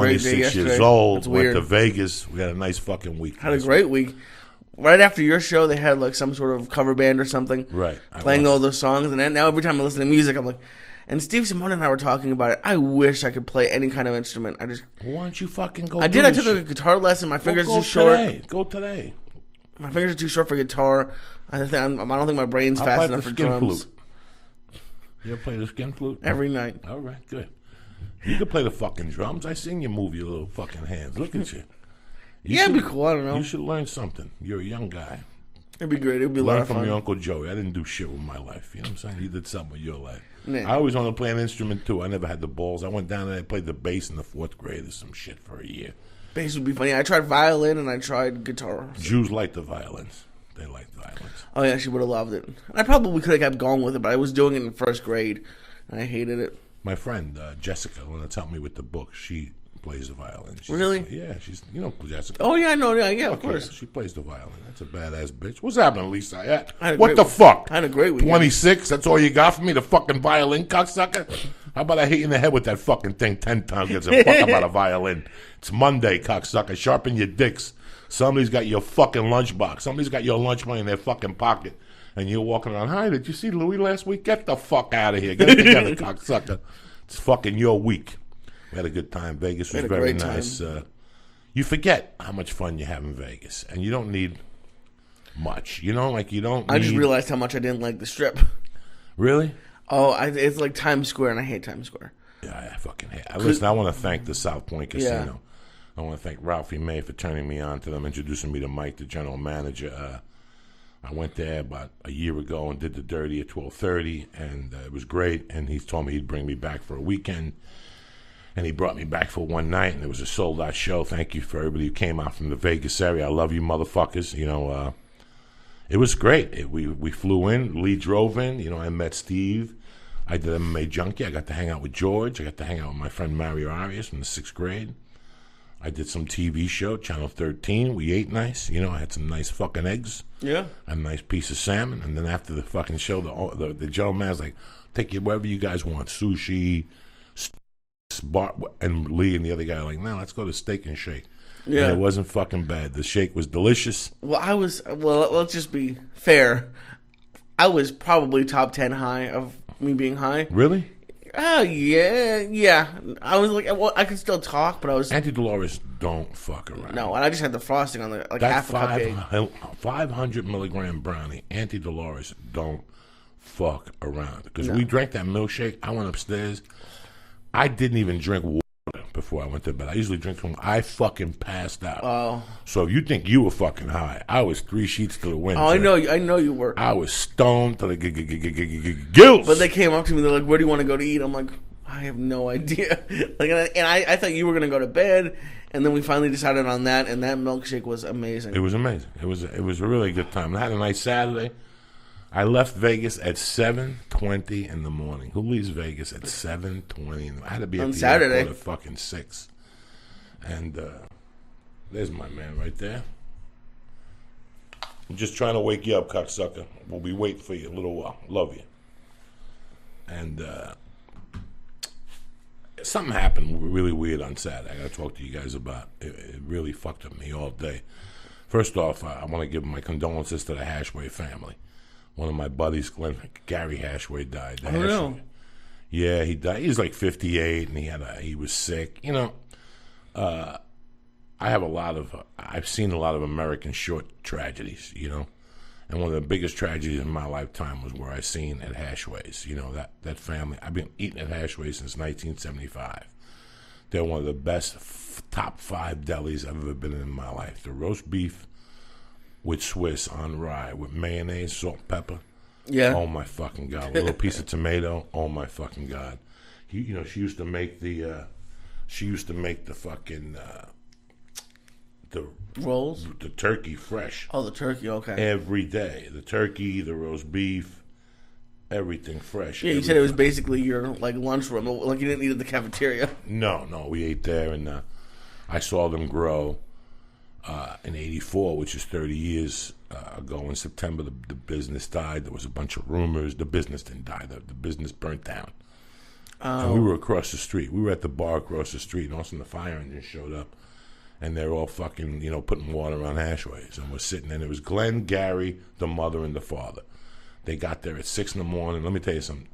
great day 26 yesterday. years old. It's Went weird. to Vegas. We had a nice fucking week. Had a great week. Right after your show, they had like some sort of cover band or something. Right. Playing all those songs. And then now every time I listen to music, I'm like... And Steve Simone and I were talking about it. I wish I could play any kind of instrument. Why don't you fucking go? I did. I took a guitar lesson. My fingers are too short. Go today. My fingers are too short for guitar. I don't think my brain's fast enough for drums. Flute. You ever play the skin flute? Every night. All right, good. You can play the fucking drums. I seen you move your little fucking hands. Look at you. It'd be cool. I don't know. You should learn something. You're a young guy. It'd be great. It'd be a lot Learn of fun. from your Uncle Joey. I didn't do shit with my life. You know what I'm saying? You did something with your life. Nah. I always wanted to play an instrument, too. I never had the balls. I went down and I played the bass in the 4th grade or some shit for a year. Bass would be funny. I tried violin and I tried guitar. Jews like the violins. They like the violins. Oh, yeah, she would have loved it. I probably could have kept going with it, but I was doing it in 1st grade, and I hated it. My friend, Jessica, the one that's helped me with the book, she plays the violin. Really? Yeah, you know Jessica. Oh, yeah, I know. Yeah, of course. She plays the violin. That's a badass bitch. What's happening, Lisa? What What the fuck? I had a great weekend. 26? That's all you got for me? The fucking violin, cocksucker? How about I hit you in the head with that fucking thing 10 times? Gives a fuck about a violin. It's Monday, cocksucker. Sharpen your dicks. Somebody's got your fucking lunchbox. Somebody's got your lunch money in their fucking pocket. And you're walking around, hi, did you see Louis last week? Get the fuck out of here. Get it together, cocksucker. It's fucking your week. We had a good time. Vegas was very nice. You forget how much fun you have in Vegas. And you don't need much. You know, like you don't I just realized how much I didn't like the Strip. Really? Oh, it's like Times Square, and I hate Times Square. Yeah, I fucking hate it. Listen, I want to thank the South Point Casino. Yeah. I want to thank Ralphie May for turning me on to them, introducing me to Mike, the general manager. I went there about a year ago and did the dirty at 12:30, and it was great. And he told me he'd bring me back for a weekend, and he brought me back for one night, and it was a sold-out show. Thank you for everybody who came out from the Vegas area. I love you, motherfuckers. You know, it was great. We flew in. Lee drove in. You know, I met Steve. I did MMA Junkie. I got to hang out with George. I got to hang out with my friend Mario Arias from the 6th grade. I did some TV show, Channel 13. We ate nice. You know, I had some nice fucking eggs. Yeah. A nice piece of salmon. And then after the fucking show, the general man was like, take you wherever you guys want. Sushi, bar. And Lee and the other guy were like, no, let's go to Steak and Shake. Yeah. And it wasn't fucking bad. The shake was delicious. Well, let's just be fair. I was probably top 10 high of me being high. Really? Oh, yeah. I was like, well, I could still talk, but I was... Auntie Dolores don't fuck around. No, and I just had the frosting on the half a cupcake. 500 milligram brownie. Auntie Dolores don't fuck around. Because we drank that milkshake. I went upstairs. I didn't even drink water before I went to bed. I usually drink from... I fucking passed out. Oh. So if you think you were fucking high, I was 3 sheets to the wind. Oh, I know you were. I was stoned to the gills. But they came up to me, they're like, where do you want to go to eat? I'm like, I have no idea. I thought you were going to go to bed, and then we finally decided on that, and that milkshake was amazing. It was amazing. It was a really good time. I had a nice Saturday. I left Vegas at 7:20 in the morning. Who leaves Vegas at 7:20? I had to be at the Saturday. airport at fucking 6. And there's my man right there. I'm just trying to wake you up, cocksucker. We'll be waiting for you a little while. Love you. And something happened really weird on Saturday. I got to talk to you guys about. It really fucked up me all day. First off, I want to give my condolences to the Hashway family. One of my buddies, Gary Hashway, died. Oh, no. Yeah, he died. He was like 58, and he was sick. You know, I've seen a lot of American short tragedies, you know, and one of the biggest tragedies in my lifetime was where I seen at Hashway's. You know, that family. I've been eating at Hashway's since 1975. They're one of the best top 5 delis I've ever been in my life. The roast beef with Swiss on rye, with mayonnaise, salt, pepper. Yeah. Oh my fucking God. A little piece of tomato. Oh my fucking God. She used to make the fucking the rolls, the turkey fresh. Oh, the turkey. Okay. Every day, the turkey, the roast beef, everything fresh. Yeah, you said it was basically your like lunchroom, like you didn't eat at the cafeteria. No, we ate there, and I saw them grow. In '84, which is 30 years ago, in September, the business died. There was a bunch of rumors. The business didn't die. The business burnt down. And we were across the street. We were at the bar across the street, and all of a sudden the fire engine showed up, and they're all fucking, putting water on ashways. And we're sitting there, and it was Glenn, Gary, the mother, and the father. They got there at 6 in the morning. Let me tell you something.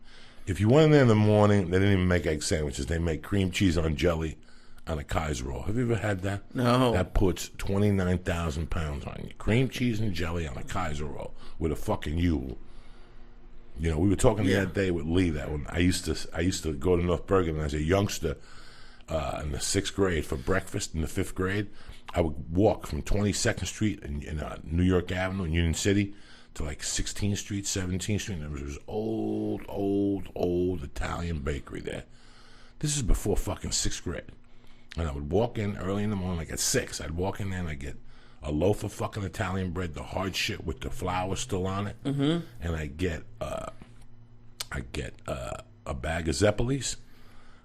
If you went in there in the morning, they didn't even make egg sandwiches. They make cream cheese on jelly on a Kaiser roll. Have you ever had that? No. That puts 29,000 pounds on you. Cream cheese and jelly on a Kaiser roll with a fucking Yule. We were talking the other day with Lee that when I used to go to North Bergen as a youngster in the 6th grade for breakfast in the 5th grade. I would walk from 22nd Street in New York Avenue in Union City to like 16th Street, 17th Street. And there was this old Italian bakery there. This is before fucking 6th grade. And I would walk in early in the morning, like at 6. I'd walk in there and I'd get a loaf of fucking Italian bread, the hard shit with the flour still on it. Mm-hmm. And I get a bag of Zeppelis.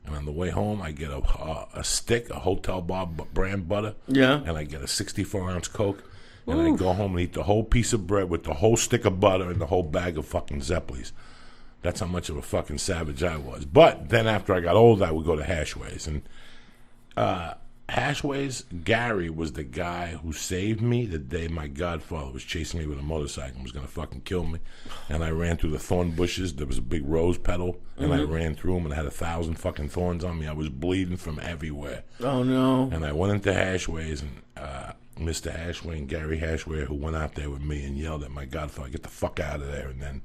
And on the way home, I get a stick, a Hotel Bob brand butter. Yeah. And I get a 64-ounce Coke. And I go home and eat the whole piece of bread with the whole stick of butter and the whole bag of fucking Zeppelis. That's how much of a fucking savage I was. But then after I got older, I would go to Hashways. And Hashways, Gary was the guy who saved me the day my godfather was chasing me with a motorcycle and was going to fucking kill me. And I ran through the thorn bushes. There was a big rose petal, and I ran through them, and I had 1,000 fucking thorns on me. I was bleeding from everywhere. Oh, no. And I went into Hashways, and Mr. Hashway and Gary Hashway, who went out there with me and yelled at my godfather, get the fuck out of there. And then,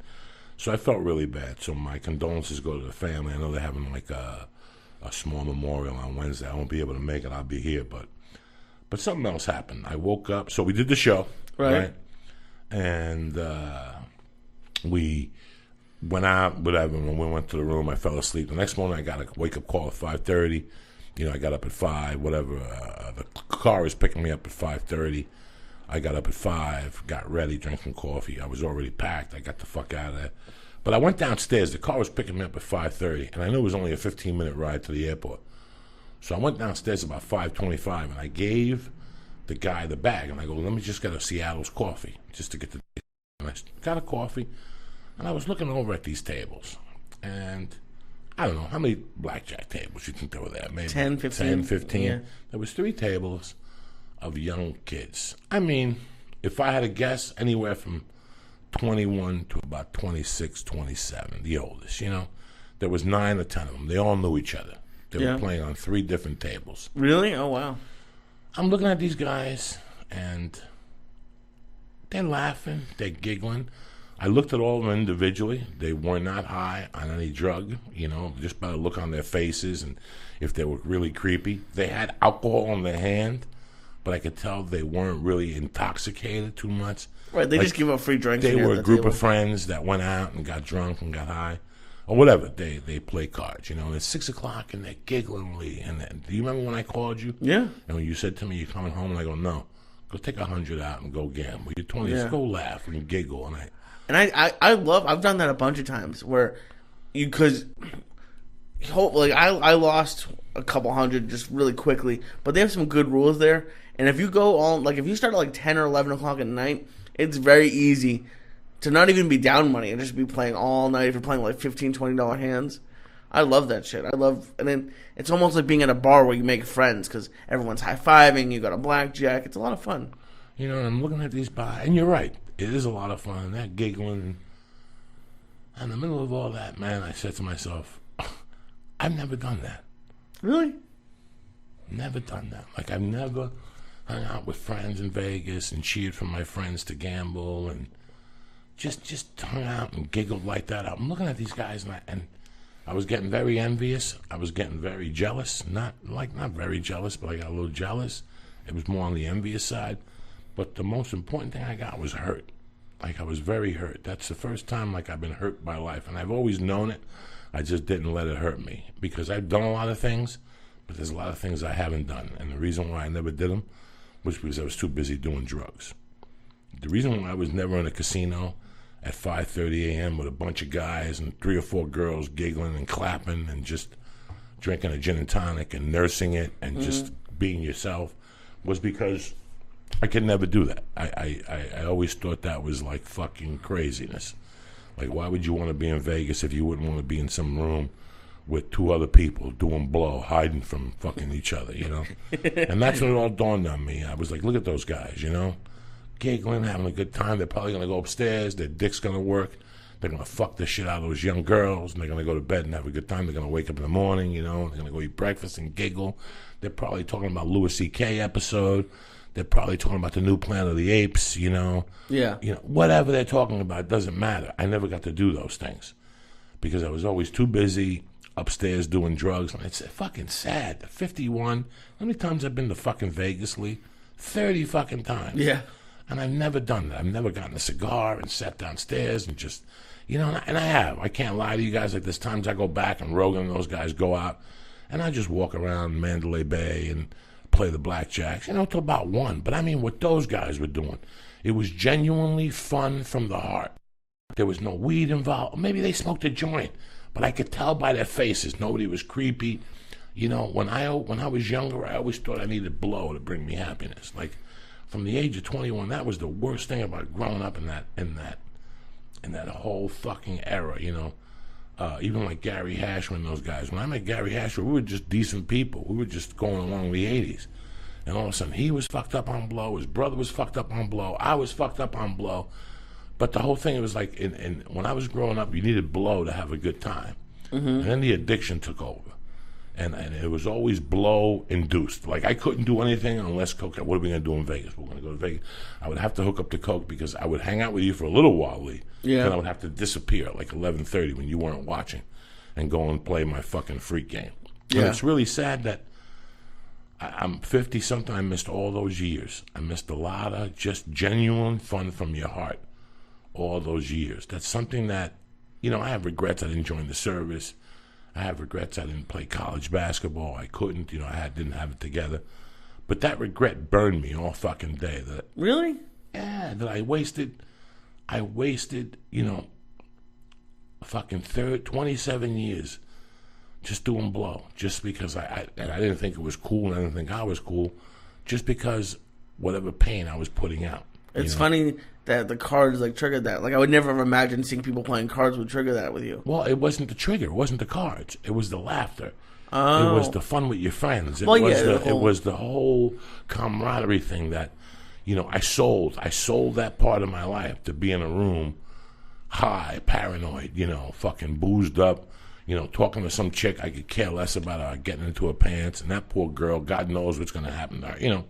so I felt really bad. So my condolences go to the family. I know they're having like a small memorial on Wednesday. I won't be able to make it. I'll be here, but something else happened. I woke up. So we did the show, right? And we went out, whatever. When we went to the room, I fell asleep. The next morning, I got a wake-up call at 5:30. I got up at 5, whatever. The car was picking me up at 5:30. I got up at 5, got ready, drank some coffee. I was already packed. I got the fuck out of there. But I went downstairs. The car was picking me up at 5:30, and I knew it was only a 15-minute ride to the airport. So I went downstairs about 5:25, and I gave the guy the bag, and I go, let me just get a Seattle's coffee, just to get the... And I got a coffee, and I was looking over at these tables, and... I don't know, how many blackjack tables you think there were there? Maybe 10, 15. 10, 15. Yeah. There was 3 tables of young kids. I mean, if I had to guess, anywhere from 21 to about 26, 27, the oldest, There was 9 or 10 of them. They all knew each other. They were playing on 3 different tables. Really? Oh, wow. I'm looking at these guys, and they're laughing, they're giggling. I looked at all of them individually. They were not high on any drug, just by the look on their faces and if they were really creepy. They had alcohol in their hand, but I could tell they weren't really intoxicated too much. Right, they just give out free drinks. They were a group of friends that went out and got drunk and got high. Or whatever, they play cards, and it's 6 o'clock and they're giggling, Lee. And do you remember when I called you? Yeah. And when you said to me, you're coming home, and I go, no, go take 100 out and go gamble. You're 20, just go laugh and giggle. And I've done that a bunch of times where because I lost a couple hundred just really quickly, but they have some good rules there. And if you go on, if you start at 10 or 11 o'clock at night, it's very easy to not even be down money and just be playing all night if you're playing $15, $20 hands. I love that shit. And then it's almost like being at a bar where you make friends because everyone's high-fiving, you got a blackjack. It's a lot of fun. I'm looking at these bars, and you're right. It is a lot of fun, and that giggling. And in the middle of all that, man, I said to myself, I've never done that. Really? Never done that. I've never hung out with friends in Vegas and cheered for my friends to gamble and just hung out and giggled like that. I'm looking at these guys, and I was getting very envious. I was getting very jealous. Not very jealous, but I got a little jealous. It was more on the envious side. But the most important thing I got was hurt. I was very hurt. That's the first time I've been hurt by life. And I've always known it. I just didn't let it hurt me. Because I've done a lot of things, but there's a lot of things I haven't done. And the reason why I never did them was because I was too busy doing drugs. The reason why I was never in a casino at 5:30 a.m. with a bunch of guys and 3 or 4 girls giggling and clapping and just drinking a gin and tonic and nursing it and just being yourself was because I could never do that. I always thought that was fucking craziness. Why would you want to be in Vegas if you wouldn't want to be in some room with 2 other people doing blow, hiding from fucking each other, you know? And that's when it all dawned on me. I was like, look at those guys, you know? Giggling, having a good time. They're probably going to go upstairs. Their dick's going to work. They're going to fuck the shit out of those young girls, and they're going to go to bed and have a good time. They're going to wake up in the morning, you know? They're going to go eat breakfast and giggle. They're probably talking about Louis C.K. episode. They're probably talking about the new Planet of the Apes, you know? Yeah. You know, whatever they're talking about doesn't matter. I never got to do those things because I was always too busy upstairs doing drugs. And it's fucking sad. 51. How many times I've been to fucking Vegas, Lee? 30 fucking times. Yeah. And I've never done that. I've never gotten a cigar and sat downstairs and just, you know, and I have. I can't lie to you guys. Like, there's times I go back and Rogan and those guys go out, and I just walk around Mandalay Bay and play the blackjacks, you know, till about 1. But I mean, what those guys were doing, it was genuinely fun from the heart. There was no weed involved. Maybe they smoked a joint, but I could tell by their faces. Nobody was creepy. You know, when I was younger, I always thought I needed blow to bring me happiness. Like, from the age of 21, that was the worst thing about growing up in that whole fucking era, you know. Even like Gary Hasher and those guys. When I met Gary Hasher, we were just decent people. We were just going along with the 80s. And all of a sudden, he was fucked up on blow. His brother was fucked up on blow. I was fucked up on blow. But the whole thing, it was like, when I was growing up, you needed blow to have a good time. Mm-hmm. And then the addiction took over. And it was always blow-induced. Like, I couldn't do anything unless coke. What are we going to do in Vegas? We're going to go to Vegas. I would have to hook up to coke because I would hang out with you for a little while, Lee. Yeah. Then I would have to disappear at like 11:30 when you weren't watching and go and play my fucking freak game. Yeah. And it's really sad that I'm 50-something. I missed all those years. I missed a lot of just genuine fun from your heart all those years. That's something that, you know, I have regrets I didn't join the service. I have regrets I didn't play college basketball. I couldn't, you know, didn't have it together. But that regret burned me all fucking day. Really? Yeah, that I wasted, you know, fucking 27 years just doing blow. Just because I didn't think it was cool and I didn't think I was cool. Just because whatever pain I was putting out. It's funny that the cards like triggered that. Like, I would never have imagined seeing people playing cards would trigger that with you. Well, it wasn't the trigger. It wasn't the cards. It was the laughter. Oh. It was the fun with your friends. It was the whole camaraderie thing that, you know, I sold that part of my life to be in a room high, paranoid, you know, fucking boozed up, you know, talking to some chick I could care less about her getting into her pants, and that poor girl, God knows what's going to happen to her, you know.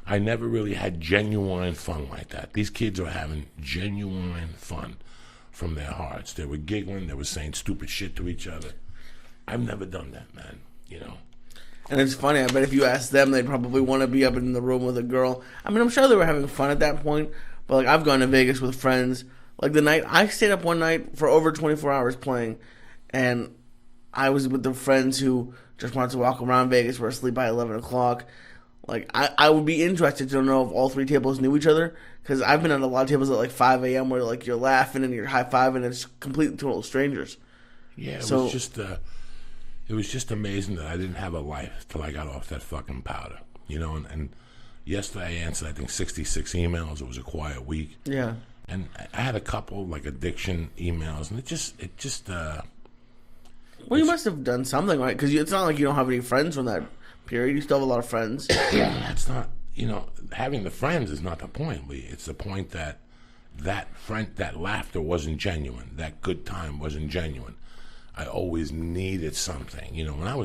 I never really had genuine fun like that. These kids are having genuine fun from their hearts. They were giggling. They were saying stupid shit to each other. I've never done that, man, you know. And it's funny. I bet if you asked them, they'd probably want to be up in the room with a girl. I mean, I'm sure they were having fun at that point. But, like, I've gone to Vegas with friends. Like, the night, I stayed up one night for over 24 hours playing. And I was with the friends who just wanted to walk around Vegas. Were asleep by 11 o'clock. Like, I would be interested to know if all 3 tables knew each other, because I've been on a lot of tables at like 5 a.m. where like you're laughing and you're high-fiving and it's completely total strangers. Yeah, it was just amazing that I didn't have a life till I got off that fucking powder, you know. And yesterday I answered, I think, 66 emails. It was a quiet week. Yeah. And I had a couple like addiction emails, and it just. Well, you must have done something, right? Because it's not like you don't have any friends from that period. You still have a lot of friends. Yeah, that's not, you know, having the friends is not the point, Lee. It's the point that that laughter wasn't genuine. That good time wasn't genuine. I always needed something. You know, when I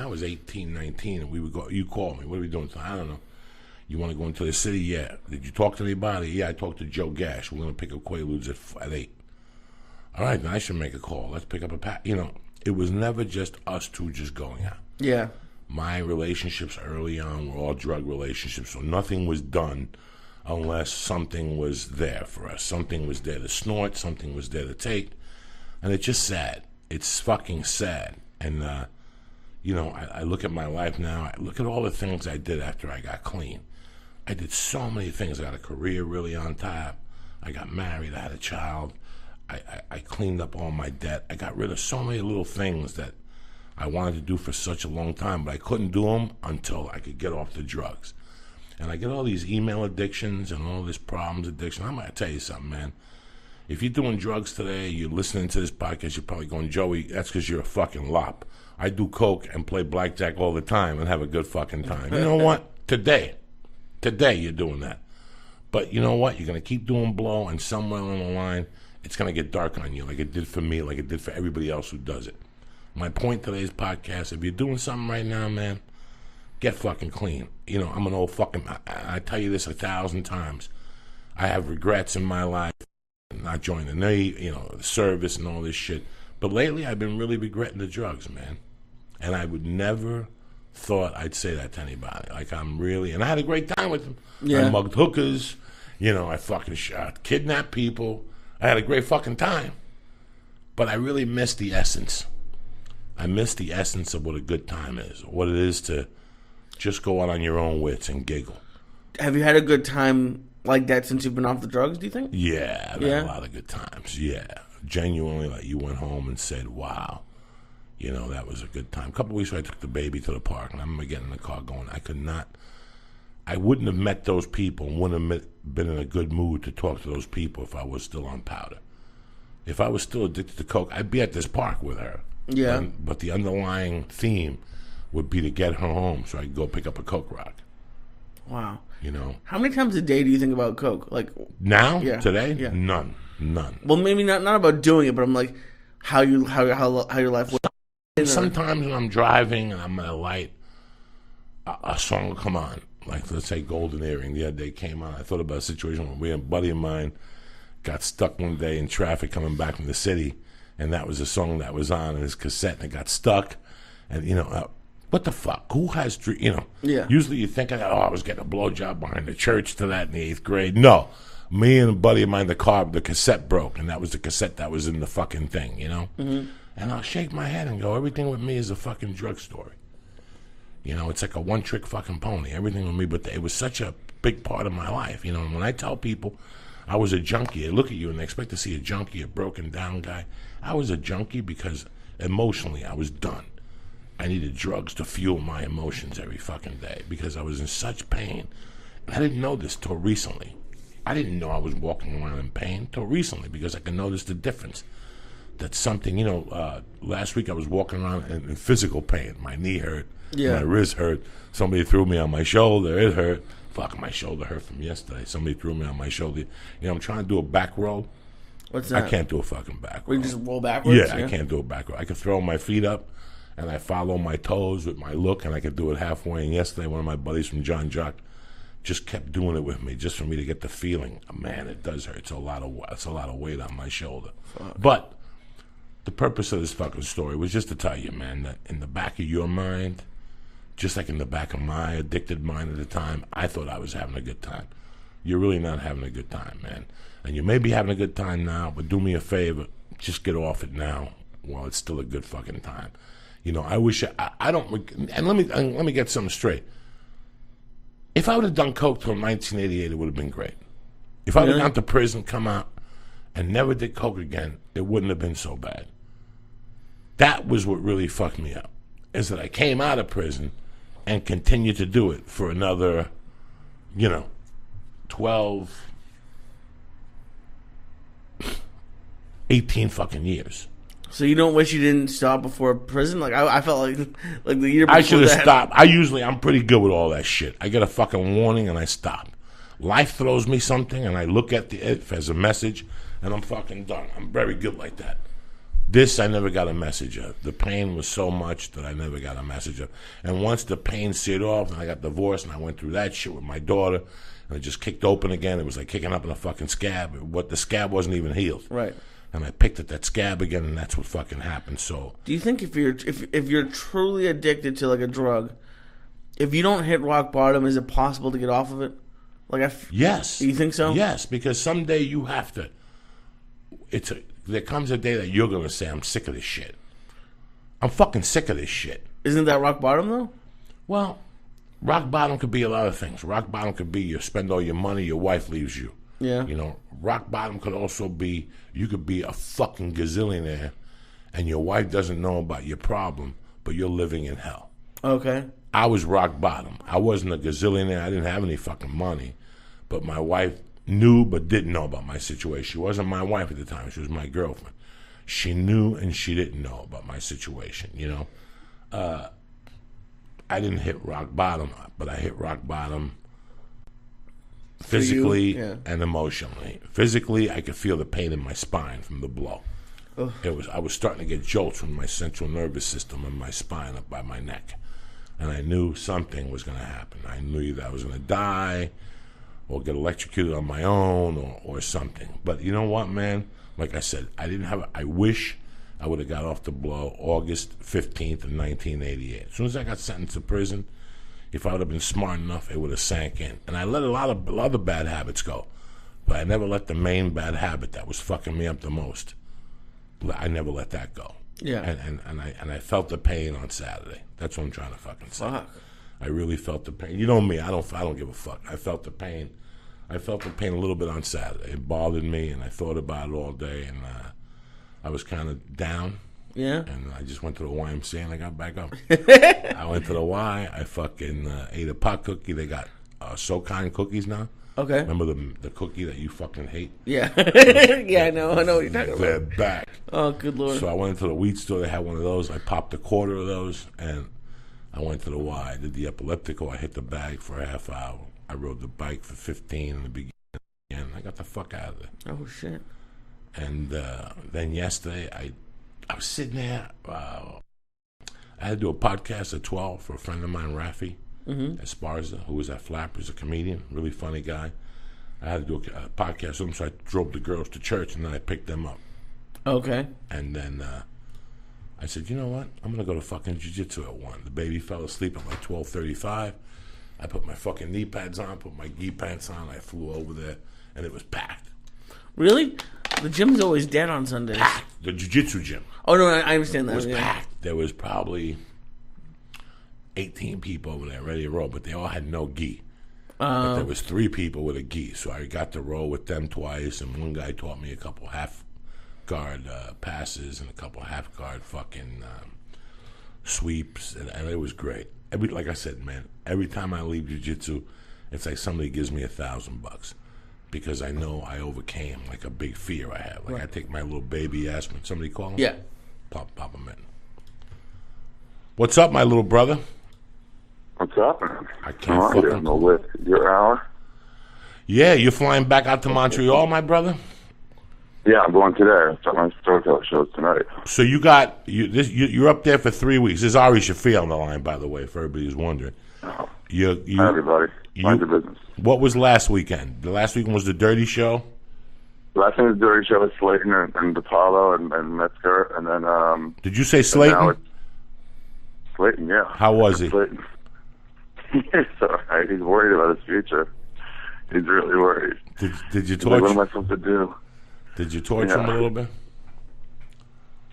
was 18, 19, and we would go, you call me, what are we doing tonight? I don't know. You want to go into the city? Yeah. Did you talk to anybody? Yeah, I talked to Joe Gash. We're going to pick up Quaaludes at 8. All right, then I should make a call. Let's pick up a pack. You know, it was never just us two just going out. Yeah. My relationships early on were all drug relationships, so nothing was done unless something was there for us. Something was there to snort, something was there to take, and it's just sad. It's fucking sad. And, you know, I look at my life now, I look at all the things I did after I got clean. I did so many things. I got a career really on top. I got married, I had a child. I cleaned up all my debt. I got rid of so many little things that I wanted to do for such a long time, but I couldn't do them until I could get off the drugs. And I get all these email addictions and all this problems addiction. I'm going to tell you something, man. If you're doing drugs today, you're listening to this podcast, you're probably going, Joey, that's because you're a fucking lop. I do coke and play blackjack all the time and have a good fucking time. You know what? Today you're doing that. But you know what? You're going to keep doing blow, and somewhere along the line, it's going to get dark on you like it did for me, like it did for everybody else who does it. My point today's podcast, if you're doing something right now, man, get fucking clean. You know, I'm an old fucking, I tell you this 1,000 times. I have regrets in my life, not joining the Navy, you know, the service and all this shit. But lately, I've been really regretting the drugs, man. And I would never thought I'd say that to anybody. Like, I'm really, and I had a great time with them. Yeah. I mugged hookers, you know, I fucking kidnapped people. I had a great fucking time. But I really missed the essence. I miss the essence of what a good time is, what it is to just go out on your own wits and giggle. Have you had a good time like that since you've been off the drugs, do you think? Yeah, I've had a lot of good times, yeah. Genuinely, like, you went home and said, wow, you know, that was a good time. A couple of weeks ago, I took the baby to the park, and I remember getting in the car going, I wouldn't have met those people and wouldn't have been in a good mood to talk to those people if I was still on powder. If I was still addicted to coke, I'd be at this park with her. Yeah. But the underlying theme would be to get her home so I could go pick up a coke rock. Wow. You know? How many times a day do you think about coke? Like now? Yeah. Today? Yeah. None. Well, maybe not about doing it, but I'm like, how your life was. Sometimes when I'm driving and I'm at a light, a song will come on. Like, let's say Golden Earring the other day came on. I thought about a situation where a buddy of mine got stuck one day in traffic coming back from the city, and that was a song that was on in his cassette, and it got stuck. And, you know, what the fuck? Who has, you know? Yeah. Usually you think, I was getting a blowjob behind the church to that in the 8th grade. No. Me and a buddy of mine, the cassette broke, and that was the cassette that was in the fucking thing, you know? Mm-hmm. And I'll shake my head and go, everything with me is a fucking drug story. You know, it's like a one-trick fucking pony. Everything with me, but it was such a big part of my life. You know, and when I tell people I was a junkie, they look at you and they expect to see a junkie, a broken down guy. I was a junkie because emotionally I was done. I needed drugs to fuel my emotions every fucking day because I was in such pain. And I didn't know this till recently. I didn't know I was walking around in pain till recently because I could notice the difference. That's something, you know, last week I was walking around in physical pain. My knee hurt. Yeah. My wrist hurt. Somebody threw me on my shoulder. It hurt. Fuck, my shoulder hurt from yesterday. Somebody threw me on my shoulder. You know, I'm trying to do a back roll. What's that? I can't do a fucking back roll. You just roll backwards? Yeah, I can't do a back roll. I can throw my feet up, and I follow my toes with my look, and I can do it halfway. And yesterday, one of my buddies from John Jock just kept doing it with me, just for me to get the feeling. Man, it does hurt. It's a lot of weight on my shoulder. Fuck. But the purpose of this fucking story was just to tell you, man, that in the back of your mind, just like in the back of my addicted mind at the time, I thought I was having a good time. You're really not having a good time, man. And you may be having a good time now, but do me a favor, just get off it now while it's still a good fucking time. You know, I wish I don't. And let me get something straight. If I would have done coke till 1988, it would have been great. If I would have gone to prison, come out, and never did coke again, it wouldn't have been so bad. That was what really fucked me up, is that I came out of prison and continued to do it for another, 12, 18 fucking years. So you don't wish you didn't stop before prison? Like I felt like the year before I should have stopped. I'm pretty good with all that shit. I get a fucking warning and I stop. Life throws me something and I look at it as a message and I'm fucking done. I'm very good like that. This I never got a message of. The pain was so much that I never got a message of. And once the pain seared off and I got divorced and I went through that shit with my daughter and it just kicked open again, it was like kicking up in a fucking scab. What the scab wasn't even healed. Right. And I picked at that scab again, and that's what fucking happened. So, do you think if you're truly addicted to like a drug, if you don't hit rock bottom, is it possible to get off of it? Yes. Do you think so? Yes, because someday you have to. There comes a day that you're gonna say, "I'm sick of this shit. I'm fucking sick of this shit." Isn't that rock bottom though? Well, rock bottom could be a lot of things. Rock bottom could be you spend all your money, your wife leaves you. Yeah. Rock bottom could also be you could be a fucking gazillionaire and your wife doesn't know about your problem, but you're living in hell. Okay. I was rock bottom. I wasn't a gazillionaire. I didn't have any fucking money, but my wife knew but didn't know about my situation. She wasn't my wife at the time. She was my girlfriend. She knew and she didn't know about my situation, you know. I didn't hit rock bottom, but I hit rock bottom physically and emotionally. Physically, I could feel the pain in my spine from the blow. Ugh. I was starting to get jolts from my central nervous system and my spine up by my neck. And I knew something was going to happen. I knew either I was going to die or get electrocuted on my own or something. But you know what, man? Like I said, I wish I would have got off the blow August 15th of 1988. As soon as I got sentenced to prison, if I would have been smart enough, it would have sank in. And I let a lot of other bad habits go. But I never let the main bad habit that was fucking me up the most, I never let that go. Yeah. And I felt the pain on Saturday. That's what I'm trying to fucking say. Fuck. I really felt the pain. You know me, I don't give a fuck. I felt the pain. I felt the pain a little bit on Saturday. It bothered me, and I thought about it all day, and I was kind of down. Yeah. And I just went to the YMCA, and I got back up. I went to the Y. I fucking ate a pot cookie. They got So Kind cookies now. Okay. Remember the cookie that you fucking hate? Yeah. Yeah, I know what you're talking They're about. back. Oh, good Lord. So I went into the weed store. They had one of those. I popped a quarter of those, and I went to the Y. I did the epileptical. I hit the bag for a half hour. I rode the bike for 15 in the beginning. I got the fuck out of there. Oh, shit. And then yesterday, I was sitting there. I had to do a podcast at 12 for a friend of mine, Rafi Esparza, who was at Flappers, a comedian, really funny guy. I had to do a podcast with him, so I drove the girls to church, and then I picked them up. Okay. And then I said, you know what? I'm going to go to fucking jiu-jitsu at 1. The baby fell asleep at like 12:35. I put my fucking knee pads on, put my gi pants on. I flew over there, and it was packed. Really? The gym's always dead on Sundays. Packed. The jiu-jitsu gym. Oh, no, I understand that. It was packed. There was probably 18 people over there ready to roll, but they all had no gi. But there was 3 people with a gi, so I got to roll with them twice, and one guy taught me a couple half-guard passes and a couple half-guard fucking sweeps, and it was great. Like I said, man, every time I leave jiu-jitsu, it's like somebody gives me $1,000 because I know I overcame like a big fear I have. Like I take my little baby aspirin. Somebody call him? Yeah. Pop him in. What's up, my little brother? What's up, man? I can't fucking... No with your hour? Yeah, you're flying back out to Montreal, my brother? Yeah, I'm going today. My storyteller shows tonight. So you're up there for 3 weeks. There's Ari Shafir on the line, by the way, for everybody who's wondering. Hi, You, everybody. Mind your business. What was last weekend? The last weekend was the Dirty Show? Last thing was the Dirty Show with Slayton and DePaulo and Metzger, and then... Did you say Slayton? Slayton, yeah. How was he? Slayton. He's all right. He's worried about his future. He's really worried. Did you He's torture? like, what am I supposed to do? Did you torture him a little bit?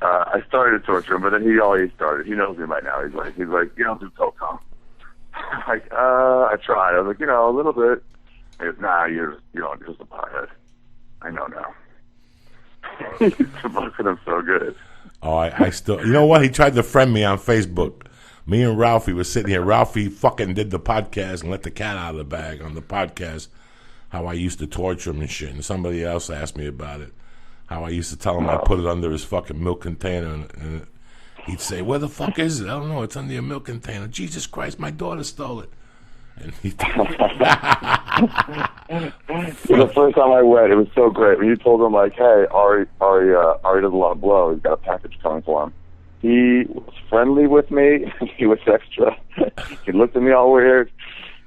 I started to torture him, but then he already started. He knows me by now. He's like, you don't do coke, huh? I tried. I was like, a little bit. He goes, nah, you're just a pothead. I know now. He's fucking him so good. Oh, I still... You know what? He tried to friend me on Facebook. Me and Ralphie were sitting here. Ralphie fucking did the podcast and let the cat out of the bag on the podcast, how I used to torture him and shit. And somebody else asked me about it, how I used to tell him I put it under his fucking milk container. And he'd say, where the fuck is it? I don't know. It's under your milk container. Jesus Christ, my daughter stole it. And he... The first time I went, it was so great. When you told him, like, hey, Ari does a lot of blow. He's got a package coming for him. He was friendly with me. He was extra. He looked at me all weird.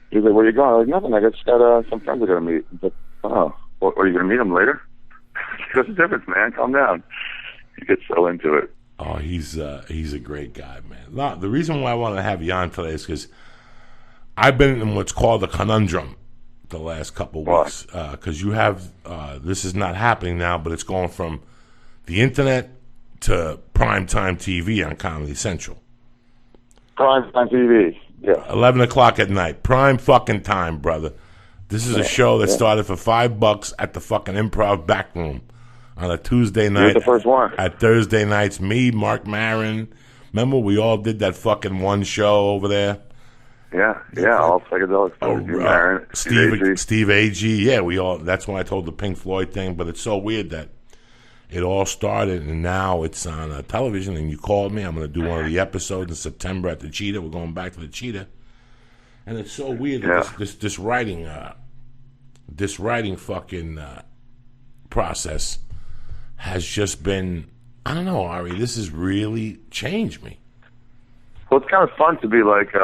He was like, where are you going? I was like, nothing. I just got some friends I got to meet. He's like, oh, well, are you going to meet them later? What's the difference, man? Calm down. He gets so into it. Oh, he's a great guy, man. No, the reason why I want to have you on today is because I've been in what's called a conundrum the last couple of weeks. Because you have, this is not happening now, but it's going from the internet to primetime TV on Comedy Central. Primetime TV, yeah. 11 o'clock at night. Prime fucking time, brother. This is a show that started for $5 at the fucking Improv back room on a Tuesday night. You're the first one. At Thursday nights, me, Mark Maron. Remember, we all did that fucking one show over there? Yeah, all psychedelic stuff. Steve Agee. Yeah, we all. That's when I told the Pink Floyd thing. But it's so weird that it all started, and now it's on television. And you called me. I'm going to do one of the episodes in September at the Cheetah. We're going back to the Cheetah, and it's so weird that this writing fucking process has just been. I don't know, Ari. This has really changed me. Well, it's kind of fun to be like.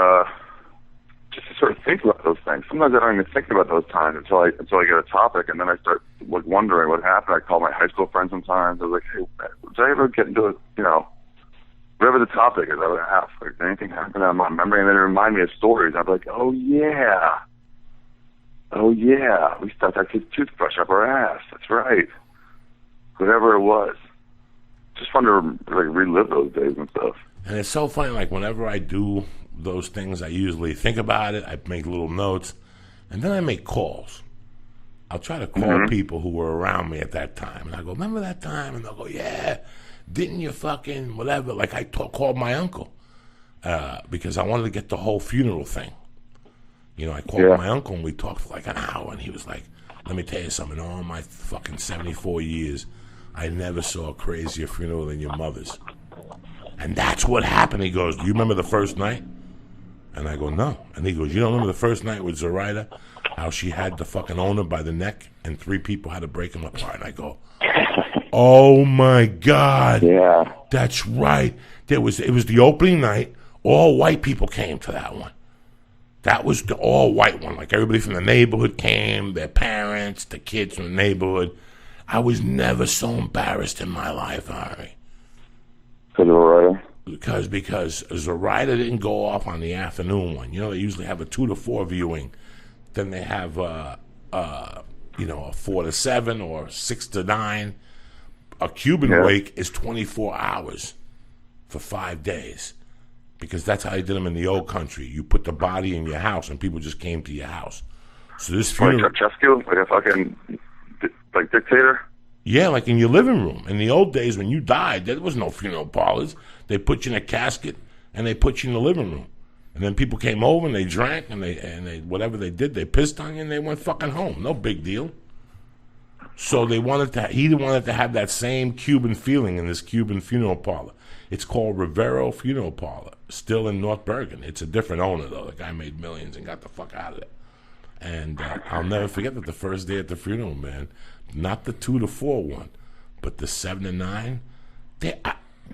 Just to sort of think about those things. Sometimes I don't even think about those times until I get a topic, and then I start like wondering what happened. I call my high school friends sometimes. I was like, "Hey, did I ever get into it? Whatever the topic is, I would ask. Like, did anything happen in my memory?" And then it remind me of stories. I'd be like, "Oh yeah, we stuck that kid's toothbrush up our ass. That's right. Whatever it was." Just fun to like relive those days and stuff. And it's so funny. Like whenever I do those things, I usually think about it. I make little notes, and then I make calls. I'll try to call people who were around me at that time, and I go, "Remember that time?" And they'll go, "Yeah, didn't you fucking whatever?" Like I called my uncle because I wanted to get the whole funeral thing. I called my uncle, and we talked for like an hour, and he was like, "Let me tell you something. All my fucking 74 years, I never saw a crazier funeral than your mother's." And that's what happened. He goes, "Do you remember the first night?" And I go, "No." And he goes, "You don't remember the first night with Zoraida? How she had the fucking owner by the neck and 3 people had to break him apart?" And I go, "Oh my God. Yeah. That's right. It was the opening night. All white people came to that one. That was the all white one. Like everybody from the neighborhood came, their parents, the kids from the neighborhood. I was never so embarrassed in my life, Ari." Because Zoraida didn't go off on the afternoon one. They usually have a 2 to 4 viewing. Then they have a 4 to 7 or 6 to 9. A Cuban wake is 24 hours for 5 days. Because that's how they did them in the old country. You put the body in your house and people just came to your house. So this funeral... Like Ceausescu? Like a fucking dictator? Yeah, like in your living room. In the old days when you died, there was no funeral parlors. They put you in a casket and they put you in the living room. And then people came over and they drank and they whatever they did, they pissed on you and they went fucking home. No big deal. So he wanted to have that same Cuban feeling in this Cuban funeral parlor. It's called Rivero Funeral Parlor, still in North Bergen. It's a different owner though. The guy made millions and got the fuck out of there. And I'll never forget that the first day at the funeral, man, not the 2 to 4 one, but the 7 to 9.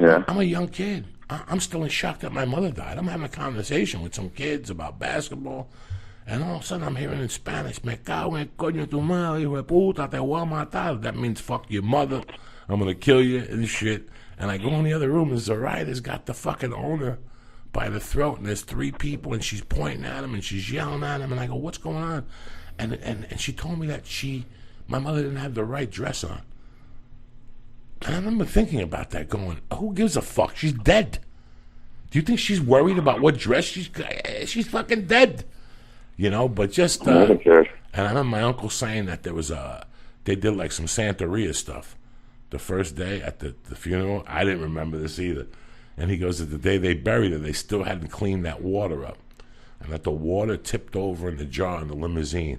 I'm a young kid. I'm still in shock that my mother died. I'm having a conversation with some kids about basketball, and all of a sudden I'm hearing in Spanish, "Me cago en coño tu madre, hijo de puta, te voy a matar." That means fuck your mother. I'm going to kill you and shit. And I go in the other room, and Zoraida's got the fucking owner by the throat, and there's 3 people, and she's pointing at him, and she's yelling at him, and I go, "What's going on?" And she told me that my mother didn't have the right dress on. And I remember thinking about that, going, "Who gives a fuck? She's dead. Do you think she's worried about what dress she's fucking dead?" But just... and I remember my uncle saying that they did like some Santeria stuff the first day at the funeral. I didn't remember this either. And he goes that the day they buried her, they still hadn't cleaned that water up. And that the water tipped over in the jar in the limousine.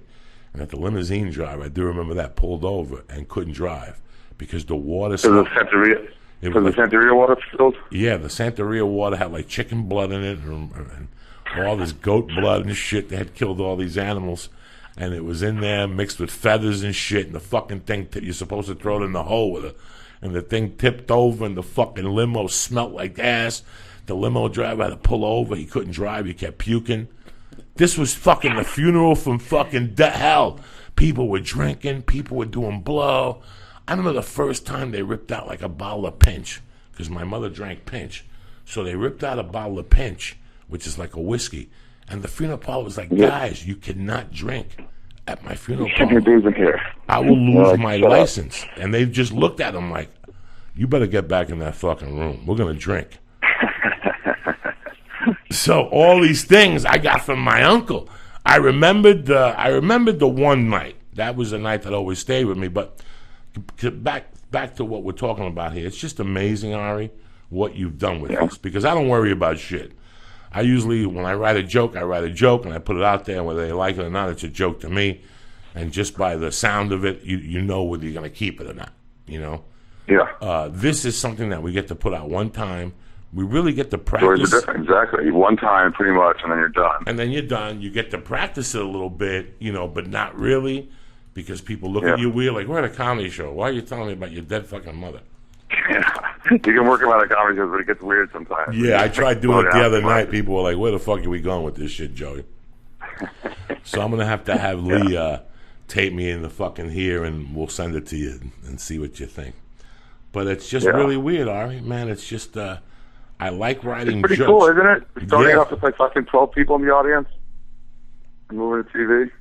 And that the limousine driver, I do remember that, pulled over and couldn't drive. Because the water... Because the Santeria water spilled? Yeah, the Santeria water had like chicken blood in it and all this goat blood and shit. They had killed all these animals. And it was in there mixed with feathers and shit. And the fucking thing, you're supposed to throw it in the hole with it. And the thing tipped over and the fucking limo smelled like ass. The limo driver had to pull over. He couldn't drive. He kept puking. This was fucking the funeral from fucking hell. People were drinking. People were doing blow. I remember the first time they ripped out like a bottle of Pinch, because my mother drank Pinch. So they ripped out a bottle of Pinch, which is like a whiskey. And the funeral parlor was like, "Guys, you cannot drink at my funeral parlor. Here. I will lose my license." And they just looked at him like, "You better get back in that fucking room. We're going to drink." So all these things I got from my uncle. I remembered the one night. That was a night that always stayed with me. But back to what we're talking about here. It's just amazing, Ari, what you've done with this. Because I don't worry about shit. I usually, when I write a joke, and I put it out there, and whether they like it or not, it's a joke to me. And just by the sound of it, you know whether you're going to keep it or not, you know? Yeah. This is something that we get to put out one time. We really get to practice. Stories are different, exactly. One time, pretty much, and then you're done. And then you're done. You get to practice it a little bit, you know, but not really, because people look at you weird, like, we're at a comedy show. Why are you telling me about your dead fucking mother? Yeah. You can work about a comedy show, but it gets weird sometimes. Yeah, I tried doing it the other night. People were like, where the fuck are we going with this shit, Joey? So I'm going to have Lee tape me in the fucking here, and we'll send it to you and see what you think. But it's just really weird, Ari. Man, it's just, I like writing jokes. It's pretty jokes. cool, isn't it? Starting off with like fucking 12 people in the audience and moving to TV.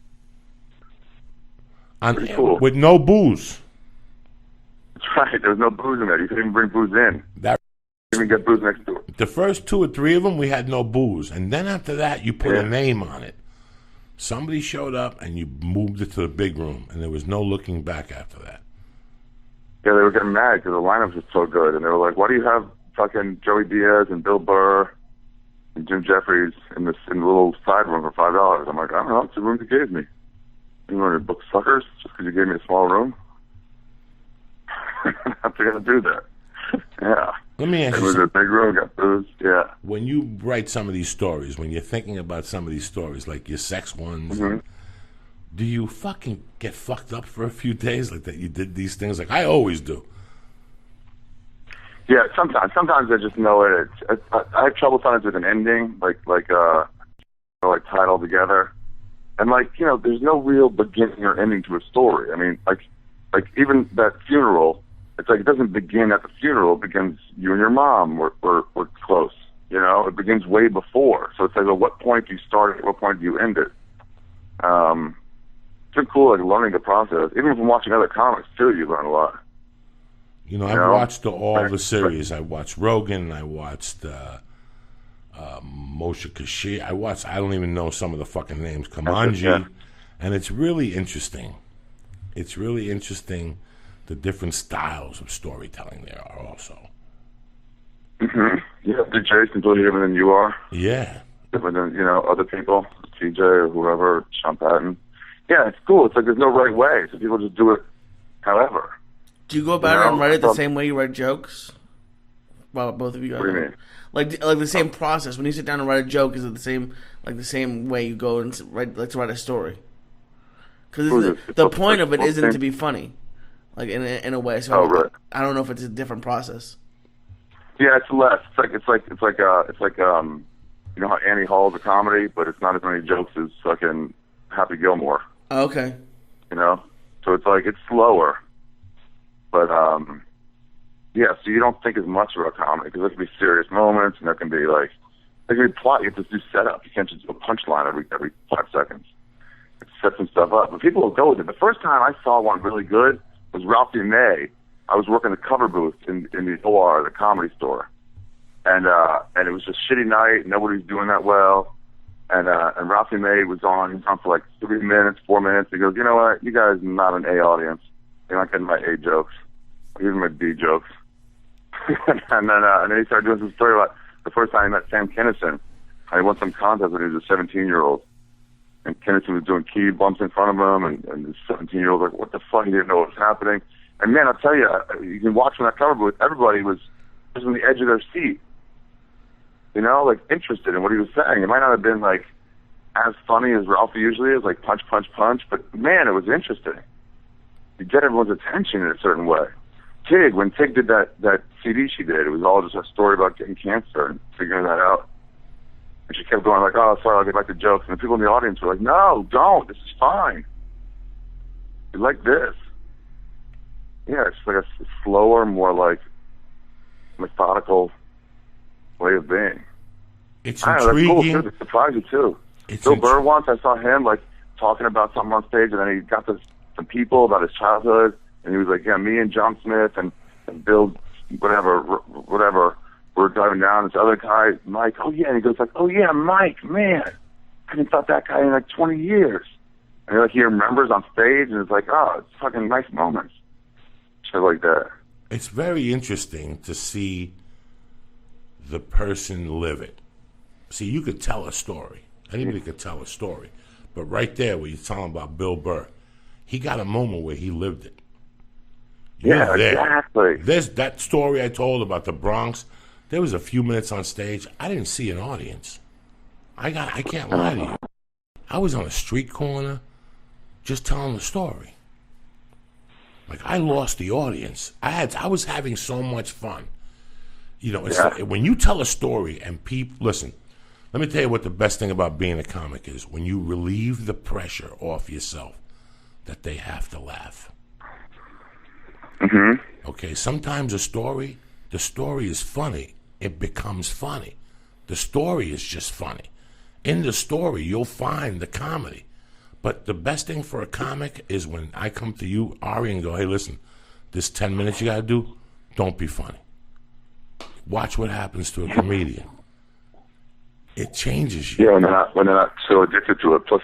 Pretty cool. With no booze. That's right. There was no booze in there. You couldn't even bring booze in. You couldn't even get booze next to it. The first 2 or 3 of them, we had no booze. And then after that, you put a name on it. Somebody showed up, and you moved it to the big room, and there was no looking back after that. Yeah, they were getting mad because the lineup was so good, and they were like, "Why do you have fucking Joey Diaz and Bill Burr and Jim Jeffries in the little side room for $5?" I'm like, "I don't know. It's the room you gave me. You want to book suckers just because you gave me a small room? I'm going to do that." Yeah. Let me ask you something. It was a big room, got booze. Yeah. When you write some of these stories, when you're thinking about some of these stories, like your sex ones, do you fucking get fucked up for a few days, like that you did these things? Like I always do. Yeah, sometimes. Sometimes I just know it. I have trouble sometimes with an ending, like tie it all together, and there's no real beginning or ending to a story. I mean, like even that funeral. It's like it doesn't begin at the funeral. It begins you and your mom were close. You know, it begins way before. So it's like, at what point do you start it? At what point do you end it? It's been cool, like learning the process. Even from watching other comics too, you learn a lot. You know, I've watched all the series. I watched Rogan. I watched Moshe Kasher. I don't even know some of the fucking names. Kamanji. And it's really interesting. It's really interesting. The different styles of storytelling there are also. Mm-hmm. Yeah, DJ's completely different than you are. Yeah. Different than, other people, TJ or whoever, Sean Patton. Yeah, it's cool. It's like there's no right way, so people just do it however. Do you go about it and write it the same way you write jokes? Well, both of you guys. What do you mean? Like the same process. When you sit down and write a joke, is it the same way you go and to write a story? Because the point of it isn't to be funny. Like in a way, so right. I don't know if it's a different process. Yeah, it's less. It's like you know how Annie Hall's a comedy, but it's not as many jokes as fucking Happy Gilmore. Oh, okay. You know, so it's like it's slower, but yeah. So you don't think as much about comedy because there can be serious moments, and there can be plot. You have to do setup. You can't just do a punchline every 5 seconds. It set some stuff up, but people will go with it. The first time I saw one really good was Ralphie May. I was working the cover booth in the OR, the Comedy Store, and it was just a shitty night. Nobody was doing that well, and Ralphie May was on. He was on for like 3 minutes, 4 minutes. He goes, "You know what? You guys are not an A audience. You're not getting my A jokes, even my B jokes." and then he started doing some story about the first time he met Sam Kinison. He won some contest when he was a 17-year-old. And Kennison was doing key bumps in front of him, and the 17-year-old was like, "What the fuck?" He didn't know what was happening. And man, I'll tell you, you can watch from that cover booth, everybody was just on the edge of their seat, interested in what he was saying. It might not have been as funny as Ralphie usually is, like punch, punch, punch, but man, it was interesting. You get everyone's attention in a certain way. Tig, when Tig did that CD she did, it was all just a story about getting cancer and figuring that out. And she kept going like, "Oh, sorry, I'll get back to jokes." And the people in the audience were like, "No, don't. This is fine. You like this." Yeah, it's like a slower, more methodical way of being. It's intriguing. intriguing. That's cool, too. It surprised you, too. Bill Burr once, I saw him, talking about something on stage, and then he got to some people about his childhood, and he was like, "Yeah, me and John Smith and Bill, whatever, we're driving down. This other guy, Mike, oh yeah," and he goes like, "Oh yeah, Mike, man, I haven't thought that guy in 20 years." And he remembers on stage, and it's like, oh, it's fucking nice moments. Shit like that. It's very interesting to see the person live it. See, you could tell a story. Anybody could tell a story. But right there, where you're telling about Bill Burr, he got a moment where he lived it. Yeah, exactly. There's that story I told about the Bronx. There was a few minutes on stage. I didn't see an audience. I can't lie to you. I was on a street corner just telling the story. Like, I lost the audience. I was having so much fun. You know, it's like, when you tell a story and people listen. Let me tell you what the best thing about being a comic is. When you relieve the pressure off yourself that they have to laugh. Mm-hmm. Okay, sometimes the story is funny. It becomes funny. The story is just funny. In the story, you'll find the comedy. But the best thing for a comic is when I come to you, Ari, and go, hey, listen, this 10 minutes you got to do, don't be funny. Watch what happens to a comedian. It changes you. Yeah, when they're not so addicted to it. Plus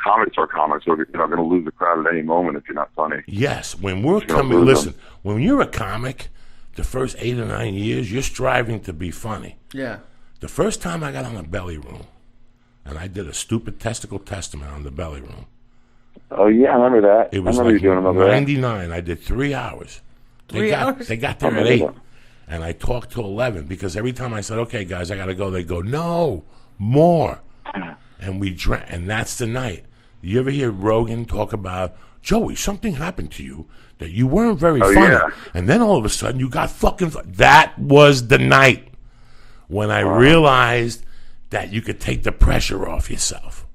comics are comics, so you're not going to lose the crowd at any moment if you're not funny. Yes, when we're coming, listen, when you're a comic, the first 8 or 9 years, you're striving to be funny. Yeah. The first time I got on the belly room, and I did a stupid testicle testament on the belly room. Oh, yeah, I remember that. It was like you doing 99. I did 3 hours. They got there at 8. And I talked to 11 because every time I said, okay, guys, I got to go, they go, no, more. And we drank, and that's the night. You ever hear Rogan talk about, Joey, something happened to you that you weren't very funny. Yeah. And then all of a sudden you got fucking funny. That was the night when I realized that you could take the pressure off yourself.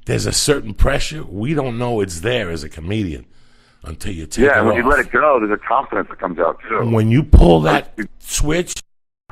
There's a certain pressure. We don't know it's there as a comedian until you take it off. Yeah, when you let it go, there's a confidence that comes out, too. When you pull that switch,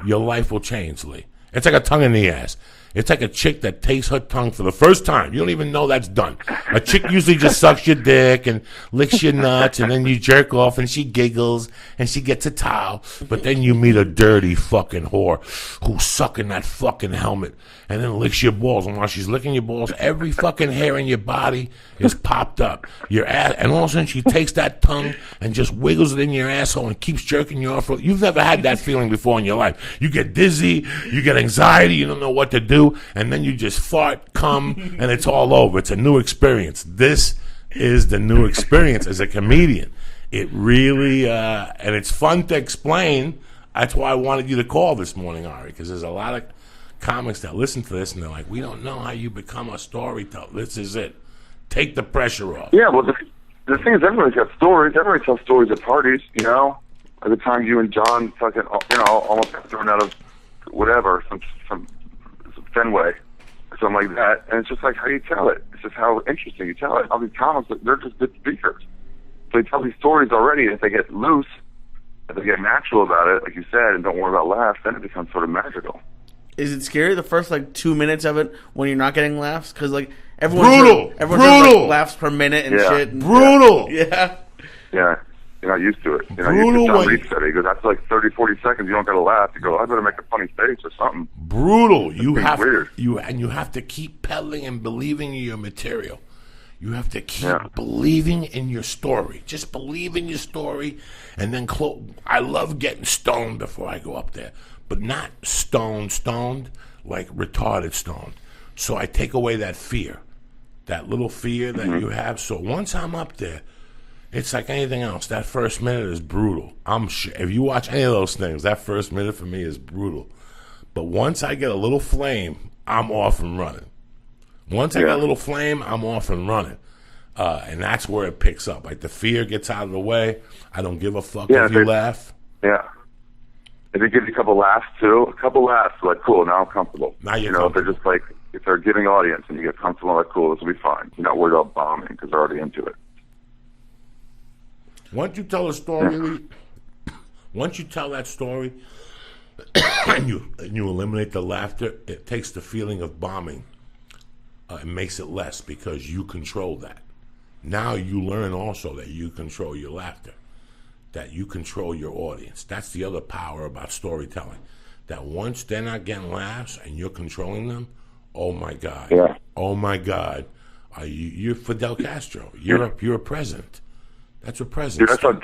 your life will change, Lee. It's like a tongue in the ass. It's like a chick that takes her tongue for the first time. You don't even know that's done. A chick usually just sucks your dick and licks your nuts, and then you jerk off, and she giggles, and she gets a towel. But then you meet a dirty fucking whore who's sucking that fucking helmet and then licks your balls. And while she's licking your balls, every fucking hair in your body is popped up. Your ass, and all of a sudden she takes that tongue and just wiggles it in your asshole and keeps jerking you off. You've never had that feeling before in your life. You get dizzy, you get anxiety, you don't know what to do, and then you just fart, come, and it's all over. It's a new experience. This is the new experience as a comedian. It really, and it's fun to explain. That's why I wanted you to call this morning, Ari, because there's a lot of comics that listen to this and they're like, we don't know how you become a storyteller. This is it. Take the pressure off. Yeah, well, the thing is, everybody's got stories. Everybody tells stories at parties, you know? At the time you and John fucking, you know, almost got thrown out of whatever, some Fenway, or something like that. And it's just like how you tell it. It's just how interesting you tell it. All these comics, they're just good speakers. So they tell these stories already. If they get loose, if they get natural about it, like you said, and don't worry about laughs, then it becomes sort of magical. Is it scary the first 2 minutes of it when you're not getting laughs? Because everyone does laughs per minute and shit. And, brutal. Yeah. Yeah. You're not used to it. You know, you John Reed said it. He goes, that's like 30, 40 seconds. You don't got to laugh. You go, I better make a funny face or something. Brutal. You have weird. You have to keep peddling and believing in your material. You have to keep believing in your story. Just believe in your story, and then I love getting stoned before I go up there, but not stoned, like retarded stoned. So I take away that fear, that little fear that you have. So once I'm up there, it's like anything else. That first minute is brutal. I'm sure if you watch any of those things, that first minute for me is brutal. But once I get a little flame, I'm off and running. Once I get a little flame, I'm off and running. And that's where it picks up. Like the fear gets out of the way. I don't give a fuck if you laugh. Yeah. If they give you a couple laughs too, like, cool, now I'm comfortable. Now you're comfortable. If they're just like, if they're a giving audience and you get comfortable, like, cool, this will be fine. You're not worried about bombing because they're already into it. Once you tell a story, once you tell that story and you eliminate the laughter, it takes the feeling of bombing and makes it less because you control that. Now you learn also that you control your laughter, that you control your audience. That's the other power about storytelling, that once they're not getting laughs and you're controlling them, oh my God. Yeah. Oh my God. You're Fidel Castro. You're a president. That's what presidents Dude,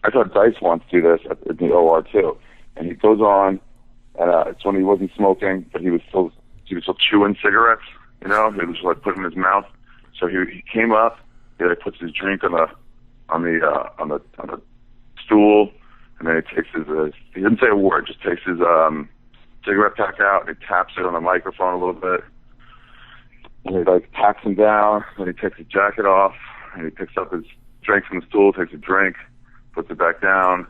I saw Dice once do this in the OR too. And he goes on and it's when he wasn't smoking, but he was still chewing cigarettes. You know, he was like putting in his mouth. So he came up, he like puts his drink on the stool, and then he takes his he didn't say a word, just takes his cigarette pack out, and he taps it on the microphone a little bit, and he like packs him down, and he takes his jacket off, and he picks up his drink from the stool, takes a drink, puts it back down,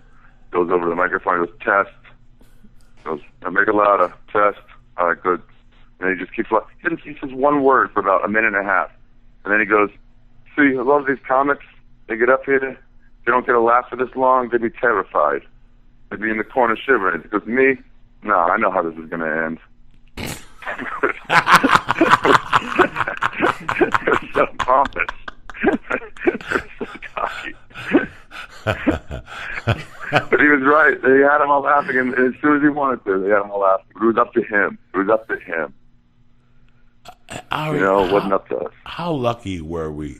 goes over to the microphone, goes, test, goes, now make it louder, test, all right, good. And he just keeps, he says one word for about a minute and a half, and then he goes, see, a lot of these comics, they get up here, they don't get a laugh for this long, they'd be terrified. They'd be in the corner shivering. He goes, me? No, I know how this is going to end. It was so pompous. It was so cocky. But he was right. They had him all laughing, and as soon as he wanted to, they had him all laughing. But it was up to him. It was up to him. Ari, you know, it wasn't up to us. How lucky were we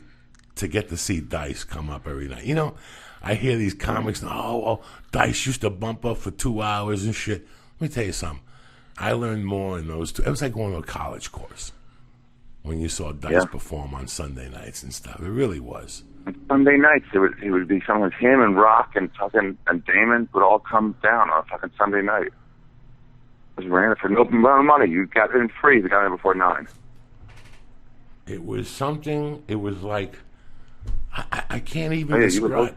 to get to see Dice come up every night? You know, I hear these comics now, oh, Dice used to bump up for 2 hours and shit. Let me tell you something. I learned more in those two. It was like going to a college course when you saw Dice perform on Sunday nights and stuff. It really was. Sunday nights, it would be something like him and Rock and Damon would all come down on a fucking Sunday night. It was ran for no amount of money. You got in free. You got in before 9. It was something. It was like I can't even describe.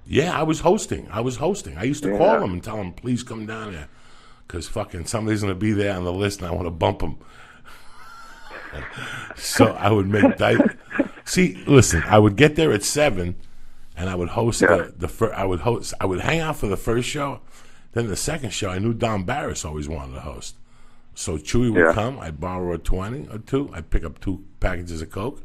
Yeah, I was hosting. I used to call them and tell them, please come down there, because fucking somebody's gonna be there on the list and I want to bump them. So I would make Dice. See, listen, I would get there at 7, and I would host I would hang out for the first show. Then the second show, I knew Don Barris always wanted to host. So Chewy would come. I'd borrow a 20 or 2. I'd pick up 2 packages of Coke.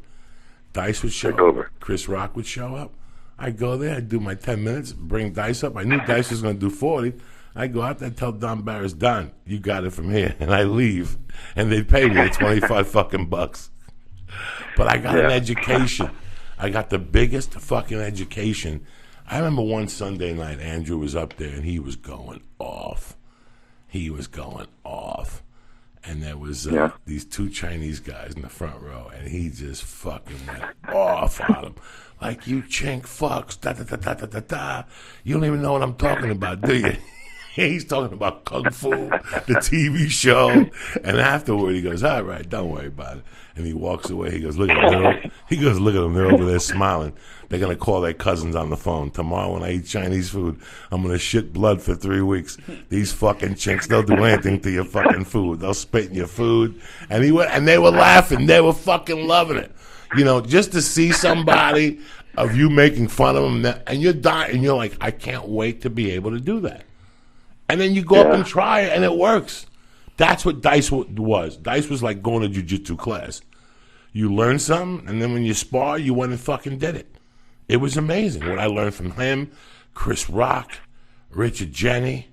Dice would show up. Chris Rock would show up. I'd go there. I'd do my 10 minutes, bring Dice up. I knew Dice was going to do 40. I'd go out there and tell Don Barris, Don, you got it from here. And I leave. And they'd pay me the 25 fucking bucks. But I got an education. I got the biggest fucking education. I remember one Sunday night, Andrew was up there, and he was going off. And there was these 2 Chinese guys in the front row, and he just fucking went off on them. Like, you chink fucks, da-da-da-da-da-da. You don't even know what I'm talking about, do you? He's talking about Kung Fu, the TV show. And afterward, he goes, all right, don't worry about it. And he walks away. He goes, look at them. Look at them. They're over there smiling. They're going to call their cousins on the phone. Tomorrow when I eat Chinese food, I'm going to shit blood for 3 weeks. These fucking chinks, they'll do anything to your fucking food. They'll spit in your food. And they were laughing. They were fucking loving it. You know, just to see somebody of you making fun of them. And you're dying. And you're like, I can't wait to be able to do that. And then you go up and try it, and it works. That's what Dice was. Dice was like going to jiu-jitsu class. You learn something, and then when you spar, you went and fucking did it. It was amazing what I learned from him, Chris Rock, Richard Jenny,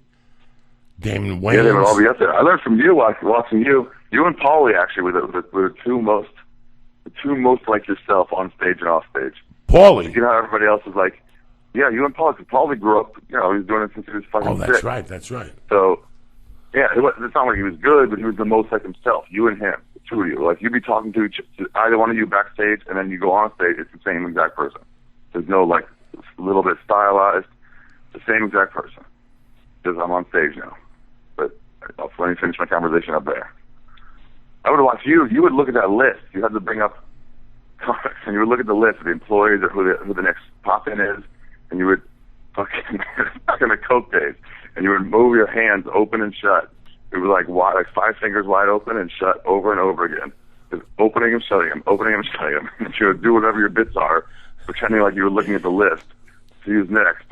Damon Wayans. Yeah, they would all be up there. I learned from you watching you. You and Paulie actually were the two most like yourself on stage and off stage. Paulie. You know how everybody else is like, yeah, you and Paulie. Paulie grew up, you know, he was doing it since he was fucking that's 6. right, that's right. So, yeah, it's not like he was good, but he was the most like himself. You and him, the 2 of you. Like, you'd be talking to either one of you backstage, and then you go on stage, it's the same exact person. There's no, like, a little bit stylized. It's the same exact person. Because I'm on stage now. But let me finish my conversation up there. I would watch you. You would look at that list. You had to bring up comics, and you would look at the list of the employees or who the next pop-in is, and you would fucking back in the Coke days, and you would move your hands open and shut. It was like 5 fingers wide open and shut over and over again. Just opening and shutting them, opening and shutting them. And you would do whatever your bits are, pretending like you were looking at the list to use next.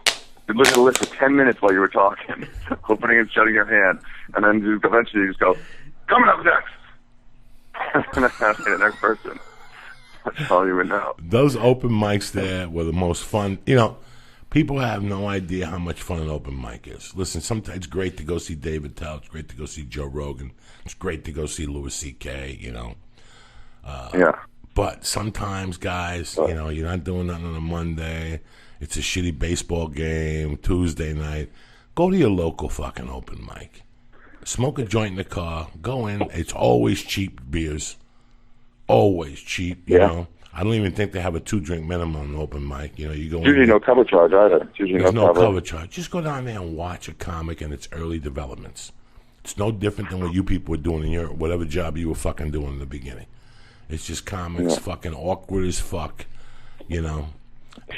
You'd look at the list for 10 minutes while you were talking, opening and shutting your hand, and then eventually you just go, coming up next. And then the next person. That's all you would know. Those open mics there were the most fun. You know, people have no idea how much fun an open mic is. Listen, sometimes it's great to go see David Tell. It's great to go see Joe Rogan. It's great to go see Louis C.K., you know. But sometimes, guys, you know, you're not doing nothing on a Monday. It's a shitty baseball game, Tuesday night. Go to your local fucking open mic. smoke a joint in the car, go in. It's always cheap beers. Always cheap, you know. I don't even think they have a 2-drink minimum on open mic. You know, you go usually in. No cover charge either. There's no cover charge. Just go down there and watch a comic and its early developments. It's no different than what you people were doing in your whatever job you were fucking doing in the beginning. It's just comics fucking awkward as fuck, you know.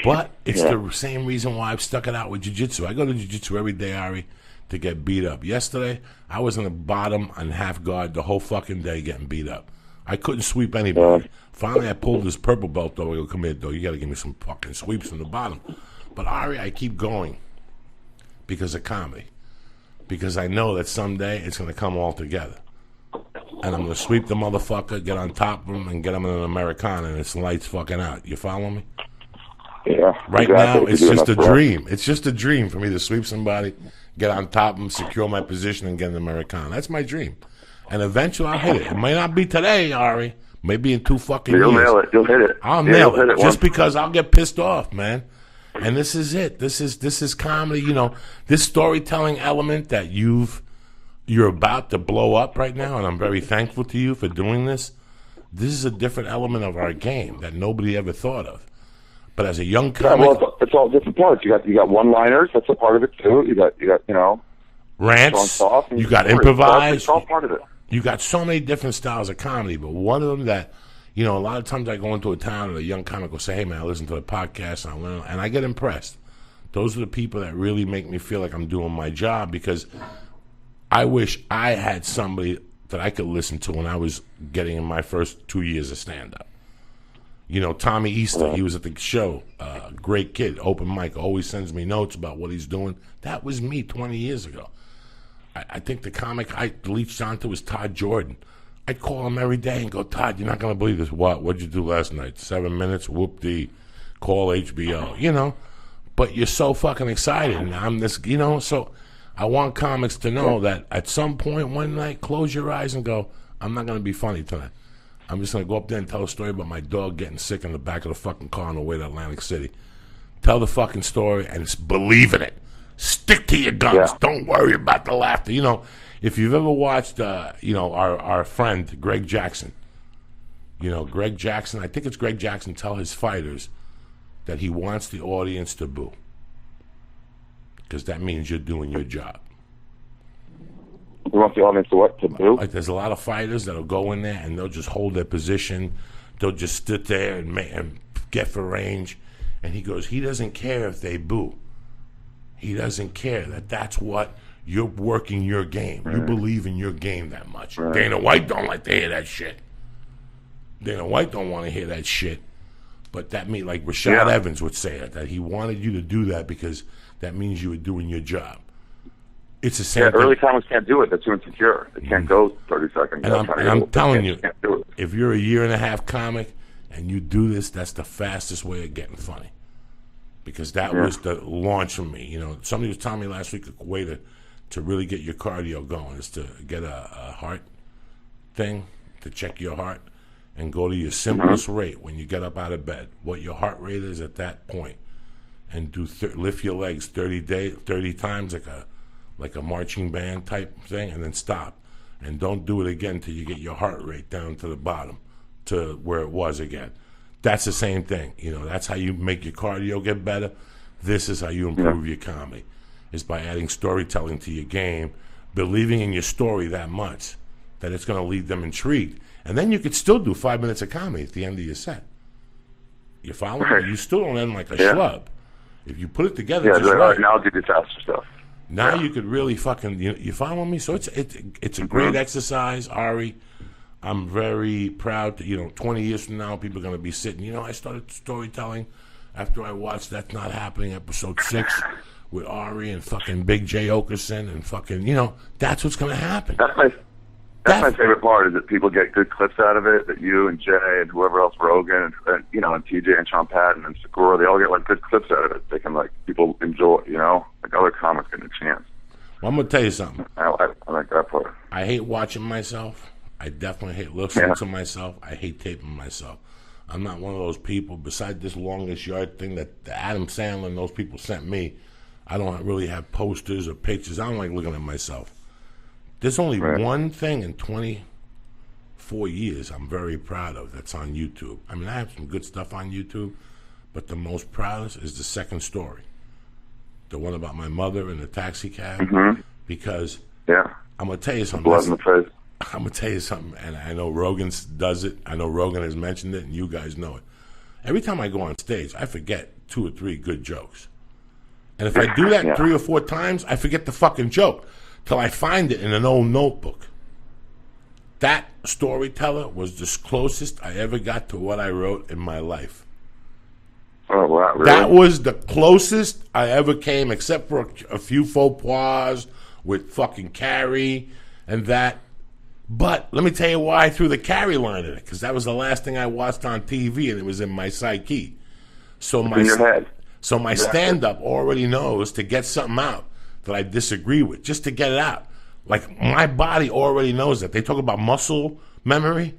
But it's the same reason why I've stuck it out with jiu-jitsu. I go to jiu-jitsu every day, Ari, to get beat up. Yesterday, I was in the bottom and half guard the whole fucking day getting beat up. I couldn't sweep anybody. Finally, I pulled this purple belt, though. I go, come here, though. You got to give me some fucking sweeps from the bottom. But, Ari, I keep going because of comedy. Because I know that someday it's going to come all together. And I'm going to sweep the motherfucker, get on top of him, and get him in an Americana, and it's lights fucking out. You follow me? Yeah. Right now, it's just a dream. It's just a dream for me to sweep somebody, get on top of them, secure my position, and get an Americana. That's my dream. And eventually I'll hit it. It may not be today, Ari. Maybe in 2 fucking years. You'll nail it. You'll hit it. I'll nail it. Just because I'll get pissed off, man. And this is it. This is comedy. You know, this storytelling element that you're about to blow up right now, and I'm very thankful to you for doing this. This is a different element of our game that nobody ever thought of. But as a young comic, well, it's all different parts. You got one-liners. That's a part of it too. You got you know, rants. You got improvised. It's all part of it. You got so many different styles of comedy, but one of them that, you know, a lot of times I go into a town and a young comic will say, hey, man, I listen to the podcast and I learn, and I get impressed. Those are the people that really make me feel like I'm doing my job, because I wish I had somebody that I could listen to when I was getting in my first 2 years of stand-up. You know, Tommy Easter, he was at the show, great kid, open mic, always sends me notes about what he's doing. That was me 20 years ago. I think the comic I leached onto was Todd Jordan. I'd call him every day and go, Todd, you're not going to believe this. What'd you do last night? 7 minutes? Whoop-dee. Call HBO. You know? But you're so fucking excited. And I'm this, you know? So I want comics to know that at some point one night, close your eyes and go, I'm not going to be funny tonight. I'm just going to go up there and tell a story about my dog getting sick in the back of the fucking car on the way to Atlantic City. Tell the fucking story and believe in it. Stick to your guns. Yeah. Don't worry about the laughter. You know, if you've ever watched, you know, our friend Greg Jackson. You know, Greg Jackson, I think it's Greg Jackson tell his fighters that he wants the audience to boo. Because that means you're doing your job. You want the audience to what? To boo? Like, there's a lot of fighters that'll go in there and they'll just hold their position. They'll just sit there and get for range. And he goes, he doesn't care if they boo. He doesn't care that's what you're working your game. You believe in your game that much. Dana White don't like to hear that shit. Dana White don't want to hear that shit. But that means, like Rashad Evans would say that he wanted you to do that because that means you were doing your job. It's the same thing. Early comics can't do it. They're too insecure. They can't go 30 seconds. And I'm telling you, if you're a year-and-a-half comic and you do this, that's the fastest way of getting funny. Because that was the launch for me. You know, somebody was telling me last week a way to really get your cardio going is to get a heart thing to check your heart and go to your simplest rate when you get up out of bed, what your heart rate is at that point, and do lift your legs 30 times like a marching band type thing, and then stop. And don't do it again till you get your heart rate down to the bottom to where it was again. That's the same thing. You know, that's how you make your cardio get better. This is how you improve your comedy, is by adding storytelling to your game, believing in your story that much that it's going to leave them intrigued. And then you could still do 5 minutes of comedy at the end of your set. You follow me? You still don't end like a schlub. If you put it together just right. Now I'll do the faster stuff. Now you could really fucking, you follow me? So it's a great exercise, Ari. I'm very proud that, 20 years from now, people are going to be sitting. I started storytelling after I watched That's Not Happening, episode 6, with Ari and fucking Big J. Okerson and fucking, that's what's going to happen. That's my favorite part, is that people get good clips out of it, that you and Jay and whoever else, Rogan, and TJ and Sean Patton and Segura, they all get, good clips out of it. They can, people enjoy, other comics get a chance. Well, I'm going to tell you something. I like that part. I hate watching myself. I definitely hate listening to myself. I hate taping myself. I'm not one of those people, besides this longest yard thing that Adam Sandler and those people sent me, I don't really have posters or pictures. I don't like looking at myself. There's only Right. one thing in 24 years I'm very proud of that's on YouTube. I mean, I have some good stuff on YouTube, but the most proudest is the second story. The one about my mother in the taxi cab. Mm-hmm. Because Yeah. I'm going to tell you something. Blood in the face. I'm going to tell you something, and I know Rogan does it. I know Rogan has mentioned it, and you guys know it. Every time I go on stage, I forget 2 or 3 good jokes. And if I do that Yeah. 3 or 4 times, I forget the fucking joke till I find it in an old notebook. That storyteller was the closest I ever got to what I wrote in my life. Oh, wow. Really? That was the closest I ever came, except for a few faux pas with fucking Carrie and that. But let me tell you why I threw the Carrie line in it, because that was the last thing I watched on TV, and it was in my psyche. So in your head. So my stand-up already knows to get something out that I disagree with, just to get it out. Like, my body already knows that. They talk about muscle memory.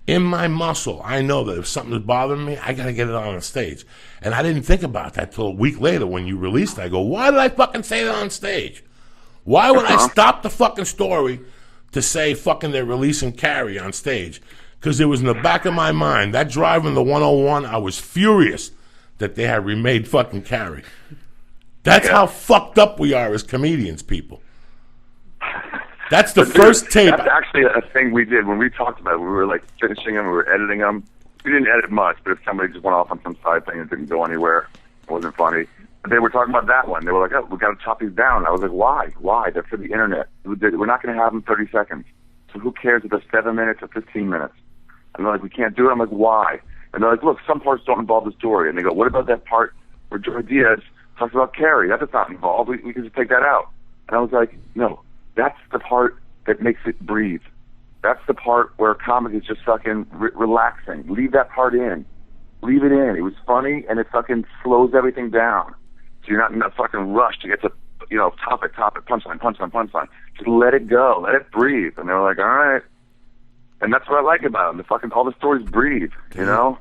In my muscle, I know that if something's bothering me, I got to get it on the stage. And I didn't think about that till a week later when you released it. I go, why did I fucking say that on stage? Why would I stop the fucking story to say fucking they're releasing Carrie on stage? Because it was in the back of my mind. That drive in the 101, I was furious that they had remade fucking Carrie. That's how fucked up we are as comedians, people. That's the first tape. That's actually a thing we did when we talked about it. We were like finishing them, we were editing them. We didn't edit much, but if somebody just went off on some side thing and didn't go anywhere, it wasn't funny. But they were talking about that one. They were like, oh, we got to chop these down. I was like, why? Why? They're for the internet. We're not going to have them 30 seconds. So who cares if they're 7 minutes or 15 minutes? And they're like, we can't do it. I'm like, why? And they're like, look, some parts don't involve the story. And they go, what about that part where Diaz talks about Carrie? That's not involved. We can just take that out. And I was like, no, that's the part that makes it breathe. That's the part where comedy is just fucking relaxing. Leave that part in. Leave it in. It was funny, and it fucking slows everything down. So you're not in that fucking rush to get to, topic, punchline. Just let it go. Let it breathe. And they were like, all right. And that's what I like about them. All the stories breathe, There's no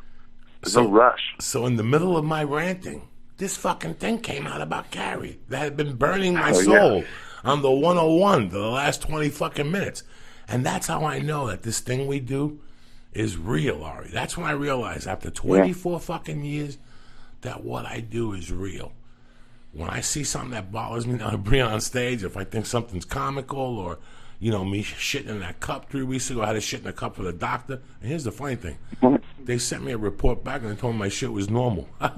rush. So in the middle of my ranting, this fucking thing came out about Carrie that had been burning my soul on the 101 for the last 20 fucking minutes. And that's how I know that this thing we do is real, Ari. That's when I realized after 24 fucking years that what I do is real. When I see something that bothers me, I bring it on stage. If I think something's comical or, me shitting in that cup 3 weeks ago, I had a shit in a cup for the doctor. And here's the funny thing. They sent me a report back and they told me my shit was normal. It's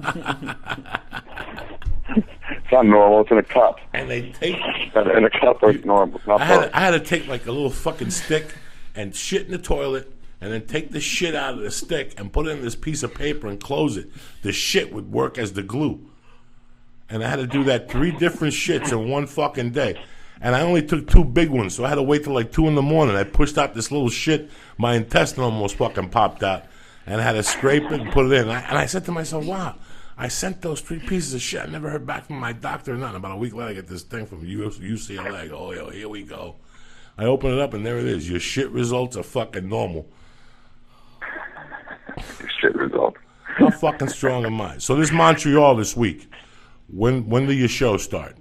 not normal. It's in a cup. And they take... In a cup, it's normal. I had to take like a little fucking stick and shit in the toilet and then take the shit out of the stick and put it in this piece of paper and close it. The shit would work as the glue. And I had to do that 3 different shits in one fucking day. And I only took 2 big ones, so I had to wait till like 2 in the morning. I pushed out this little shit. My intestine almost fucking popped out. And I had to scrape it and put it in. And I said to myself, wow, I sent those 3 pieces of shit. I never heard back from my doctor or nothing. About a week later, I get this thing from UCLA. I go, oh, yo, here we go. I open it up, and there it is. Your shit results are fucking normal. Your shit results. How fucking strong am I? So this Montreal this week. When do your show start?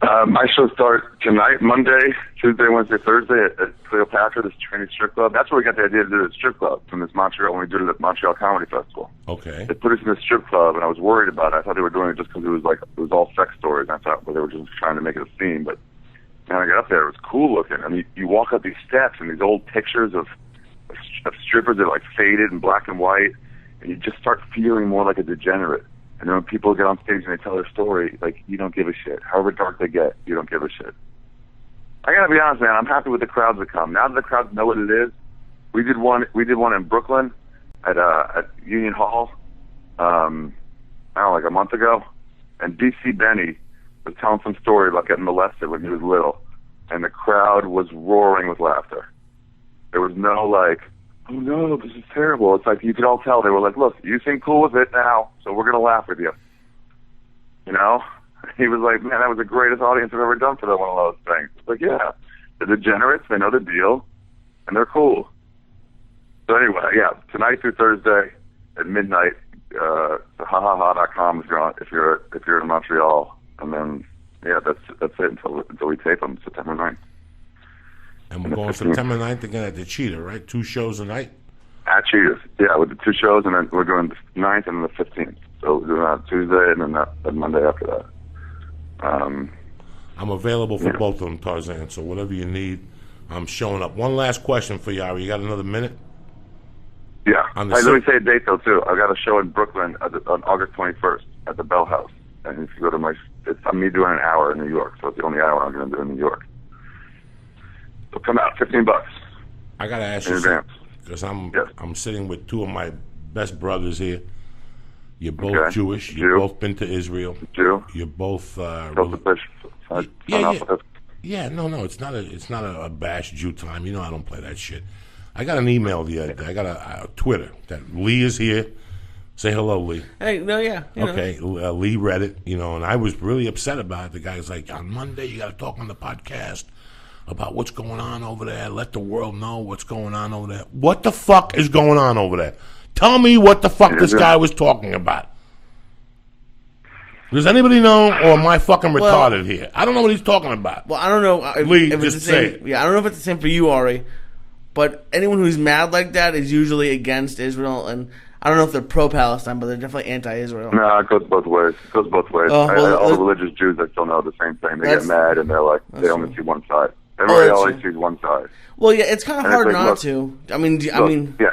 My show starts tonight, Monday, Tuesday, Wednesday, Thursday at Cleopatra, this training strip club. That's where we got the idea to do the strip club, from this Montreal, when we did it at Montreal Comedy Festival. Okay. They put us in the strip club, and I was worried about it. I thought they were doing it just because it was all sex stories. I thought they were just trying to make it a theme. But when I got up there, it was cool looking. I mean, you walk up these steps, and these old pictures of strippers that are like faded and black and white, and you just start feeling more like a degenerate. And then when people get on stage and they tell their story, like, you don't give a shit. However dark they get, you don't give a shit. I gotta be honest, man, I'm happy with the crowds that come. Now that the crowds know what it is, we did one in Brooklyn at Union Hall, like a month ago, and DC Benny was telling some story about getting molested when he was little, and the crowd was roaring with laughter. There was no like, oh no, this is terrible. It's like you could all tell they were like, look, you seem cool with it now, so we're gonna laugh with you. He was like, man, that was the greatest audience I've ever done for one of those things. It's like, yeah, they're degenerates, they know the deal, and they're cool. So anyway, yeah, tonight through Thursday at midnight, hahaha.com if you're in Montreal, and then that's it until we tape them September 9th. And we're going September 9th again at the Cheetah, right? 2 shows a night? At Cheetah's, yeah, with the 2 shows, and then we're doing the 9th and the 15th. So we're doing that Tuesday and then that Monday after that. I'm available for both of them, Tarzan, so whatever you need, I'm showing up. One last question for you, Ari. You got another minute? Yeah. Let me say a date, though, too. I got a show in Brooklyn on August 21st at the Bell House. And if you go to it's me doing an hour in New York, so it's the only hour I'm going to do in New York. So come out, $15. I got to ask you something, because I'm sitting with 2 of my best brothers here. You're both Jewish. You've both been to Israel. Jew. You're both Yeah, no, it's not a bash Jew time. You know I don't play that shit. I got an email the other day. I got a Twitter that Lee is here. Say hello, Lee. Hey, no, yeah. Okay, Lee read it, and I was really upset about it. The guy's like, on Monday you got to talk on the podcast about what's going on over there. Let the world know what's going on over there. What the fuck is going on over there? Tell me what the fuck this guy was talking about. Does anybody know, or am I fucking retarded here? I don't know what he's talking about. Well, I don't know Lee, if it's just the same. say it. Yeah, I don't know if it's the same for you, Ari. But anyone who's mad like that is usually against Israel, and I don't know if they're pro-Palestine, but they're definitely anti-Israel. No, it goes both ways. All the religious Jews that still know the same thing. They get mad, and they're like, they only see one side. Everybody always sees one side. Well, yeah, it's kind of hard not to. I mean, yeah,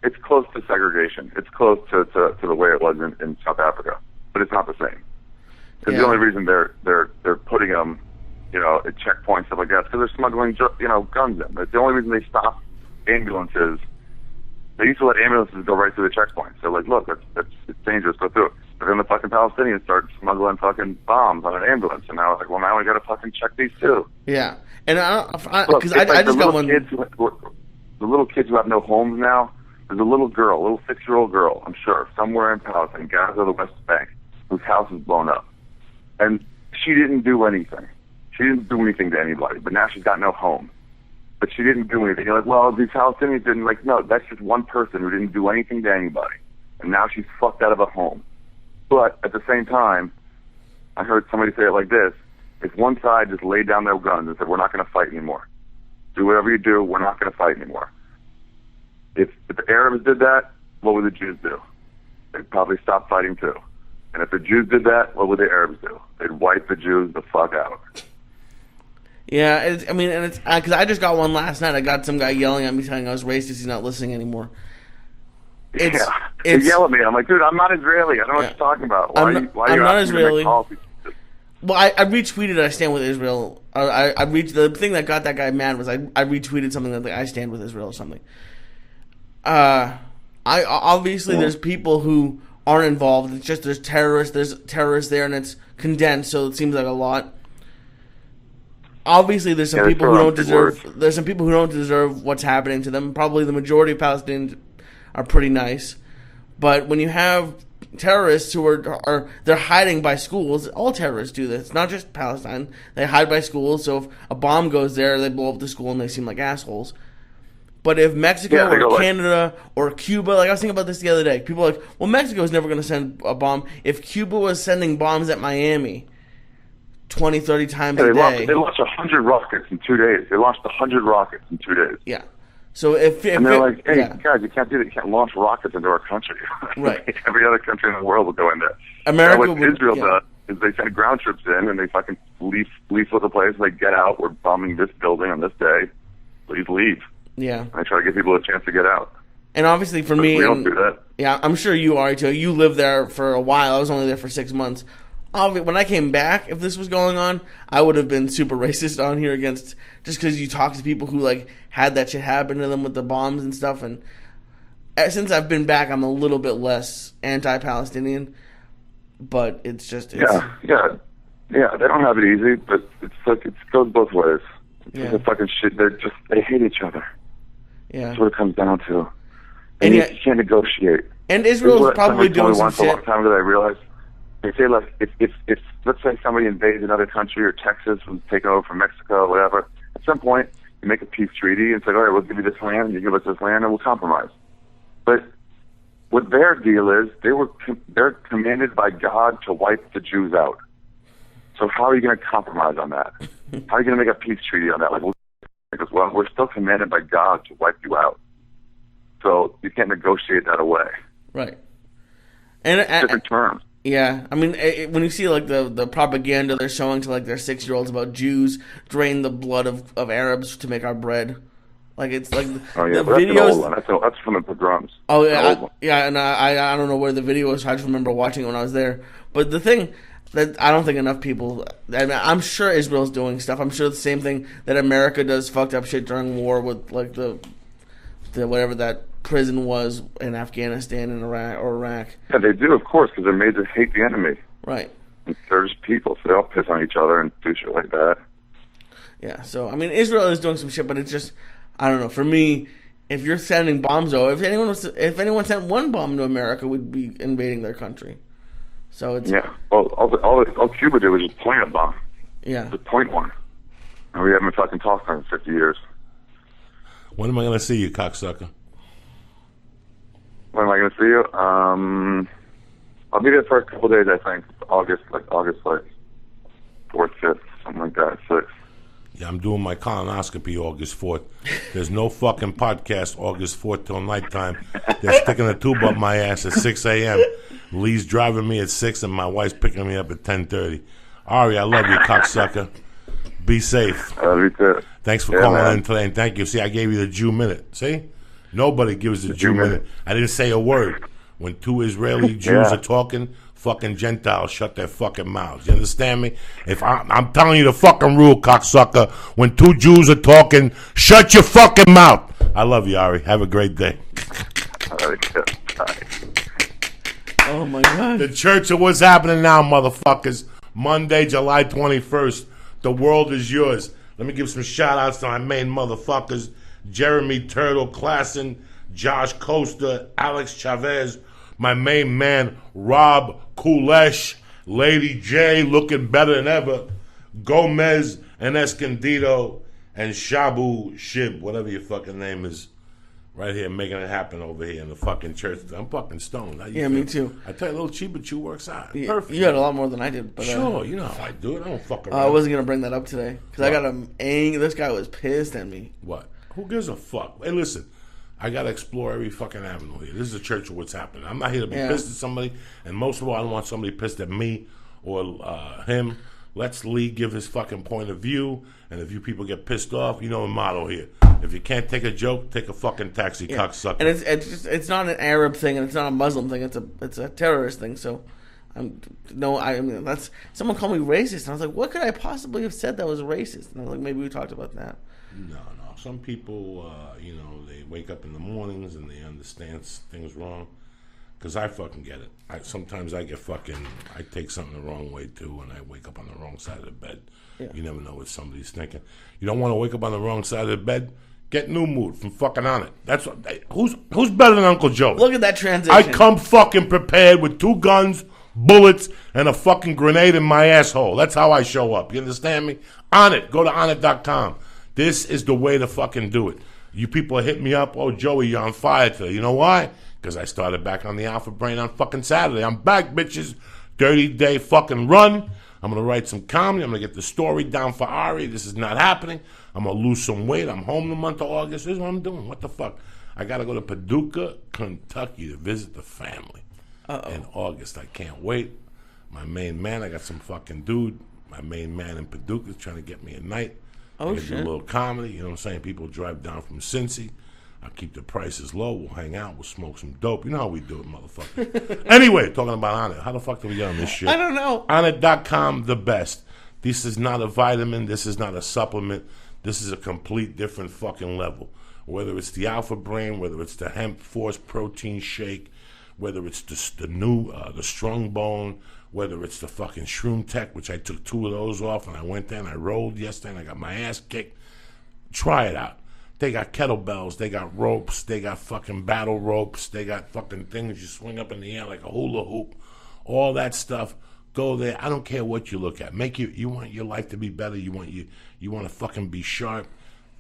it's close to segregation. It's close to the way it was in South Africa, but it's not the same. Because the only reason they're putting them, at checkpoints, stuff like that, because they're smuggling, guns in. That's the only reason they stop ambulances. They used to let ambulances go right through the checkpoints. They're like, look, it's dangerous, go through it. But then the fucking Palestinians started smuggling fucking bombs on an ambulance, and now it's like, well, now we got to fucking check these too. Yeah, and because I just got one. The little kids who have no homes now. There's a little 6-year-old girl, I'm sure, somewhere in Palestine, Gaza, the West Bank, whose house is blown up, and she didn't do anything. She didn't do anything to anybody, but now she's got no home. But she didn't do anything. You're like, well, these Palestinians didn't. Like, no, that's just one person who didn't do anything to anybody, and now she's fucked out of a home. But at the same time, I heard somebody say it like this: if one side just laid down their guns and said, we're not going to fight anymore, do whatever you do, we're not going to fight anymore. If the Arabs did that, what would the Jews do? They'd probably stop fighting too. And if the Jews did that, what would the Arabs do? They'd wipe the Jews the fuck out. Yeah, it's because I just got one last night. I got some guy yelling at me saying I was racist. He's not listening anymore. They yell at me. I'm like, dude, I'm not Israeli. I don't know what you're talking about. Why I'm not Israeli. Well, I retweeted I stand with Israel. The thing that got that guy mad was I retweeted something that I stand with Israel or something. Obviously there's people who aren't involved. It's just there's terrorists there, and it's condensed, so it seems like a lot. Obviously, there's some people who don't deserve. There's some people who don't deserve what's happening to them. Probably the majority of Palestinians are pretty nice, but when you have terrorists who they're hiding by schools, all terrorists do this. It's not just Palestine. They hide by schools. So if a bomb goes there, they blow up the school and they seem like assholes. But if Mexico or Canada or Cuba, like I was thinking about this the other day, people are like, well, Mexico's never going to send a bomb. If Cuba was sending bombs at Miami 20, 30 times a day. They launched 100 rockets in 2 days. They launched 100 rockets in 2 days. Yeah. So and they're like, hey, guys, you can't do that. You can't launch rockets into our country. Right. Every other country in the world will go in there. Israel does is they send ground troops in and they fucking leave with the place. They get out. We're bombing this building on this day. Please leave. Yeah. And I try to give people a chance to get out. And obviously for me, we don't do that. Yeah, I'm sure you are too. You lived there for a while. I was only there for 6 months. When I came back, if this was going on, I would have been super racist on here just because you talk to people who like had that shit happen to them with the bombs and stuff. And since I've been back, I'm a little bit less anti-Palestinian. But it's just yeah. They don't have it easy, but it's like it goes both ways. It's just fucking shit. They hate each other. Yeah, that's what it comes down to. And you can't negotiate. And Israel's probably doing some shit. A long time ago, I realized. They say, like, if let's say somebody invades another country or Texas was taken over from Mexico or whatever, at some point you make a peace treaty and say, all right, we'll give you this land, you give us this land, and we'll compromise. But what their deal is, they're commanded by God to wipe the Jews out. So how are you going to compromise on that? How are you going to make a peace treaty on that? Like, well, we're still commanded by God to wipe you out. So you can't negotiate that away. Right. And Different terms. Yeah, I mean, when you see like the propaganda they're showing to like their 6-year-olds about Jews drain the blood of Arabs to make our bread, like it's like the That's videos. an old one. That's from the pogroms. Oh yeah, and I don't know where the video was. I just remember watching it when I was there. But the thing that I don't think enough people. I mean, I'm sure Israel's doing stuff. I'm sure the same thing that America does fucked up shit during war with like the whatever that prison was in Afghanistan and Iraq. Yeah, they do, of course, because they're made to hate the enemy. Right. And they're just people, so they all piss on each other and do shit like that. Yeah, so, I mean, Israel is doing some shit, but it's just, I don't know. For me, if you're sending bombs, though, if anyone sent one bomb to America, we'd be invading their country. So it's... Yeah, well, all Cuba did was just point a bomb. Yeah. Just point one. And we haven't fucking talked for 50 years. When am I going to see you, cocksucker? When am I going to see you? I'll be there for a couple days, I think. August 4th, 5th, something like that, 6th. Yeah, I'm doing my colonoscopy August 4th. There's no fucking podcast August 4th till nighttime. They're sticking a tube up my ass at 6 a.m. Lee's driving me at 6 and my wife's picking me up at 10:30. Ari, I love you, cocksucker. Be safe. I love you too. Thanks for calling in today, and thank you. See, I gave you the Jew minute. See? Nobody gives the Jew minute. I didn't say a word. When two Israeli Jews are talking, fucking Gentiles shut their fucking mouths. You understand me? If I'm telling you the fucking rule, cocksucker. When two Jews are talking, shut your fucking mouth. I love you, Ari. Have a great day. Oh, my God. The Church of What's Happening Now, motherfuckers. Monday, July 21st. The world is yours. Let me give some shout-outs to my main motherfuckers. Jeremy Turtle Klassen, Josh Costa, Alex Chavez, my main man, Rob Kulesh, Lady J, looking better than ever, Gomez and Escondido, and Shabu Shib, whatever your fucking name is, right here making it happen over here in the fucking church. I'm fucking stoned. Yeah, me too. I tell you, a little cheaper chew works out. Yeah, Perfect. you had a lot more than I did. But, sure, you know how I do it. I don't fuck around. I wasn't going to bring that up today because I got him angry. This guy was pissed at me. What? Who gives a fuck? Hey, listen, I got to explore every fucking avenue here. This is a church of what's happening. I'm not here to be pissed at somebody, and most of all, I don't want somebody pissed at me or him. Let's Lee give his fucking point of view, and if you people get pissed off, you know the motto here. If you can't take a joke, take a fucking taxi, cocksucker. And it's not an Arab thing, and it's not a Muslim thing. It's a terrorist thing. So, I mean that's someone called me racist, and I was like, what could I possibly have said that was racist? And I was like, maybe we talked about that. No. Some people, they wake up in the mornings and they understand things wrong. Because I fucking get it. Sometimes I take something the wrong way too, and I wake up on the wrong side of the bed. Yeah. You never know what somebody's thinking. You don't want to wake up on the wrong side of the bed? Get New Mood from fucking On It. That's what. Who's better than Uncle Joe? Look at that transition. I come fucking prepared with 2 guns, bullets, and a fucking grenade in my asshole. That's how I show up. You understand me? On It. Go to onit.com. This is the way to fucking do it. You people hit me up, oh, Joey, you're on fire today. You know why? Because I started back on the Alpha Brain on fucking Saturday. I'm back, bitches. 30-day fucking run. I'm going to write some comedy. I'm going to get the story down for Ari. This is not happening. I'm going to lose some weight. I'm home the month of August. This is what I'm doing. What the fuck? I got to go to Paducah, Kentucky to visit the family. In August. I can't wait. My main man, I got some fucking dude. My main man in Paducah is trying to get me a night. Oh, shit. Do a little comedy, you know what I'm saying? People drive down from Cincy. I'll keep the prices low. We'll hang out. We'll smoke some dope. You know how we do it, motherfucker. Anyway, talking about On It. How the fuck do we get on this shit? I don't know. Onit.com, the best. This is not a vitamin. This is not a supplement. This is a complete different fucking level. Whether it's the Alpha Brain, whether it's the Hemp Force Protein Shake, whether it's the new, the Strong Bone, whether it's the fucking Shroom Tech, which I took 2 of those off, and I went there and I rolled yesterday, and I got my ass kicked. Try it out. They got kettlebells, they got ropes, they got fucking battle ropes, they got fucking things you swing up in the air like a hula hoop. All that stuff. Go there. I don't care what you look at. You want your life to be better. You want to fucking be sharp.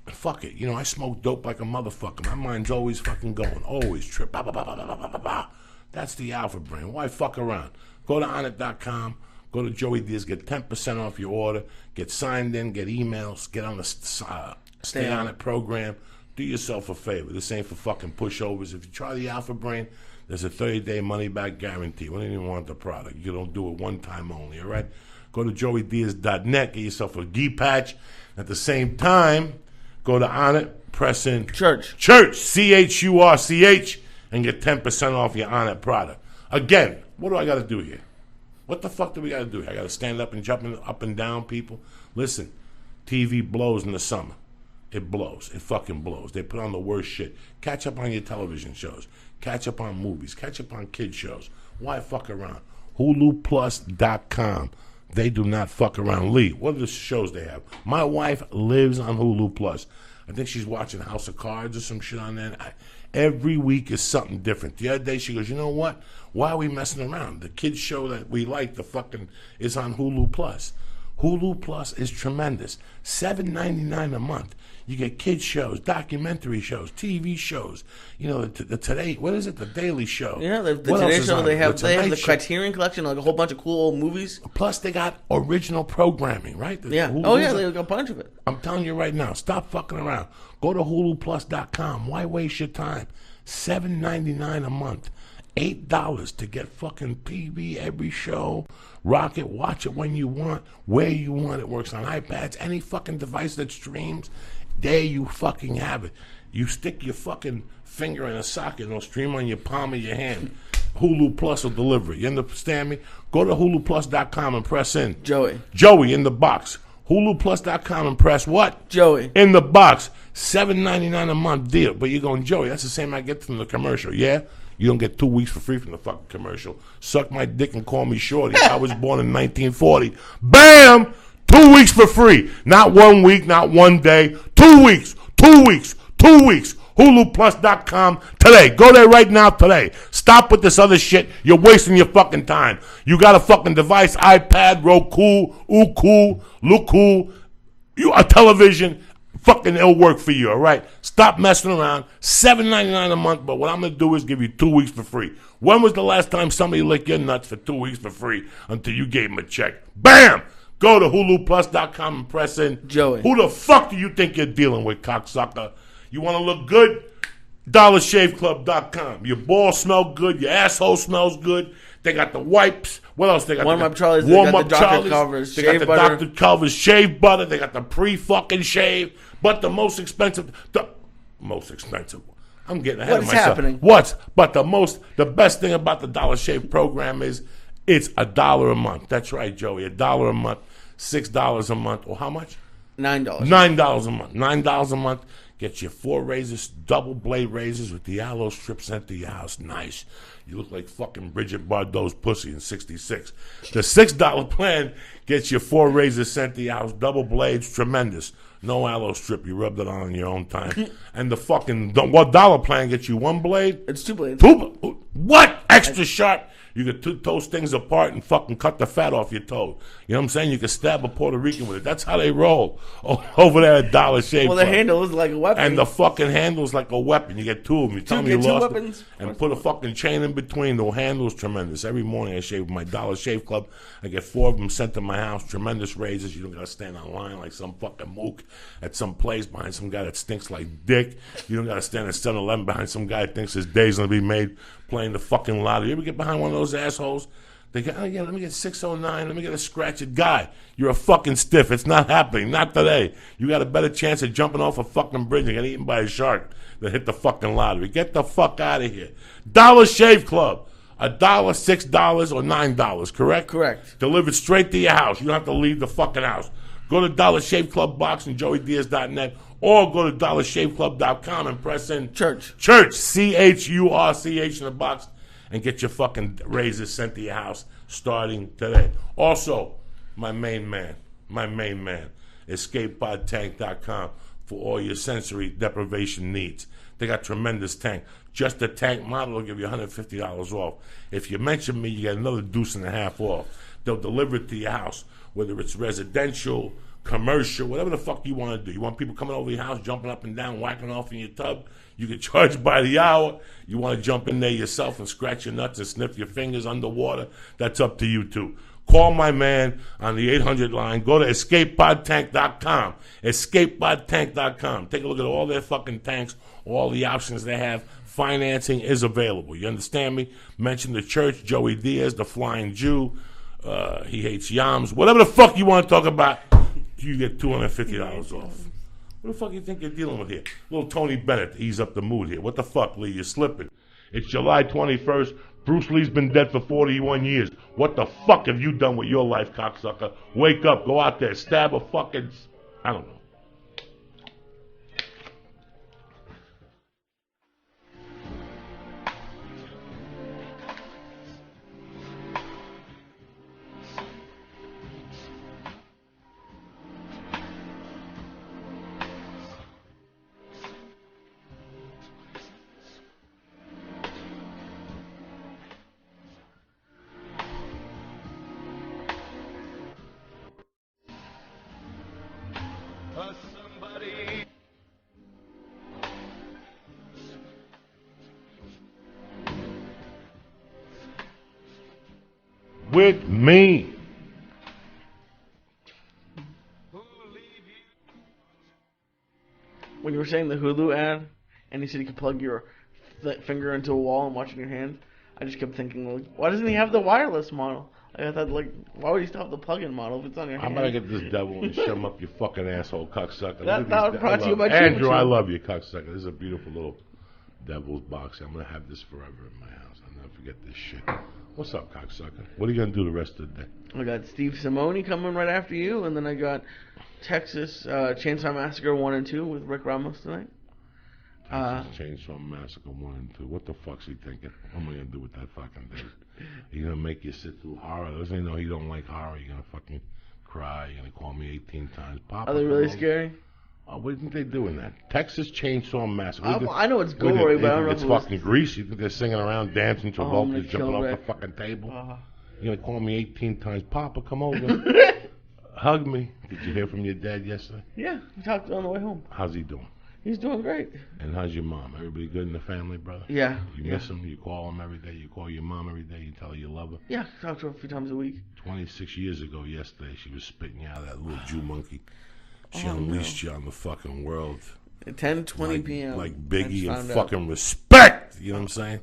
Fuck it. You know, I smoke dope like a motherfucker. My mind's always fucking going. Always trip. Bah, bah, bah, bah, bah, bah, bah, bah. That's the Alpha Brain. Why fuck around? Go to onit.com. Go to Joey Diaz, get 10% off your order, get signed in, get emails, get on the Stay On It program. Do yourself a favor. This ain't for fucking pushovers. If you try the Alpha Brain, there's a 30-day money-back guarantee. We don't even want the product. You don't do it one time only, all right? Go to joeydiaz.net, get yourself a gi patch. At the same time, go to On It, press in Church, CHURCH, and get 10% off your On It product. Again, what do I got to do here? What the fuck do we got to do here? I got to stand up and jump up and down, people? Listen, TV blows in the summer. It blows. It fucking blows. They put on the worst shit. Catch up on your television shows. Catch up on movies. Catch up on kid shows. Why fuck around? HuluPlus.com. They do not fuck around. Lee, what are the shows they have? My wife lives on Hulu Plus. I think she's watching House of Cards or some shit on there. Every week is something different. The other day she goes, you know what? Why are we messing around? The kids show that we like, the fucking, is on Hulu Plus. Hulu Plus is tremendous. $7.99 a month. You get kids shows, documentary shows, TV shows. You know, the Today, what is it? The Daily Show. Yeah, the Today Show. They have the Criterion Collection, like a whole bunch of cool old movies. Plus, they got original programming, right? Yeah. Oh yeah, they got a bunch of it. I'm telling you right now, stop fucking around. Go to HuluPlus.com. Why waste your time? $7.99 a month. $8 to get fucking TV, every show. Rock it, watch it when you want, where you want. It works on iPads, any fucking device that streams. There you fucking have it. You stick your fucking finger in a socket and it'll stream on your palm of your hand. Hulu Plus will deliver it. You understand me? Go to HuluPlus.com and press in. Joey in the box. HuluPlus.com and press what? Joey. In the box. $7.99 a month deal. But you're going, Joey, that's the same I get from the commercial, yeah? You don't get 2 weeks for free from the fucking commercial. Suck my dick and call me shorty. I was born in 1940. Bam! 2 weeks for free. Not 1 week, not 1 day. 2 weeks. 2 weeks. 2 weeks. HuluPlus.com today. Go there right now today. Stop with this other shit. You're wasting your fucking time. You got a fucking device, iPad, Roku, Uku, Luku, a television. Fucking it'll work for you, all right? Stop messing around. $7.99 a month, but what I'm going to do is give you 2 weeks for free. When was the last time somebody licked your nuts for 2 weeks for free until you gave them a check? Bam! Go to HuluPlus.com and press in. Joey. Who the fuck do you think you're dealing with, cocksucker? You want to look good? DollarShaveClub.com. Your balls smell good. Your asshole smells good. They got the wipes. What else they got? Warm-up Charlie's. They got the Dr. Culver's. They got the Dr. Culver's shave butter. They got the pre-fucking shave. But the most expensive. I'm getting ahead of myself. What's happening? But the best thing about the Dollar Shave program is it's $1 a month. That's right, Joey. $1 a month. $6 a month. Or how much? $9. $9 a month. $9 a month. Get your 4 razors, double blade razors with the aloe strips sent to your house. Nice. You look like fucking Bridget Bardot's pussy in 66. The $6 plan gets your 4 razors sent to your house, double blades, tremendous. No aloe strip. You rubbed it on in your own time. And the fucking $1 plan gets you 1 blade. It's 2 blades. What? Extra sharp. You could toast things apart and fucking cut the fat off your toe. You know what I'm saying? You could stab a Puerto Rican with it. That's how they roll over there at Dollar Shave. Well, the handle is like a weapon. And the fucking handle is like a weapon. You get 2 of them. You tell me you lost it. And put a fucking chain in between. The handle is tremendous. Every morning I shave with my Dollar Shave Club. I get 4 of them sent to my house. Tremendous razors. You don't got to stand on line like some fucking mook at some place behind some guy that stinks like dick. You don't got to stand at 7-Eleven behind some guy that thinks his day's going to be made playing the fucking lottery. You ever get behind one of those assholes? They go, oh yeah, let me get 609, let me get a scratched guy. You're a fucking stiff. It's not happening. Not today. You got a better chance of jumping off a fucking bridge and getting eaten by a shark than hit the fucking lottery. Get the fuck out of here. Dollar Shave Club. $1, $6, or $9, correct? Correct. Delivered straight to your house. You don't have to leave the fucking house. Go to Dollar Shave Club box and joeydiaz.net or go to dollarshaveclub.com and press in Church, CHURCH in the box and get your fucking razors sent to your house starting today. Also, my main man, EscapePodTank.com for all your sensory deprivation needs. They got tremendous tank. Just the tank model will give you $150 off. If you mention me, you get another $1.50 off. They'll deliver it to your house, whether it's residential, commercial, whatever the fuck you want to do. You want people coming over your house, jumping up and down, whacking off in your tub? You can charge by the hour. You want to jump in there yourself and scratch your nuts and sniff your fingers underwater? That's up to you too. Call my man on the 800 line. Go to escapepodtank.com. Escapepodtank.com. Take a look at all their fucking tanks, all the options they have. Financing is available. You understand me? Mention the church, Joey Diaz, the Flying Jew. He hates yams. Whatever the fuck you want to talk about, you get $250 off. What the fuck you think you're dealing with here? Little Tony Bennett to ease up the mood here. What the fuck, Lee? You're slipping. It's July 21st. Bruce Lee's been dead for 41 years. What the fuck have you done with your life, cocksucker? Wake up. Go out there. Stab a fucking... I don't know. With me. When you were saying the Hulu ad, and he said you could plug your finger into a wall and watch in your hand, I just kept thinking, like, why doesn't he have the wireless model? Like, I thought, like, why would he still have the plug-in model if it's on your hand? I'm gonna get this devil and shove him up your fucking asshole, cocksucker. That was brought to you by Andrew, I love you, cocksucker. This is a beautiful little devil's box. I'm gonna have this forever in my house. I'll never forget this shit. What's up, cocksucker? What are you gonna do the rest of the day? I got Steve Simone coming right after you, and then I got Texas Chainsaw Massacre 1 and 2 with Rick Ramos tonight. Chainsaw Massacre 1 and 2. What the fuck's he thinking? What am I gonna do with that fucking thing? He gonna make you sit through horror? Doesn't he know he don't like horror? You're gonna fucking cry. You're gonna call me 18 times. Papa, are they really scary? What do you think they're doing that? Texas Chainsaw Massacre. I know it's gory, but I don't know if it's fucking Grease. You think they're singing around, dancing, Travolta, jumping off the fucking table? You're gonna call me 18 times, Papa, come over. Hug me. Did you hear from your dad yesterday? Yeah, we talked on the way home. How's he doing? He's doing great. And how's your mom? Everybody good in the family, brother? Yeah. You miss him? You call him every day? You call your mom every day? You tell her you love her? Yeah, talk to her a few times a week. 26 years ago yesterday, she was spitting you out of that little Jew monkey. She unleashed you on the fucking world. At 10:20 p.m. Like Biggie and fucking respect. You know what I'm saying?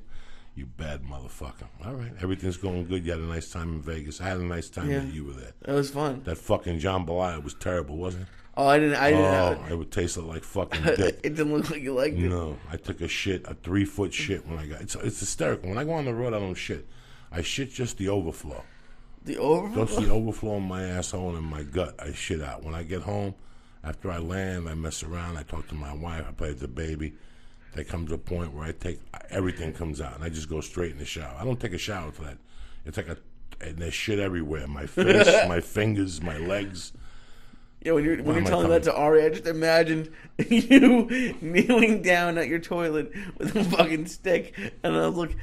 You bad motherfucker. All right. Everything's going good. You had a nice time in Vegas. I had a nice time that you were there. It was fun. That fucking jambalaya was terrible, wasn't it? Oh, I didn't. It would taste like fucking dick. It didn't look like you liked it. No. I took a 3-foot shit when I got... It's hysterical. When I go on the road, I don't shit. I shit just the overflow. The overflow? Just the overflow in my asshole and in my gut. I shit out. When I get home... After I land, I mess around. I talk to my wife. I play with the baby. There comes a point where everything comes out, and I just go straight in the shower. I don't take a shower for that. It's like and there's shit everywhere. My face, my fingers, my legs. Yeah, when you're telling that to Ari, I just imagined you kneeling down at your toilet with a fucking stick, and I was like,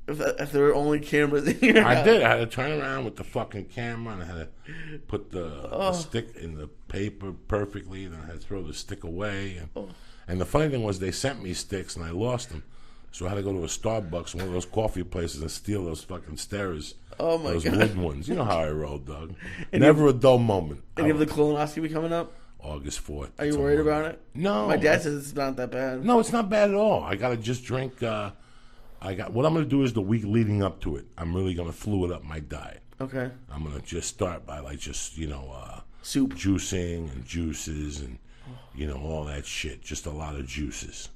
if there were only cameras in your house. I did. I had to turn around with the fucking camera, and I had to put the stick in the paper perfectly, and I had to throw the stick away. And the funny thing was they sent me sticks, and I lost them. So I had to go to a Starbucks, one of those coffee places, and steal those fucking stirrers. Oh, my God. Those wood ones. You know how I roll, Doug. Never a dull moment. And you have the colonoscopy coming up? August 4th. Are you worried about it? No. My dad says it's not that bad. No, it's not bad at all. I got to just drink... what I'm going to do is the week leading up to it, I'm really going to fluid up my diet. Okay. I'm going to just start by soup, juicing and juices and, all that shit. Just a lot of juices.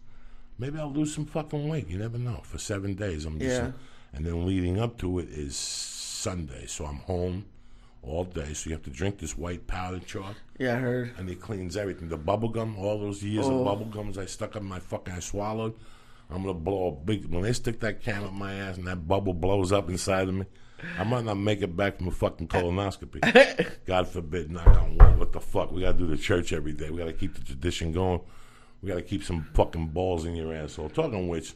Maybe I'll lose some fucking weight. You never know. For 7 days. And then leading up to it is Sunday. So I'm home all day. So you have to drink this white powder chalk. Yeah, I heard. And it cleans everything. The bubble gum, all those years of bubble gums I stuck in I swallowed. I'm going to blow a big... When they stick that can up my ass and that bubble blows up inside of me, I might not make it back from a fucking colonoscopy. God forbid, knock on wood. What the fuck? We got to do the church every day. We got to keep the tradition going. We got to keep some fucking balls in your asshole. Talking of which,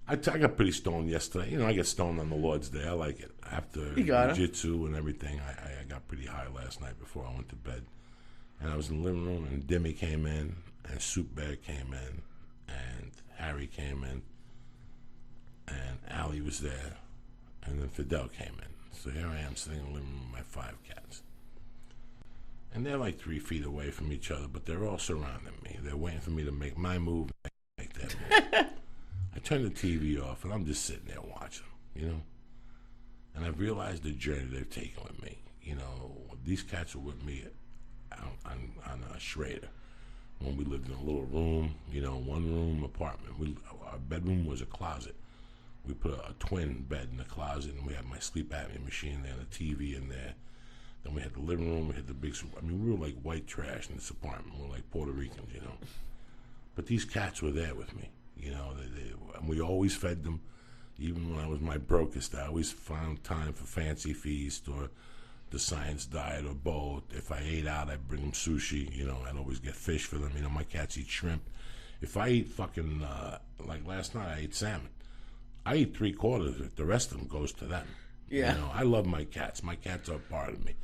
I got pretty stoned yesterday. I get stoned on the Lord's Day. I like it. After Jiu-jitsu and everything, I got pretty high last night before I went to bed. And I was in the living room, and Demi came in, and Soup Bag came in, and Harry came in, and Allie was there, and then Fidel came in. So here I am sitting in the living room with my 5 cats. And they're like 3 feet away from each other, but they're all surrounding me. They're waiting for me to make my move, make that move. I turn the TV off, and I'm just sitting there watching, you know? And I've realized the journey they've taken with me. You know, these cats were with me on Schrader when we lived in a little room, you know, 1-room apartment. Our bedroom was a closet. We put a twin bed in the closet, and we had my sleep apnea machine there, and a TV in there. Then we had the living room. We had the big. I mean, we were like white trash in this apartment. We were like Puerto Ricans, you know. But these cats were there with me, you know. And we always fed them. Even when I was my brokest, I always found time for fancy feast or the science diet or both. If I ate out, I'd bring them sushi. You know, I'd always get fish for them. You know, my cats eat shrimp. If I eat fucking, like last night, I ate salmon. I eat 3/4 of it. The rest of them goes to them. Yeah. You know, I love my cats. My cats are a part of me.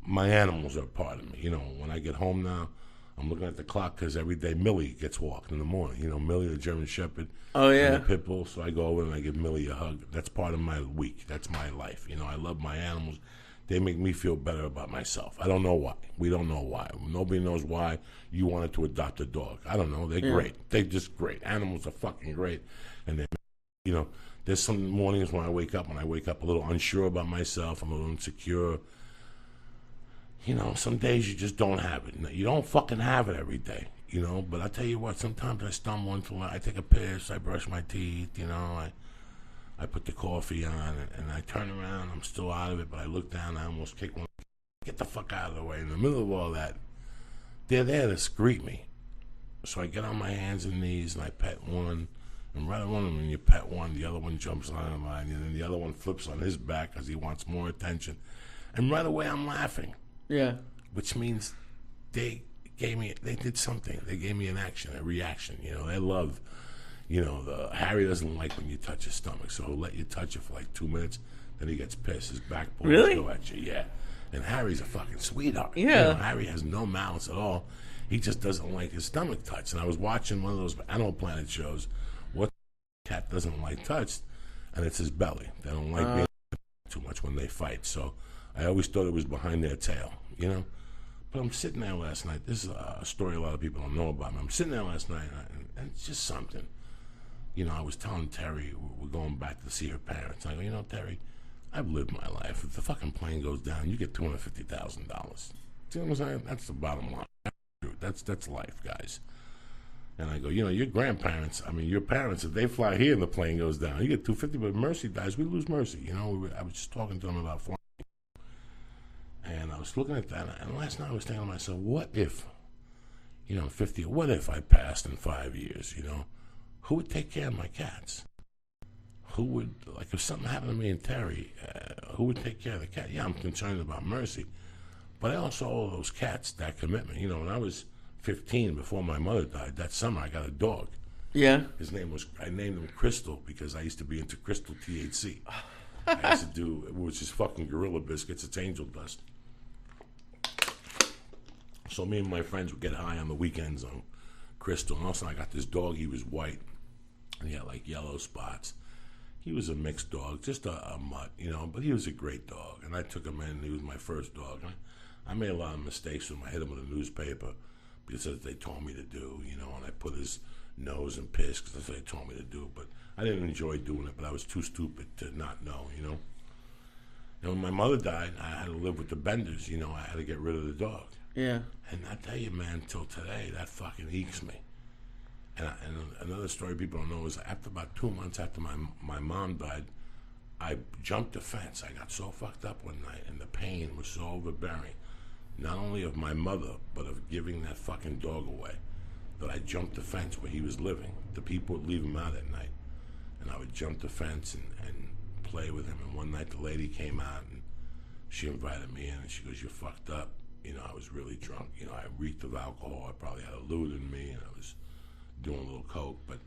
My animals are a part of me. You know, when I get home now, I'm looking at the clock because every day Millie gets walked in the morning. You know, Millie, the German Shepherd. Oh, yeah. And the pit bull. So I go over and I give Millie a hug. That's part of my week. That's my life. You know, I love my animals. They make me feel better about myself. I don't know why. We don't know why. Nobody knows why you wanted to adopt a dog. I don't know. They're great. They're just great. Animals are fucking great. And they, you know, there's some mornings when I wake up a little unsure about myself. I'm a little insecure. You know, some days you just don't have it. You don't fucking have it every day, you know. But I tell you what, sometimes I stumble into it. I take a piss, I brush my teeth, you know. I put the coffee on, and I turn around. I'm still out of it, but I look down. I almost kick one. Get the fuck out of the way. In the middle of all that, they're there to greet me. So I get on my hands and knees, and I pet one. And right around when you pet one, the other one jumps on mine, and then the other one flips on his back because he wants more attention. And right away, I'm laughing. Yeah. Which means they did something. They gave me an action, a reaction. You know, they love, you know, Harry doesn't like when you touch his stomach, so he'll let you touch it for like 2 minutes, then he gets pissed. His back will go at you, yeah. And Harry's a fucking sweetheart. Yeah. You know, Harry has no malice at all. He just doesn't like his stomach touched. And I was watching one of those Animal Planet shows. What cat doesn't like touched? And it's his belly. They don't like being too much when they fight. So I always thought it was behind their tail, you know? But I'm sitting there last night. This is a story a lot of people don't know about me. I'm sitting there last night, and it's just something. You know, I was telling Terry, we're going back to see her parents. I go, you know, Terry, I've lived my life. If the fucking plane goes down, you get $250,000. See what I'm saying? That's the bottom line. That's life, guys. And I go, you know, your grandparents, I mean, your parents, if they fly here and the plane goes down, you get $250, but Mercy dies, we lose Mercy. You know, I was just talking to them about and I was looking at that, and last night I was thinking to myself, what if, you know, 50, what if I passed in 5 years, you know? Who would take care of my cats? Who would, like, if something happened to me and Terry, who would take care of the cat? Yeah, I'm concerned about Mercy, but I also owe those cats that commitment. You know, when I was 15, before my mother died, that summer I got a dog. Yeah. I named him Crystal because I used to be into crystal THC. I used to do, which is fucking gorilla biscuits, it's angel dust. So me and my friends would get high on the weekends on crystal. And also I got this dog, he was white, and he had like yellow spots. He was a mixed dog, just a mutt, you know, but he was a great dog. And I took him in, and he was my first dog. And I made a lot of mistakes with him. I hit him with a newspaper because that's what they told me to do, you know, and I put his nose in piss because that's what they told me to do. But I didn't enjoy doing it, but I was too stupid to not know, you know. And when my mother died, I had to live with the Benders, you know, I had to get rid of the dog. Yeah. And I tell you, man, till today, that fucking eats me. And another story people don't know is after about 2 months after my mom died, I jumped the fence. I got so fucked up one night, and the pain was so overbearing, not only of my mother, but of giving that fucking dog away, that I jumped the fence where he was living. The people would leave him out at night, and I would jump the fence and play with him. And one night the lady came out, and she invited me in, and she goes, "You're fucked up." You know, I was really drunk. You know, I reeked of alcohol. I probably had a lewd in me, and I was doing a little coke. But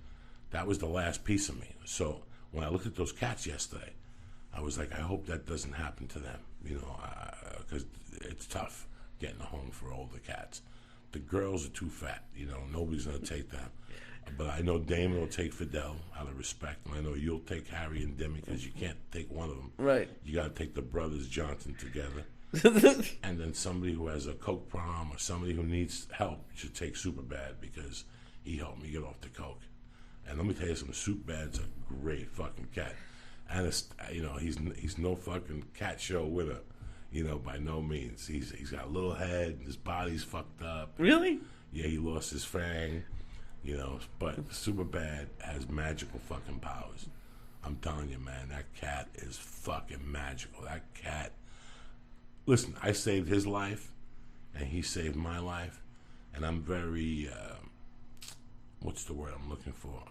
that was the last piece of me. So when I looked at those cats yesterday, I was like, I hope that doesn't happen to them. You know, because it's tough getting a home for older cats. The girls are too fat. You know, nobody's going to take them. But I know Damon will take Fidel out of respect, and I know you'll take Harry and Demi because you can't take one of them. Right. You got to take the brothers Johnson together. And then somebody who has a coke problem or somebody who needs help should take Superbad because he helped me get off the coke. And let me tell you something, Superbad's a great fucking cat. And it's, he's no fucking cat show winner, by no means. He's got a little head, his body's fucked up. Really? Yeah, he lost his fang, but Superbad has magical fucking powers. I'm telling you, man, that cat is fucking magical. That cat, listen, I saved his life, and he saved my life, and I'm very, what's the word I'm looking for?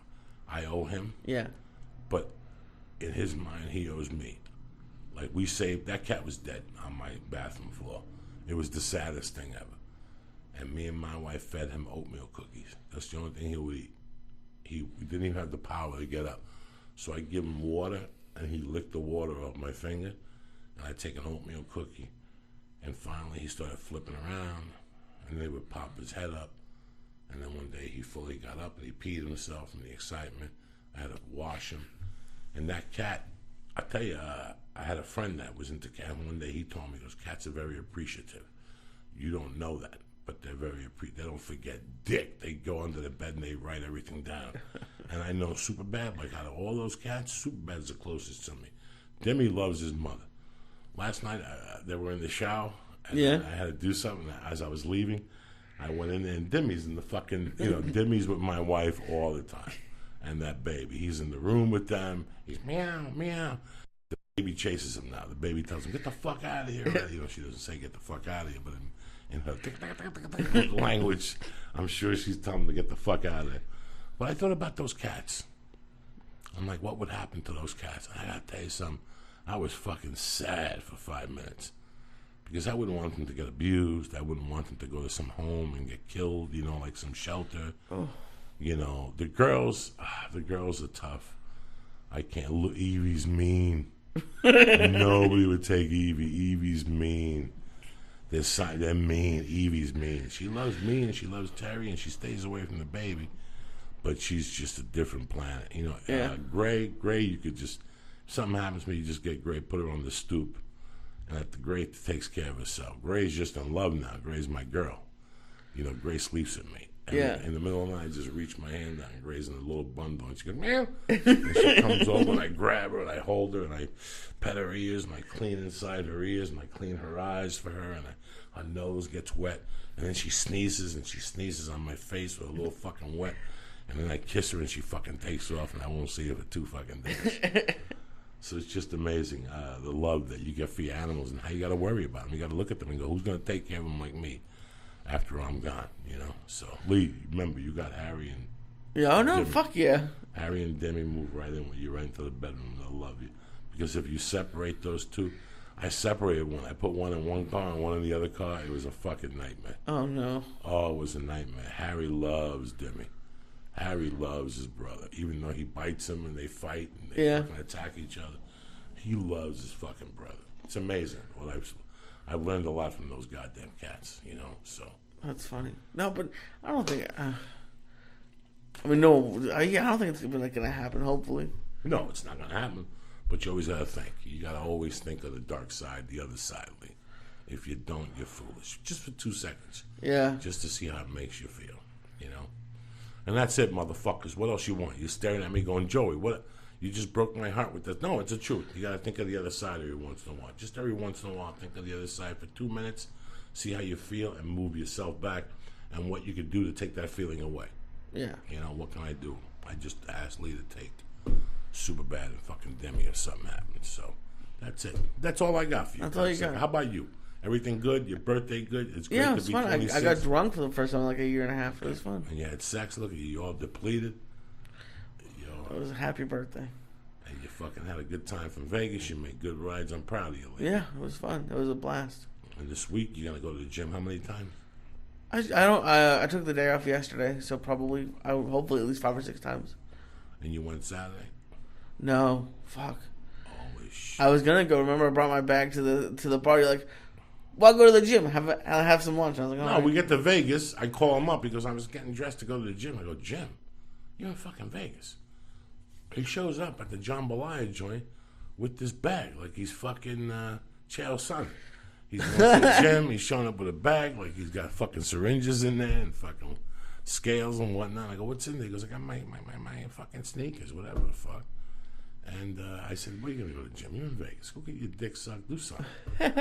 I owe him. Yeah. But in his mind, he owes me. Like, we saved, that cat was dead on my bathroom floor. It was the saddest thing ever. And me and my wife fed him oatmeal cookies. That's the only thing he would eat. He didn't even have the power to get up. So I give him water, and he licked the water off my finger, and I take an oatmeal cookie. And finally, he started flipping around, and they would pop his head up. And then one day, he fully got up, and he peed himself in the excitement. I had to wash him. And that cat, I tell you, I had a friend that was into cats. One day, he told me, those cats are very appreciative. You don't know that, but they're very appreciative. They don't forget dick. They go under the bed, and they write everything down. And I know Superbad, like out of all those cats, Superbad's the closest to me. Demi loves his mother. Last night, they were in the shower, and I had to do something. As I was leaving, I went in there, and Demi's in the fucking, Demi's with my wife all the time. And that baby, he's in the room with them. He's meow, meow. The baby chases him now. The baby tells him, get the fuck out of here. She doesn't say get the fuck out of here, but in her language, I'm sure she's telling him to get the fuck out of there. But I thought about those cats. I'm like, what would happen to those cats? I gotta tell you something. I was fucking sad for 5 minutes. Because I wouldn't want them to get abused. I wouldn't want them to go to some home and get killed, like some shelter. Oh. The girls are tough. I can't look. Evie's mean. Nobody would take Evie. Evie's mean. They're mean. Evie's mean. She loves me and she loves Terry and she stays away from the baby. But she's just a different planet. Gray, you could just, if something happens to me, you just get Gray, put her on the stoop. And the Gray takes care of herself. Gray's just in love now. Gray's my girl. Gray sleeps with me. And in the middle of the night, I just reach my hand down and Gray's in a little bundle. And she goes, meow. And she comes over and I grab her and I hold her and I pet her ears and I clean inside her ears and I clean her eyes for her and her nose gets wet. And then she sneezes and she sneezes on my face with a little fucking wet. And then I kiss her and she fucking takes off and I won't see her for 2 fucking days. So it's just amazing, the love that you get for your animals and how you got to worry about them. You got to look at them and go, who's going to take care of them like me after I'm gone, So, Lee, remember, you got Harry and Demi. Fuck yeah. Harry and Demi move right in with you, right into the bedroom. They'll love you. Because if you separate those two, I separated one. I put one in one car and one in the other car. It was a fucking nightmare. Oh, no. Oh, it was a nightmare. Harry loves Demi. Harry loves his brother, even though he bites him and they fight and they fucking attack each other. He loves his fucking brother. It's amazing. Well, I've learned a lot from those goddamn cats, so. That's funny. No, but I don't think, I don't think it's going to happen, hopefully. No, it's not going to happen, but you always got to think. You got to always think of the dark side, the other side, Lee. If you don't, you're foolish. Just for 2 seconds. Yeah. Just to see how it makes you feel, And that's it, motherfuckers. What else you want? You're staring at me going, Joey, what? You just broke my heart with this. No, it's the truth. You got to think of the other side every once in a while. Just every once in a while, think of the other side for 2 minutes, see how you feel, and move yourself back, and what you could do to take that feeling away. Yeah. What can I do? I just asked Lee to take Superbad and fucking Demi if something happens. So that's it. That's all I got for you. That's all you got. How about you? Everything good? Your birthday good? It's great to be 26. I got drunk for the first time in like a year and a half. It was fun. And you had sex. Look at you. You all depleted. It was a happy birthday. And you fucking had a good time from Vegas. You made good rides. I'm proud of you, Lee. Yeah, it was fun. It was a blast. And this week, you're going to go to the gym how many times? I took the day off yesterday, so hopefully at least 5 or 6 times. And you went Saturday? No. Fuck. Holy shit. I was going to go. Remember, I brought my bag to the bar. You're like, well, I'll go to the gym. I'll have some lunch. I was like, no, we get to Vegas. I call him up because I was getting dressed to go to the gym. I go, Jim, You're in fucking Vegas. He shows up at the John Belaya joint with this bag, like he's fucking Chael's son. He's going to the gym. He's showing up with a bag, like he's got fucking syringes in there and fucking scales and whatnot. I go, what's in there? He goes, I got my fucking sneakers, whatever the fuck. And I said, where are you going to go to the gym? You're in Vegas. Go get your dick sucked. Do something.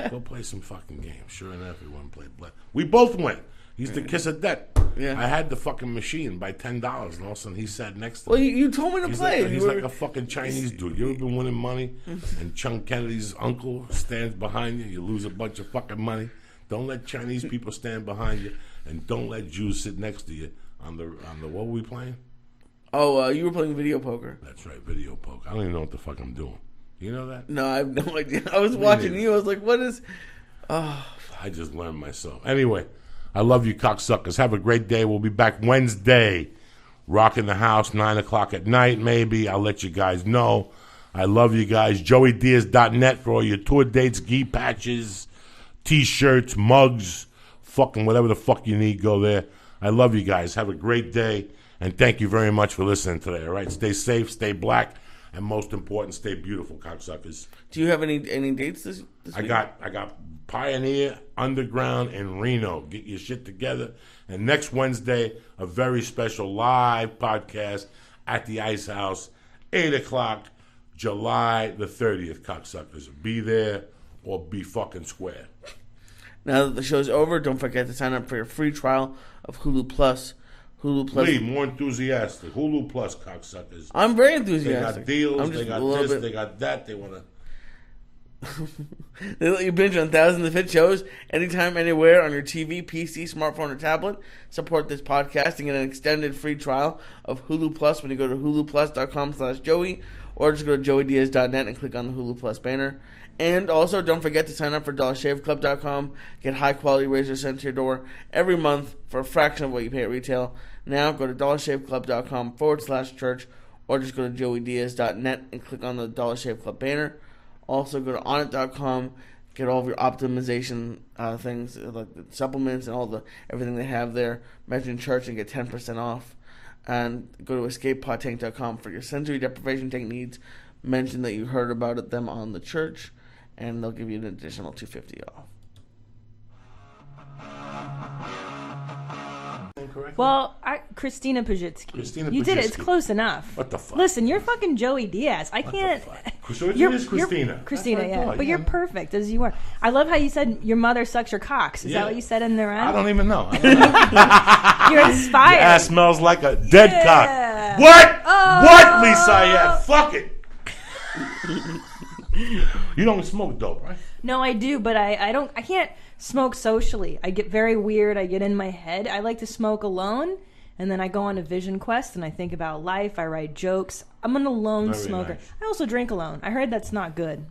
Go play some fucking games. Sure enough, we went and played black. We both went. He's the kiss of death. Yeah. I had the fucking machine by $10, and all of a sudden he sat next to Well, me. you told me to play. He's like a fucking Chinese dude. You ever been winning money, and Chung Kennedy's uncle stands behind you? You lose a bunch of fucking money. Don't let Chinese people stand behind you, and don't let Jews sit next to you on the what were we playing? Oh, you were playing video poker. That's right, video poker. I don't even know what the fuck I'm doing. You know that? No, I have no idea. I was watching you. I was like, what is... Oh. I just learned myself. Anyway, I love you, cocksuckers. Have a great day. We'll be back Wednesday. Rocking the house, 9 o'clock at night, maybe. I'll let you guys know. I love you guys. JoeyDiaz.net for all your tour dates, gi patches, T-shirts, mugs, fucking whatever the fuck you need, go there. I love you guys. Have a great day. And thank you very much for listening today, all right? Stay safe, stay black, and most important, stay beautiful, cocksuckers. Do you have any dates this week? I got Pioneer, Underground, and Reno. Get your shit together. And next Wednesday, a very special live podcast at the Ice House, 8 o'clock, July the 30th, cocksuckers. Be there or be fucking square. Now that the show's over, don't forget to sign up for your free trial of Hulu Plus. Hulu Plus. Lee, more enthusiastic. Hulu Plus, cocksuckers. I'm very They enthusiastic. got deals, I'm just they got a little this, bit... they got that. They want to... They let you binge on thousands of hit shows anytime, anywhere on your TV, PC, smartphone, or tablet. Support this podcast and get an extended free trial of Hulu Plus when you go to huluplus.com/Joey, or just go to joeydiaz.net and click on the Hulu Plus banner. And also, don't forget to sign up for DollarShaveClub.com. Get high-quality razors sent to your door every month for a fraction of what you pay at retail. Now, go to DollarShaveClub.com/church, or just go to joeydiaz.net and click on the Dollar Shave Club banner. Also, go to Onnit.com, get all of your optimization things, like the supplements and everything they have there. Mention church and get 10% off. And go to EscapePodTank.com for your sensory deprivation tank needs. Mention that you heard about them on the church, and they'll give you an additional $250 off. Well, Christina Pajitsky. You did it. It's close enough. What the fuck? Listen, you're fucking Joey Diaz. I can't. So it is Christina. Christina, yeah. But you're perfect as you are. I love how you said your mother sucks your cocks. Is that what you said in the round? I don't even know. You're inspired. Your ass smells like a dead cock. What? Oh. What, Lee Syatt? Fuck it. You don't smoke dope, right? No, I do, but I don't. I can't smoke socially. I get very weird. I get in my head. I like to smoke alone, and then I go on a vision quest and I think about life. I write jokes. I'm an alone smoker. Nice. I also drink alone. I heard that's not good.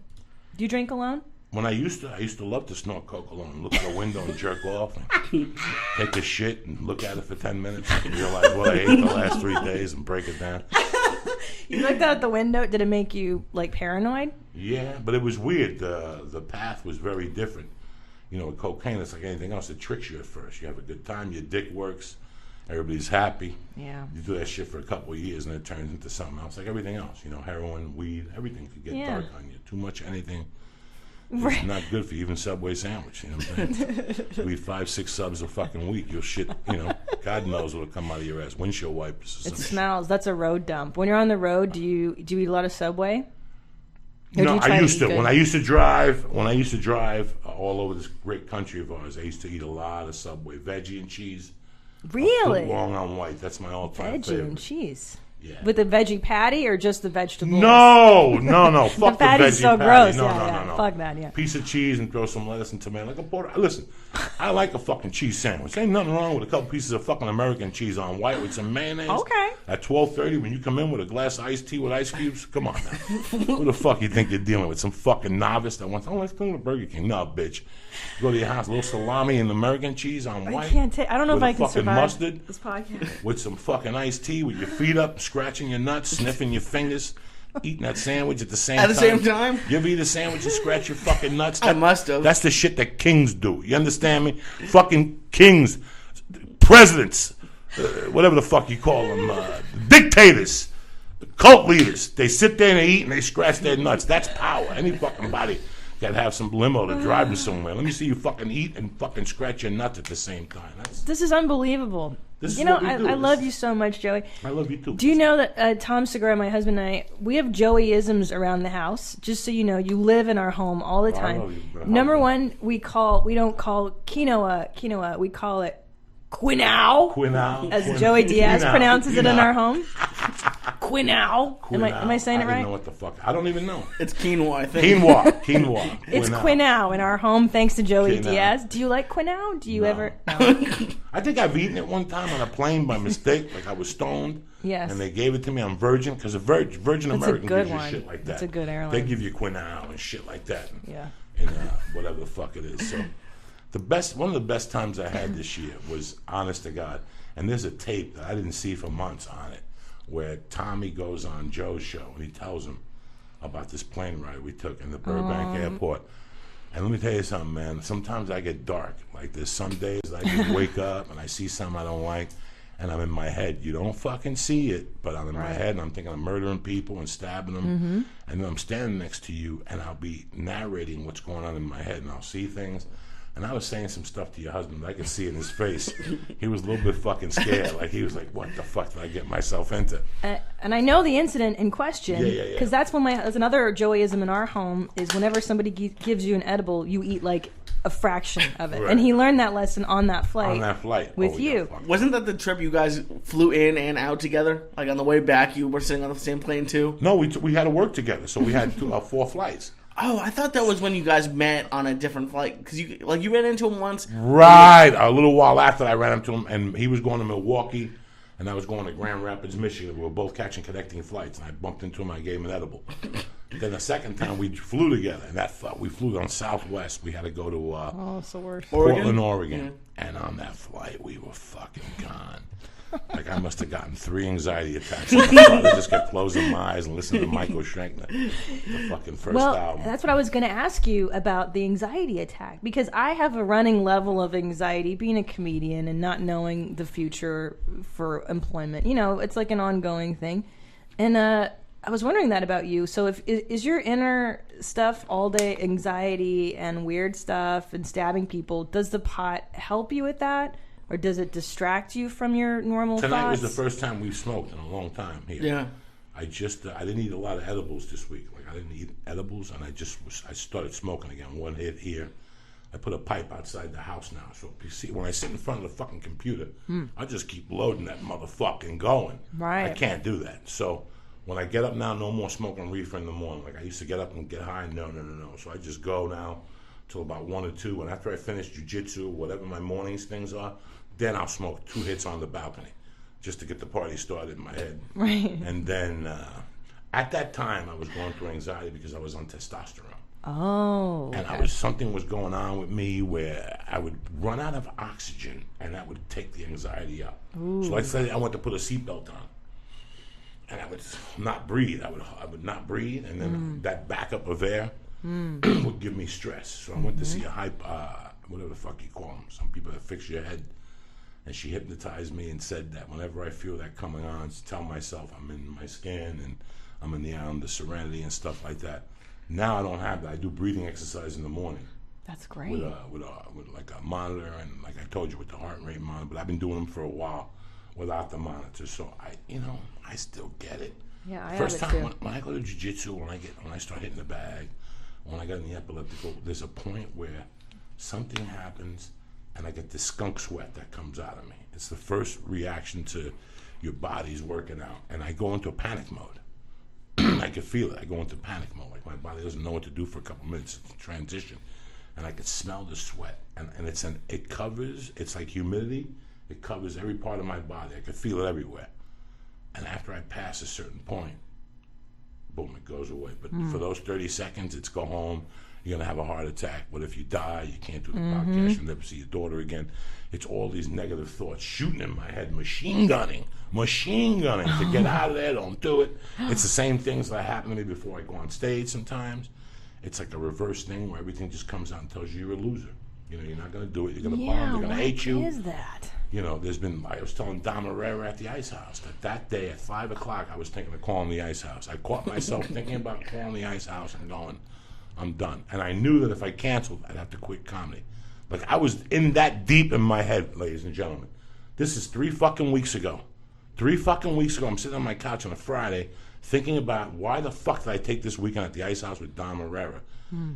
Do you drink alone? When I used to love to snort coke alone. Look out the window and jerk off, and take a shit and look at it for 10 minutes and realize what I ate the last 3 days and break it down. You looked out the window. Did it make you like paranoid? Yeah, but it was weird. The path was very different. You know, with cocaine, it's like anything else. It tricks you at first. You have a good time. Your dick works. Everybody's happy. Yeah. You do that shit for a couple of years, and it turns into something else. Like everything else. You know, heroin, weed, everything could get dark on you. Too much anything. It's not good for you. Even Subway sandwich. You know what I'm saying? You eat 5-6 subs a fucking week. You'll shit, you know. God knows what'll come out of your ass. Windshield wipers. It smells. That's a road dump. When you're on the road, do you eat a lot of Subway? No, I used to. When I used to drive all over this great country of ours, I used to eat a lot of Subway, veggie and cheese. Really? Long on white. That's my all-time favorite. Veggie and cheese. Yeah. With the veggie patty or just the vegetables? No. Fuck the patty's veggie so patty. gross. No. Fuck that, yeah. Piece of cheese and throw some lettuce and tomato. Like a border. Listen, I like a fucking cheese sandwich. Ain't nothing wrong with a couple pieces of fucking American cheese on white with some mayonnaise. Okay. At 12:30 when you come in with a glass of iced tea with ice cubes, come on now. Who the fuck you think you're dealing with? Some fucking novice that wants, let's go to Burger King. No, bitch. Go to your house, a little salami and American cheese on white. I don't know if I can survive mustard, this podcast. with some fucking iced tea with your feet up, scratching your nuts, sniffing your fingers, eating that sandwich at the same time. At the same time? You ever eat a sandwich and scratch your fucking nuts? I must have. That's the shit that kings do. You understand me? Fucking kings, presidents, whatever the fuck you call them, dictators, cult leaders. They sit there and they eat and they scratch their nuts. That's power. Any fucking body can have some limo to drive them somewhere. Let me see you fucking eat and fucking scratch your nuts at the same time. This is unbelievable. I love you so much, Joey. I love you too. Do you know that Tom Segura, my husband and I, we have Joey-isms around the house? Just so you know, you live in our home all the time. I love you, Number one, we don't call quinoa, we call it quinow. As Joey Diaz pronounces it in our home. Quinow. Am I saying it right? I don't know what the fuck. I don't even know. It's quinoa, I think. Quinoa. It's quinoa in our home, thanks to Joey Diaz. Do you like quinoa? Do you ever? No. I think I've eaten it one time on a plane by mistake. Like I was stoned. Yes. And they gave it to me. I'm Virgin, because Virgin American gives you one. shit like that. That's a good airline. They give you quinoa and shit like that. Yeah. And whatever the fuck it is. So one of the best times I had this year was, honest to God, and there's a tape that I didn't see for months on it, where Tommy goes on Joe's show and he tells him about this plane ride we took in the Burbank airport. And let me tell you something, man. Sometimes I get dark. Like there's some days I just wake up and I see something I don't like, and I'm in my head. You don't fucking see it, but I'm in my head and I'm thinking I'm murdering people and stabbing them. And then I'm standing next to you and I'll be narrating what's going on in my head and I'll see things. And I was saying some stuff to your husband. I could see in his face. He was a little bit fucking scared. Like, he was like, what the fuck did I get myself into? And I know the incident in question. Because that's when that's another Joeyism in our home is whenever somebody gives you an edible, you eat like a fraction of it. Right. And he learned that lesson on that flight. With you. Wasn't that the trip you guys flew in and out together? Like on the way back, you were sitting on the same plane too? No, we had to work together. So we had 4 flights. Oh, I thought that was when you guys met on a different flight, because you ran into him once. Right, a little while after I ran into him, and he was going to Milwaukee, and I was going to Grand Rapids, Michigan. We were both catching connecting flights, and I bumped into him. I gave him an edible. Then the second time we flew together, and we flew on Southwest. We had to go to Portland, Oregon, and on that flight we were fucking gone. Like I must have gotten 3 anxiety attacks. I just kept closing my eyes and listening to Michael Schrenkner, the fucking first album. That's what I was going to ask you about the anxiety attack, because I have a running level of anxiety being a comedian and not knowing the future for employment. You know, it's like an ongoing thing. And I was wondering that about you. So is your inner stuff all day anxiety and weird stuff and stabbing people? Does the pot help you with that? Or does it distract you from your normal thoughts? Tonight was the first time we've smoked in a long time here. Yeah. I didn't eat a lot of edibles this week. Like I didn't eat edibles, and I started smoking again. One hit here. I put a pipe outside the house now. So you see, when I sit in front of the fucking computer, I just keep loading that motherfucking going. Right. I can't do that. So when I get up now, no more smoking reefer in the morning. Like I used to get up and get high. No. So I just go now till about 1 or 2, and after I finish jiu-jitsu, whatever my mornings things are, then I'll smoke 2 hits on the balcony just to get the party started in my head. Right. And then at that time, I was going through anxiety because I was on testosterone. Oh. Okay. And something was going on with me where I would run out of oxygen, and that would take the anxiety up. Ooh. So like I said, I went to put a seatbelt on, and I would not breathe. I would not breathe, and then that backup of air would give me stress. So I went to see a whatever the fuck you call them, some people that fix your head. And she hypnotized me and said that whenever I feel that coming on, to tell myself I'm in my skin and I'm in the island of serenity and stuff like that. Now I don't have that. I do breathing exercise in the morning. That's great. With like a monitor, and like I told you, with the heart rate monitor. But I've been doing them for a while without the monitor, so I still get it. Yeah, I First have it time too. when I go to jiu-jitsu, when I start hitting the bag, when I got in the epileptical, there's a point where something happens. And I get this skunk sweat that comes out of me. It's the first reaction to your body's working out. And I go into a panic mode. I can feel it. I go into panic mode. Like my body doesn't know what to do for a couple minutes. It's a transition. And I can smell the sweat. And it covers, it's like humidity. It covers every part of my body. I can feel it everywhere. And after I pass a certain point, boom, it goes away. But for those 30 seconds, it's go home. You're going to have a heart attack. What if you die? You can't do the podcast. You'll never see your daughter again. It's all these negative thoughts shooting in my head, machine gunning to get out of there. Don't do it. It's the same things that happen to me before I go on stage sometimes. It's like a reverse thing where everything just comes out and tells you you're a loser. You know, you're not going to do it. You're going to bomb. They're going to hate you. What is that? You know, I was telling Dom Herrera at the Ice House that day at 5 o'clock, I was thinking of calling the Ice House. I caught myself thinking about calling the Ice House and going, I'm done. And I knew that if I canceled, I'd have to quit comedy. Like, I was in that deep in my head, ladies and gentlemen. This is 3 fucking weeks ago. 3 fucking weeks ago, I'm sitting on my couch on a Friday thinking about why the fuck did I take this weekend at the Ice House with Dom Herrera?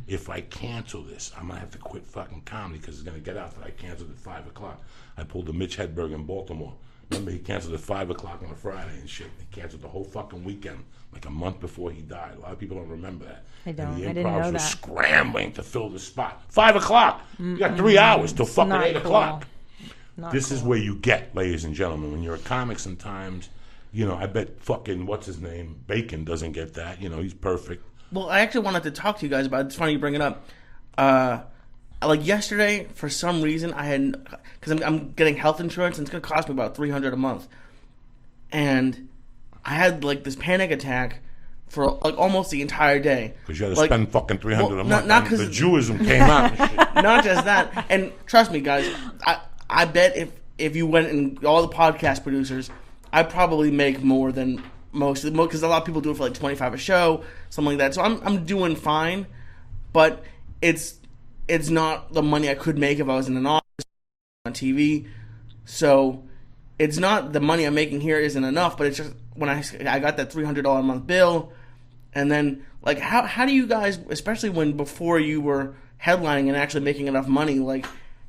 If I cancel this, I'm going to have to quit fucking comedy because it's going to get out that I canceled at 5 o'clock. I pulled the Mitch Hedberg in Baltimore. Remember, he canceled at 5 o'clock on a Friday and shit. He canceled the whole fucking weekend, like a month before he died. A lot of people don't remember that. I don't. And the I didn't know improvs were that. scrambling to fill the spot. 5 o'clock. You got 3 hours till fucking not 8 cool. o'clock. Not This is cool. where you get, ladies and gentlemen. When you're a comic sometimes, you know, I bet fucking, what's his name, Bacon doesn't get that. You know, he's perfect. Well, I actually wanted to talk to you guys about it. It's funny you bring it up. Like yesterday, for some reason, I had, because I'm getting health insurance, and it's going to cost me about $300 a month. And I had like this panic attack for like almost the entire day. Because you had to Like, spend fucking $300 a month. not and 'cause- the Jewism came out and shit. Not just that. And trust me, guys, I bet if you went and all the podcast producers, I probably make more than most of them, because a lot of people do it for like $25 a show, something like that. So I'm doing fine, but it's not the money I could make if I was in an office on TV. So it's not the money I'm making here isn't enough, but it's just when I got that $300 a month bill, and then like how do you guys, especially when before you were headlining and actually making enough money,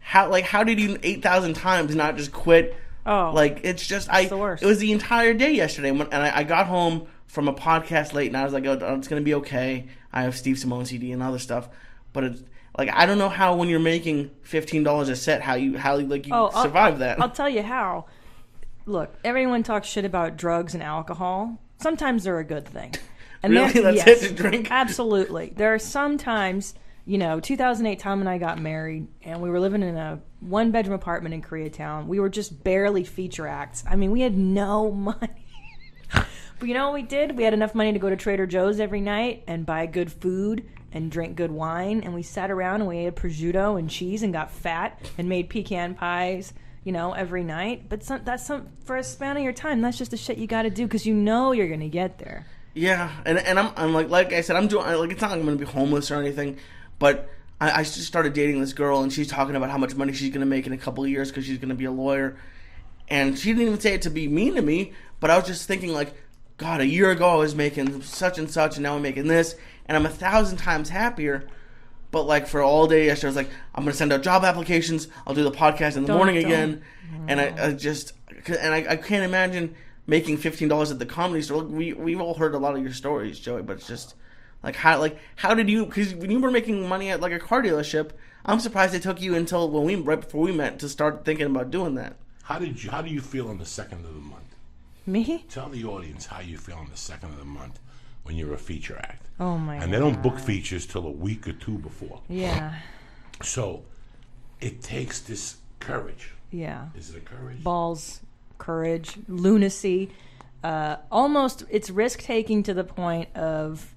how did you 8,000 times not just quit? Oh, Like, it's just, the worst. It was the entire day yesterday, and I got home from a podcast late, and I was like, oh, it's going to be okay. I have Steve Simone CD and other stuff. But it's, like, I don't know how when you're making $15 a set, how you survive that. I'll tell you how. Look, everyone talks shit about drugs and alcohol. Sometimes they're a good thing. And Really? That's yes, it to drink? Absolutely. There are some times, 2008, Tom and I got married, and we were living in a one-bedroom apartment in Koreatown. We were just barely feature acts. I mean, we had no money. But you know what we did? We had enough money to go to Trader Joe's every night and buy good food and drink good wine, and we sat around and we ate prosciutto and cheese and got fat and made pecan pies, every night. But for a span of your time, that's just the shit you got to do because you're going to get there. Yeah, and I'm like I said, I'm doing, like, it's not like I'm going to be homeless or anything, but I just started dating this girl, and she's talking about how much money she's going to make in a couple of years because she's going to be a lawyer. And she didn't even say it to be mean to me, but I was just thinking, like, God, a year ago I was making such and such, and now I'm making this, and I'm 1,000 times happier. But, like, for all day yesterday, I was like, I'm going to send out job applications, I'll do the podcast in the morning again. And I can't imagine making $15 at the Comedy Store. Look, we've all heard a lot of your stories, Joey, but it's just... how did you? Because when you were making money at like a car dealership, I'm surprised it took you until right before we met to start thinking about doing that. How do you feel on the second of the month? Me? Tell the audience how you feel on the second of the month when you're a feature act. Oh my God. And they don't book features till a week or two before. Yeah. So it takes this courage. Yeah. Is it a courage? Balls, courage, lunacy. Almost, it's risk taking to the point of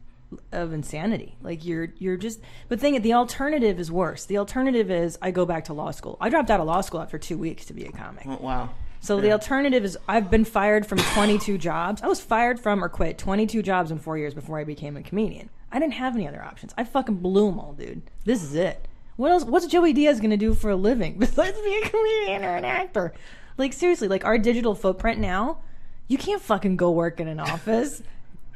insanity. Like you're just, but the alternative is worse. The alternative is I go back to law school. I dropped out of law school after 2 weeks to be a comic. Oh, wow. So the alternative is I've been fired from 22 jobs. I was fired from or quit 22 jobs in 4 years before I became a comedian. I didn't have any other options. I fucking blew them all, dude. This is it. What else? What's Joey Diaz going to do for a living besides be a comedian or an actor? Like, seriously, like our digital footprint now, you can't fucking go work in an office.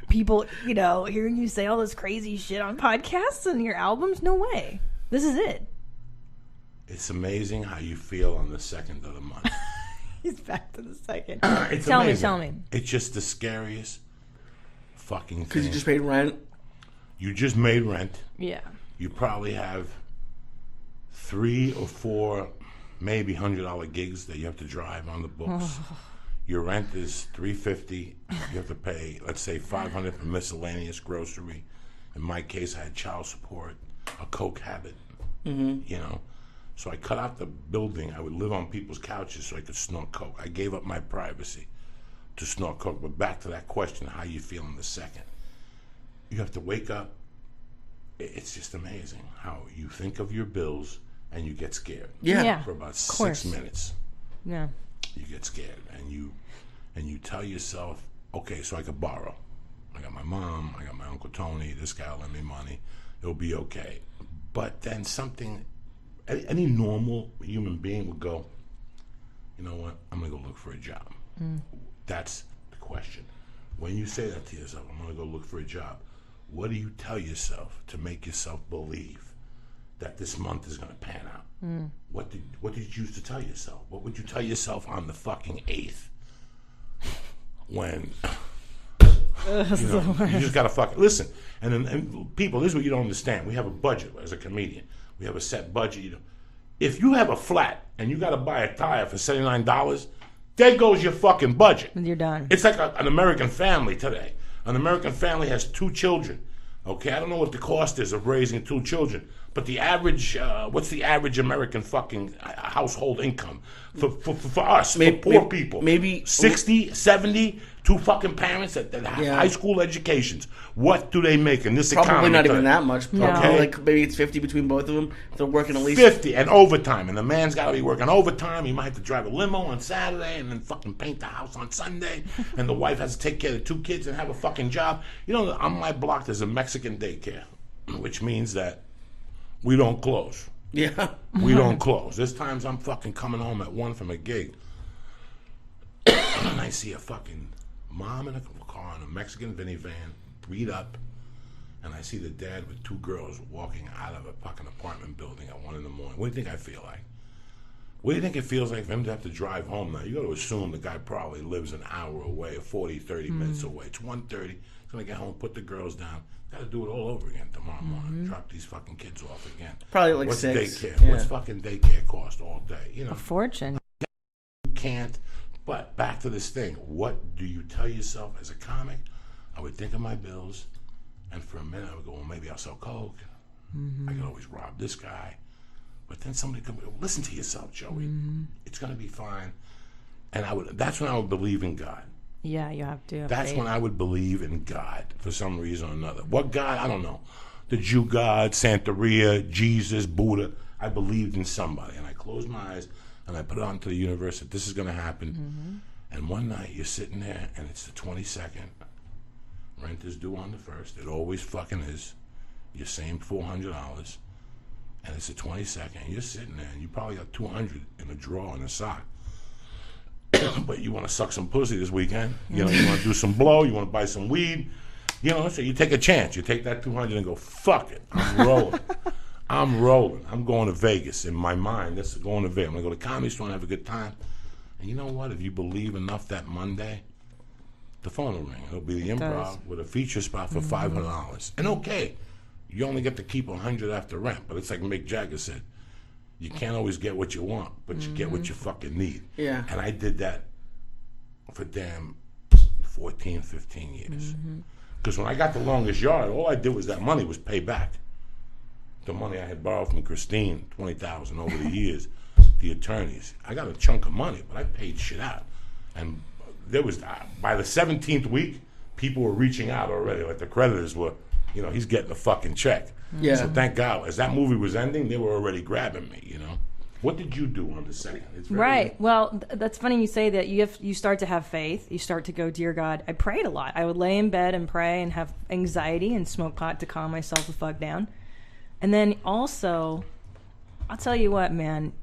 People, hearing you say all this crazy shit on podcasts and your albums, no way. This is it. It's amazing how you feel on the second of the month. He's back to the second. Tell me. It's just the scariest fucking thing. Because you just paid rent. You just made rent. Yeah. You probably have 3 or 4, maybe $100 gigs that you have to drive on the books. Your rent is $350. You have to pay, let's say, $500 for miscellaneous grocery. In my case, I had child support, a coke habit. So I cut out the building. I would live on people's couches so I could snort coke. I gave up my privacy to snort coke. But back to that question, how you feel in the second. You have to wake up. It's just amazing how you think of your bills and you get scared. Yeah. Yeah. For about course. 6 minutes. Yeah. You get scared, and you tell yourself, okay, so I could borrow. I got my mom, I got my Uncle Tony, this guy will lend me money. It'll be okay. But then any normal human being would go, you know what, I'm going to go look for a job. That's the question. When you say that to yourself, I'm going to go look for a job, what do you tell yourself to make yourself believe that this month is going to pan out? What did you used to tell yourself? What would you tell yourself on the fucking 8th? When you just got to fucking listen. And people, this is what you don't understand. We have a budget as a comedian. We have a set budget. If you have a flat and you got to buy a tire for $79, there goes your fucking budget. You're done. It's like an American family today. An American family has 2 children. Okay, I don't know what the cost is of raising 2 children, but the average, what's the average American fucking household income for us, for poor people? Maybe 60, 70, 2 fucking parents that have high school educations. What do they make in this economy? Probably not even that much. No. Okay, like maybe it's 50 between both of them. They're working at least 50 and overtime, and the man's got to be working overtime. He might have to drive a limo on Saturday and then fucking paint the house on Sunday, and the wife has to take care of the 2 kids and have a fucking job. You know, on my block there's a Mexican daycare, which means that we don't close. Yeah. We don't close. There's times I'm fucking coming home at 1 from a gig, and I see a fucking mom in a car in a Mexican minivan, beat up, and I see the dad with 2 girls walking out of a fucking apartment building at 1 in the morning. What do you think I feel like? What do you think it feels like for him to have to drive home now? You got to assume the guy probably lives an hour away, 40, 30 minutes away. It's 1:30. He's going to get home, put the girls down. Got to do it all over again tomorrow morning. Drop these fucking kids off again. Probably like What's 6. Daycare? Yeah. What's fucking daycare cost all day? You know, A fortune. you can't. But back to this thing. What do you tell yourself as a comic? I would think of my bills, and for a minute I would go, well, maybe I'll sell coke. I could always rob this guy. But then somebody could go, listen to yourself, Joey. It's going to be fine. And that's when I would believe in God. Yeah, you have to. That's when I would believe in God for some reason or another. What God? I don't know. The Jew God, Santeria, Jesus, Buddha. I believed in somebody. And I closed my eyes and I put it on to the universe that this is going to happen. And one night you're sitting there and it's the 22nd. Rent is due on the 1st. It always fucking is. You're saying $400. And it's the 22nd. And you're sitting there and you probably got $200 in a drawer in a sock. But you want to suck some pussy this weekend. You know, you want to do some blow. You want to buy some weed. You know, so you take a chance. You take that $200 and go, fuck it. I'm rolling. I'm rolling. I'm going to Vegas. In my mind, that's going to Vegas. I'm going to go to the Comedy Store and have a good time. And you know what? If you believe enough that Monday, the phone will ring. It'll be the Improv with a feature spot for $500. And okay, you only get to keep $100 after rent. But it's like Mick Jagger said, you can't always get what you want, but you get what you fucking need. Yeah. And I did that for damn 14, 15 years. Because when I got the longest yard, all I did was that money was pay back. The money I had borrowed from Christine, $20,000 over the years, the attorneys. I got a chunk of money, but I paid shit out. And there was, by the 17th week, people were reaching out already. Like the creditors were, you know, he's getting a fucking check. Yeah. So thank God, as that movie was ending, they were already grabbing me, you know. What did you do on the second? It's very Right. Well, that's funny you say that. You start to have faith. You start to go, dear God. I prayed a lot. I would lay in bed and pray and have anxiety and smoke pot to calm myself the fuck down. And then also, I'll tell you what, man.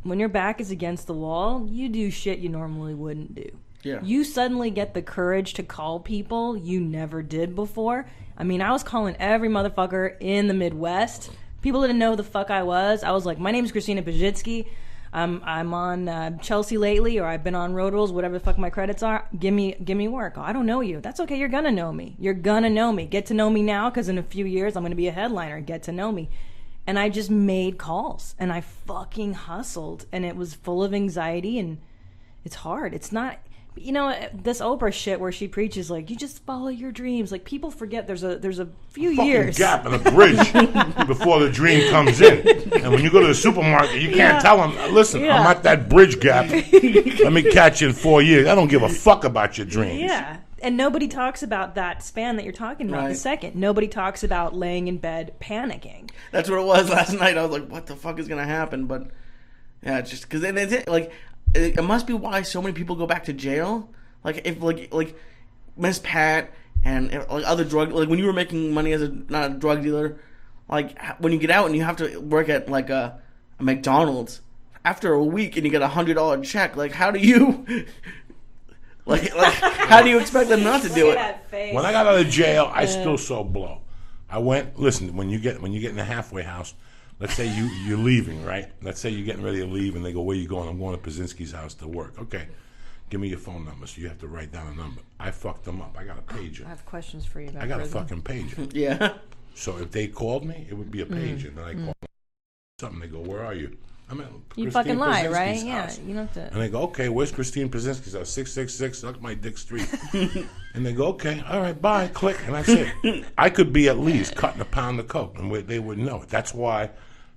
When your back is against the wall, you do shit you normally wouldn't do. Yeah. You suddenly get the courage to call people you never did before. I mean, I was calling every motherfucker in the Midwest. People didn't know who the fuck I was. I was like, my name's Christina Pajitsky. I'm on Chelsea lately, or I've been on Road Rules, whatever the fuck my credits are. Give me work. Oh, I don't know you. That's okay. You're gonna know me. You're gonna know me. Get to know me now, because in a few years I'm gonna be a headliner. Get to know me. And I just made calls, and I fucking hustled, and it was full of anxiety, and it's hard. It's not. You know, this Oprah shit where she preaches like, you just follow your dreams. Like, people forget there's a few years gap and a bridge before the dream comes in. And when you go to the supermarket, you can't tell them, listen, I'm at that bridge gap. Let me catch you in 4 years. I don't give a fuck about your dreams. Yeah. And nobody talks about that span that you're talking about, Right. the second. Nobody talks about laying in bed panicking. That's what it was last night. I was like, what the fuck is going to happen? But, yeah, it's just because like, it must be why so many people go back to jail. Like if like Miss Pat and like other drug, like when you were making money as not a drug dealer, like when you get out and you have to work at like a McDonald's after a week and you get $100 check, like how do you like how do you expect them not to do it? When I got out of jail, I still saw blow. I went, listen, when you get in the halfway house, let's say you're leaving, right? Let's say you're getting ready to leave and they go, where you going? I'm going to Pazinski's house to work. Okay. Give me your phone number. So you have to write down a number. I fucked them up. I got a pager. I have questions for you about I got prison. a fucking pager. Yeah. So if they called me, it would be a pager. And then I call something. They go, where are you? I'm at You Christine fucking lie, Pazinski's right? house. Yeah, you don't have to. And they go, okay, where's Christine Pazinski's house? 666 Suck My Dick Street. And they go, okay, all right, bye, click, and that's it. I could be at least cutting a pound of coke, and they wouldn't know it. That's why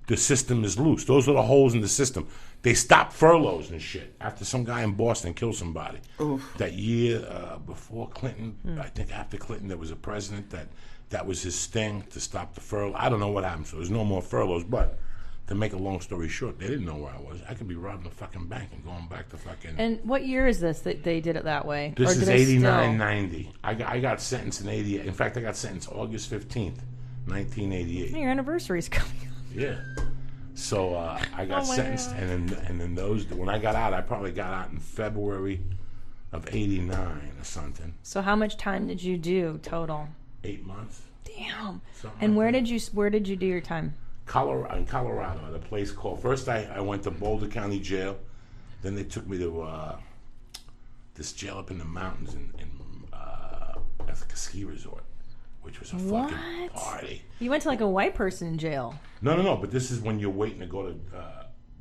the system is loose. Those are the holes in the system. They stopped furloughs and shit after some guy in Boston killed somebody. Oof. That year before Clinton, I think after Clinton, there was a president that was his sting to stop the furlough. I don't know what happened, so there's no more furloughs, but to make a long story short, they didn't know where I was. I could be robbing a fucking bank and going back to fucking... And what year is this that they did it that way? This or is do they 89, still? 90. I got sentenced in 88. In fact, I got sentenced August 15th, 1988. Your anniversary's coming up. Yeah. So I got sentenced, and then those... When I got out, I probably got out in February of 89 or something. So how much time did you do total? 8 months. Damn. Something And like where did you do your time? In Colorado, at a place called... First, I went to Boulder County Jail. Then they took me to this jail up in the mountains in a ski resort, which was a fucking party. You went to like a white person jail. No. But this is when you're waiting to go to...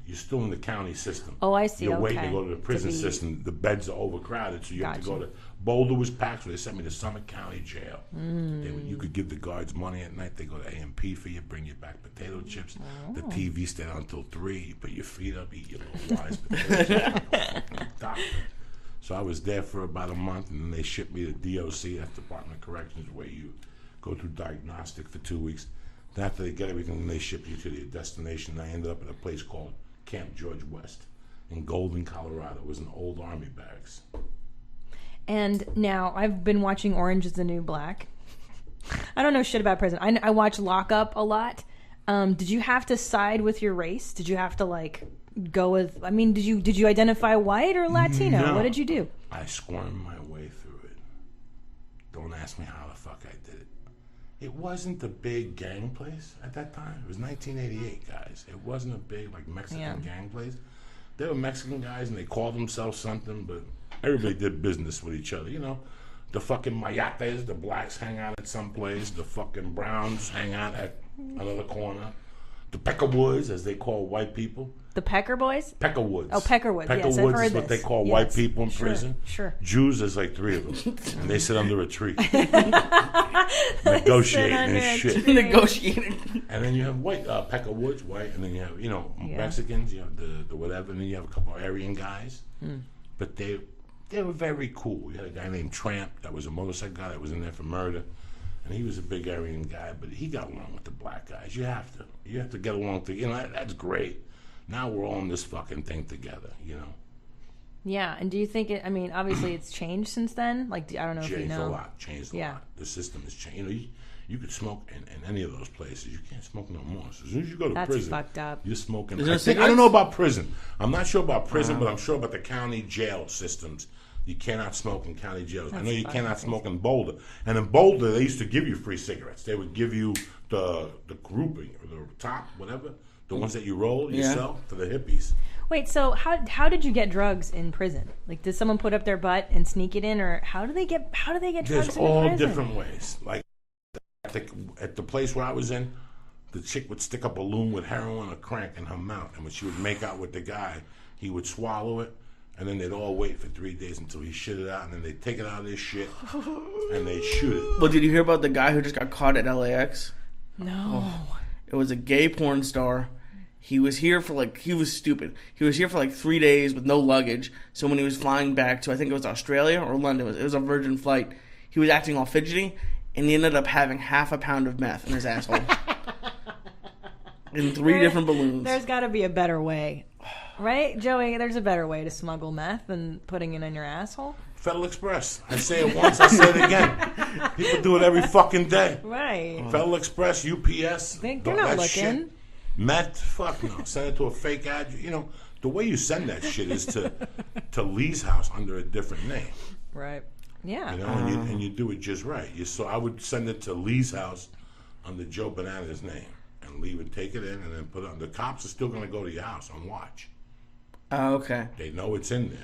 you're still in the county system. Oh, I see. You're waiting okay. to go to the prison system. The beds are overcrowded, so you have to go to... Boulder was packed, so they sent me to Summit County Jail. You could give the guards money at night. They go to A&P for you, bring you back potato chips. The TV stayed on until 3. You put your feet up, eat your little wise potato chips. So I was there for about a month, and then they shipped me to DOC, that's Department of Corrections, where you go through diagnostic for 2 weeks. Then after they get everything, they ship you to your destination. I ended up at a place called Camp George West in Golden, Colorado. It was an old Army barracks. And now I've been watching Orange is the New Black. I don't know shit about prison. I watch Lockup a lot. Did you have to side with your race? Did you have to like go with? I mean, did you identify white or Latino? No. What did you do? I squirmed my way through it. Don't ask me how the fuck I did it. It wasn't a big gang place at that time. It was 1988, guys. It wasn't a big like Mexican gang place. They were Mexican guys and they called themselves something, but everybody did business with each other. You know, the fucking Mayates, the blacks hang out at some place. The fucking browns hang out at another corner. The Peckerwoods, as they call white people. The Pecker Boys? Peckerwoods. Oh, Peckerwoods. Yes, I've Peckerwoods heard is what this. they call Yes. white people in Sure, prison. Sure. Jews, there's like 3 of them. And they sit under a tree. Negotiating and shit. Negotiating. And then you have white, Peckerwoods, white, and then you have, Mexicans, you have the whatever, and then you have a couple of Aryan guys. But they were very cool. We had a guy named Tramp that was a motorcycle guy that was in there for murder. And he was a big Aryan guy, but he got along with the black guys. You have to get along that's great. Now we're all in this fucking thing together, Yeah, and do you think it? I mean, obviously it's changed since then. Like, I don't know if you know. Changed a lot. The system has changed. You could smoke in any of those places. You can't smoke no more. So as soon as you go to That's prison, fucked up. you're smoking. Is there I don't know about prison. I'm not sure about prison, but I'm sure about the county jail systems. You cannot smoke in county jails. I know you cannot smoke in Boulder. And in Boulder, they used to give you free cigarettes. They would give you the grouping or the top, whatever, the ones that you roll yourself for the hippies. Wait, so how did you get drugs in prison? Like, did someone put up their butt and sneak it in, or how do they get drugs in There's all prison? different ways. Like at the place where I was in, the chick would stick a balloon with heroin or crank in her mouth, and when she would make out with the guy, he would swallow it. And then they'd all wait for 3 days until he shit it out, and then they'd take it out of this shit, and they'd shoot it. Well, did you hear about the guy who just got caught at LAX? No. It was a gay porn star. He was here for he was stupid. He was here for 3 days with no luggage. So when he was flying back to, I think it was Australia or London, it was a Virgin flight, he was acting all fidgety, and he ended up having half a pound of meth in his asshole. In 3 different balloons. There's got to be a better way. Right, Joey? There's a better way to smuggle meth than putting it in your asshole. Federal Express. I say it once, I say it again. People do it every fucking day. Right. Federal Express, UPS. They're not looking. Shit. Meth, fuck no. Send it to a fake address. You know, the way you send that shit is to Lee's house under a different name. Right. Yeah. You know, and you do it just right. So I would send it to Lee's house under Joe Banana's name. And Lee would take it in and then put it on. The cops are still going to go to your house on watch. Oh, okay. They know it's in there.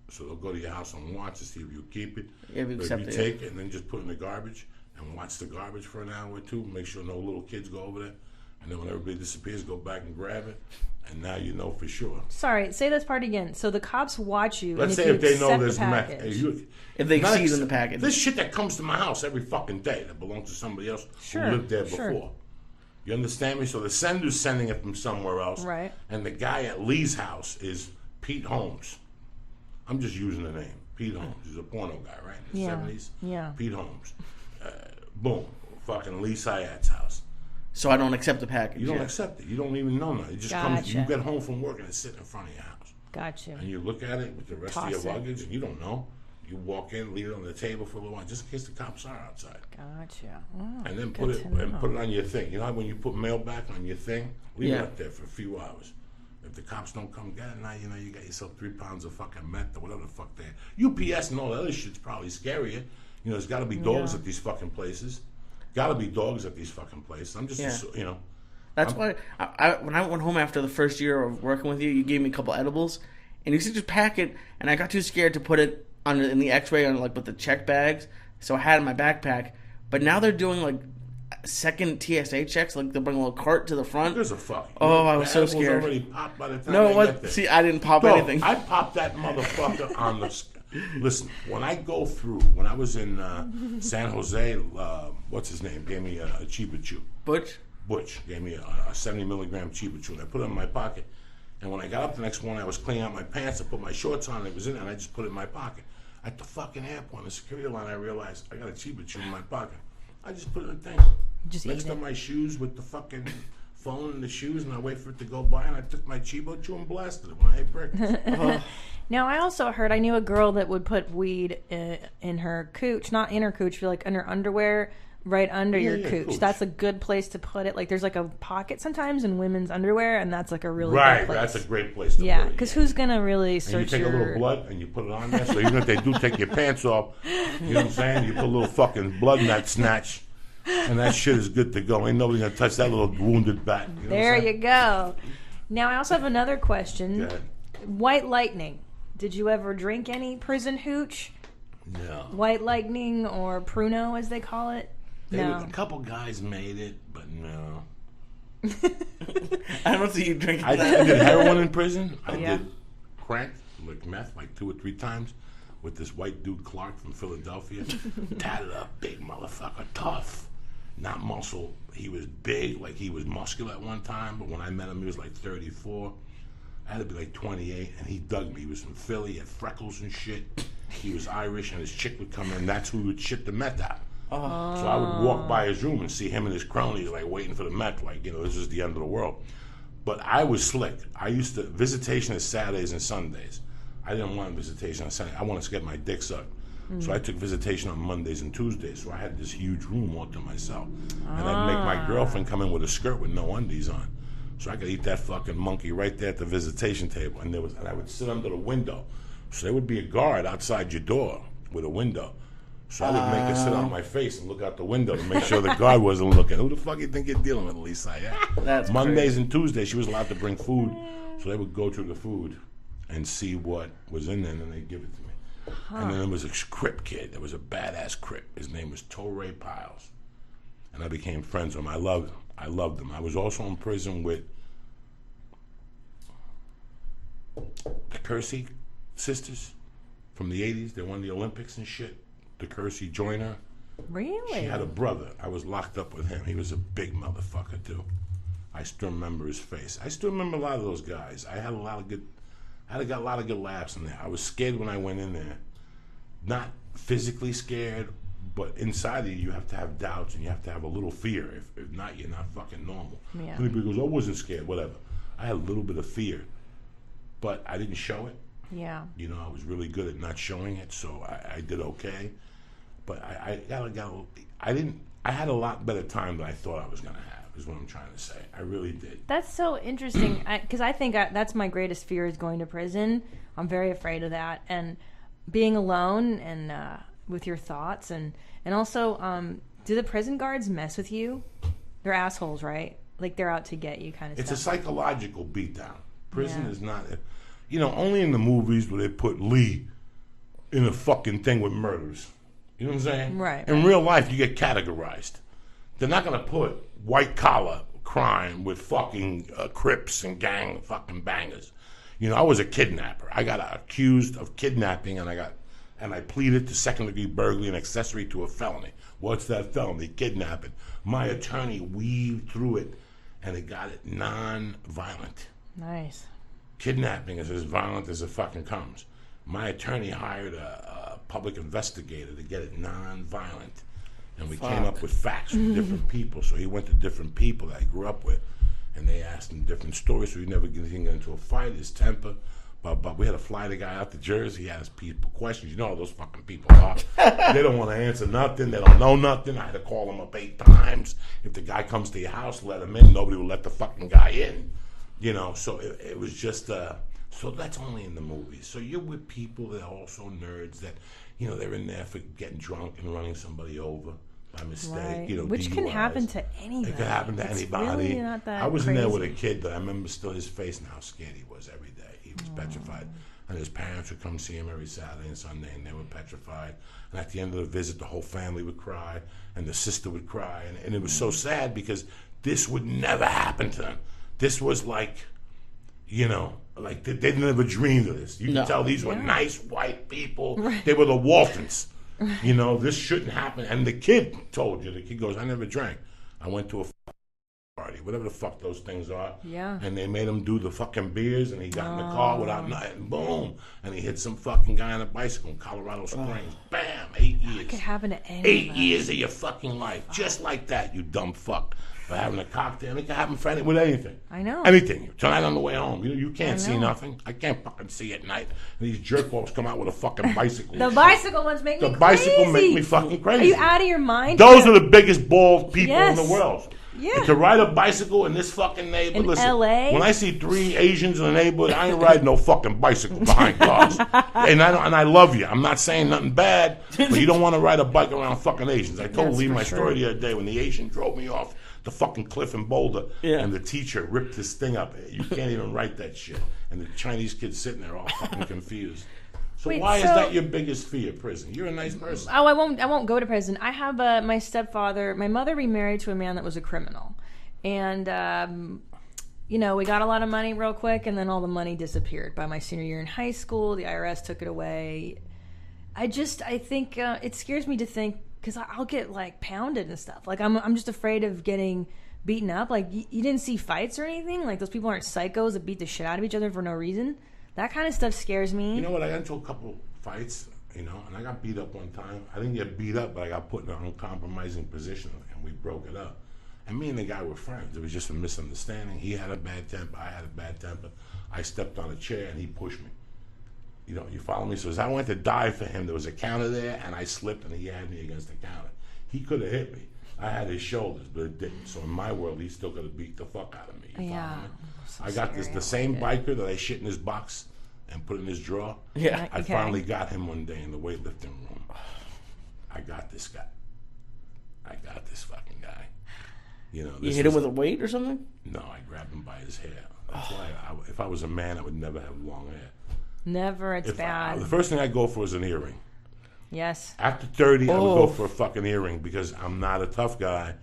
So they'll go to your house on watch to see if you keep it. Yeah, if you take it and then just put it in the garbage and watch the garbage for an hour or two, make sure no little kids go over there. And then when everybody disappears, go back and grab it. And now you know for sure. Sorry, say this part again. So the cops watch you. Let's and say if they know there's meth. if they see it in the package. This shit that comes to my house every fucking day that belongs to somebody else who lived there before. You understand me? So the sender's sending it from somewhere else. Right. And the guy at Lee's house is Pete Holmes. I'm just using the name. Pete Holmes. He's a porno guy, right? In the 70s? Yeah. Pete Holmes. Boom. Fucking Lee Syatt's house. So I don't accept the package. You don't accept it. You don't even know that. It just comes. You get home from work and it's sitting in front of your house. Gotcha. And you look at it with the rest of your luggage and you don't know. You walk in, leave it on the table for a little while, just in case the cops are outside. Gotcha. Oh, and then put it on your thing. You know how when you put mail back on your thing, leave it up there for a few hours. If the cops don't come get it, now you know you got yourself 3 pounds of fucking meth or whatever the fuck they UPS and all that other shit's probably scarier. You know, there's got to be dogs at these fucking places. Got to be dogs at these fucking places. I'm just, you know. That's why when I went home after the first year of working with you, you gave me a couple edibles, and you said just pack it, and I got too scared to put it in the X-ray on with the check bags, so I had it in my backpack. But now they're doing second TSA checks, they'll bring a little cart to the front. There's a fuck. Oh, I was so scared. Already popped by the time no, what? See, I didn't pop anything. I popped that motherfucker on the. Listen, when I go through, when I was in San Jose, what's his name? Gave me a Chiba Chew. Butch gave me a 70 milligram Chiba Chew, and I put it in my pocket. And when I got up the next morning, I was cleaning out my pants. I put my shorts on. It was in there, and I just put it in my pocket. At the fucking airport, the security line, I realized I got a Chiba Chew in my pocket. I just put it in the thing. Just next to my shoes with the fucking phone in the shoes, and I wait for it to go by, and I took my Chiba Chew and blasted it when I ate breakfast. Now, I also heard, I knew a girl that would put weed in her cooch, not in her cooch, feel like under underwear, right under your cooch. That's a good place to put it. Like, there's a pocket sometimes in women's underwear, and that's a really good place. That's a great place to put it. Yeah, because who's going to really search your... you take a little blood, and you put it on there, so even if they do take your pants off, you know what I'm saying? You put a little fucking blood in that snatch, and that shit is good to go. Ain't nobody going to touch that little wounded bat. You know there you go. Now, I also have another question. White lightning. Did you ever drink any prison hooch? No. White lightning or pruno, as they call it? A couple guys made it, but no. I don't see you drinking that. I did heroin in prison. I did crack, like meth, 2 or 3 times with this white dude, Clark, from Philadelphia. Tatted up, big motherfucker, tough. Not muscle. He was big, he was muscular at one time, but when I met him, he was 34. I had to be 28, and he dug me. He was from Philly, he had freckles and shit. He was Irish, and his chick would come in. That's who would shit the meth out. So I would walk by his room and see him and his cronies, waiting for the meth, this is the end of the world. But I was slick. I used to, visitation is Saturdays and Sundays. I didn't want visitation on Sunday. I wanted to get my dick sucked. So I took visitation on Mondays and Tuesdays. So I had this huge room all to myself. And I'd make my girlfriend come in with a skirt with no undies on. So I could eat that fucking monkey right there at the visitation table. And I would sit under the window. So there would be a guard outside your door with a window. So I would make her sit on my face and look out the window to make sure the guard wasn't looking. Who the fuck you think you're dealing with, Lisa? Yeah. That's Mondays crazy. and Tuesdays, she was allowed to bring food. So they would go through the food and see what was in there, and then they'd give it to me. And then there was a Crip kid. There was a badass Crip. His name was Torrey Piles. And I became friends with him. I loved him. I was also in prison with the Kersey sisters from the 80s. They won the Olympics and shit. The Kersey Joyner. Really? She had a brother. I was locked up with him. He was a big motherfucker, too. I still remember his face. I still remember a lot of those guys. I got a lot of good laughs in there. I was scared when I went in there. Not physically scared, but inside of you have to have doubts and you have to have a little fear. If not, you're not fucking normal. Yeah. Everybody goes, I wasn't scared, whatever. I had a little bit of fear. but I didn't show it. Yeah. You know, I was really good at not showing it, so I did okay. But I had a lot better time than I thought I was going to have, is what I'm trying to say. I really did. That's so interesting, because I think that's my greatest fear, is going to prison. I'm very afraid of that. And being alone and with your thoughts. And also, do the prison guards mess with you? They're assholes, right? Like, they're out to get you kind of stuff. It's a psychological beatdown. Prison is not... You know, only in the movies where they put Lee in a fucking thing with murders. You know what I'm saying? Right. In real life, you get categorized. They're not going to put white-collar crime with fucking Crips and gang fucking bangers. You know, I was a kidnapper. I got accused of kidnapping, and I pleaded to second-degree burglary and accessory to a felony. What's that felony? Kidnapping. My attorney weaved through it, and it got it non-violent. Nice. Kidnapping is as violent as it fucking comes. My attorney hired a public investigator to get it non-violent. And we came up with facts from different people. So he went to different people that I grew up with, and they asked him different stories, so he never get into a fight, his temper. But we had to fly the guy out to Jersey. He asked people questions. You know how those fucking people are. They don't want to answer nothing. They don't know nothing. I had to call them up 8 times. If the guy comes to your house, let him in. Nobody will let the fucking guy in. You know, so it was just, so that's only in the movies. So you're with people that are also nerds that, you know, they're in there for getting drunk and running somebody over by mistake. Right. You know, which DUIs. can happen to anybody. It can happen to anybody. Really not that I was crazy. in there with a kid that I remember still his face and how scared he was every day. He was petrified. And his parents would come see him every Saturday and Sunday, and they were petrified. And at the end of the visit, the whole family would cry, and the sister would cry. And it was so sad because this would never happen to them. This was like, you know, like they never dreamed of this. You can tell these were nice white people. Right. They were the Waltons. You know, this shouldn't happen. And the kid told you, the kid goes, I never drank. I went to a party, whatever the fuck those things are. Yeah. And they made him do the fucking beers, and he got in the car without nothing. Boom. And he hit some fucking guy on a bicycle in Colorado Springs. Bam. 8 years. It could happen to anybody. 8 years of your fucking life. Just like that, you dumb fuck. For having a cocktail. It can happen for with anything. I know. Anything. Tonight on the way home. You can't see nothing. I can't fucking see at night. And these jerk-offs come out with a fucking bicycle. The bicycle ones make me crazy. The bicycle make me fucking crazy. Are you out of your mind? Those are the biggest bald people in the world. Yeah. And to ride a bicycle in this fucking neighborhood. In listen, LA? when I see 3 Asians in the neighborhood, I ain't riding no fucking bicycle behind cars. and I love you. I'm not saying nothing bad, but you don't want to ride a bike around fucking Asians. I told Lee my story the other day when the Asian drove me off the fucking cliff in Boulder, and the teacher ripped this thing up. You can't even write that shit. And the Chinese kid's sitting there all fucking confused. So why is that your biggest fear, prison? You're a nice person. Oh, I won't go to prison. I have my stepfather. My mother remarried to a man that was a criminal, and you know, we got a lot of money real quick, and then all the money disappeared. By my senior year in high school, the IRS took it away. I think it scares me to think, because I'll get like pounded and stuff. Like I'm just afraid of getting beaten up. Like you didn't see fights or anything. Like those people aren't psychos that beat the shit out of each other for no reason. That kind of stuff scares me. You know what? I got into a couple fights, you know, and I got beat up one time. I didn't get beat up, but I got put in an uncompromising position, and we broke it up. And me and the guy were friends. It was just a misunderstanding. He had a bad temper. I had a bad temper. I stepped on a chair, and he pushed me. You know, you follow me? So as I went to dive for him, there was a counter there, and I slipped, and he had me against the counter. He could have hit me. I had his shoulders, but it didn't. So in my world, he still could have beat the fuck out of me. You follow me? So I got the same biker that I shit in his box and put in his drawer. Yeah. I finally got him one day in the weightlifting room. I got this guy. I got this fucking guy. You know, you hit him with a weight or something? No, I grabbed him by his hair. That's why if I was a man, I would never have long hair. Never. It's bad. The first thing I go for is an earring. Yes. After 30, I would go for a fucking earring because I'm not a tough guy,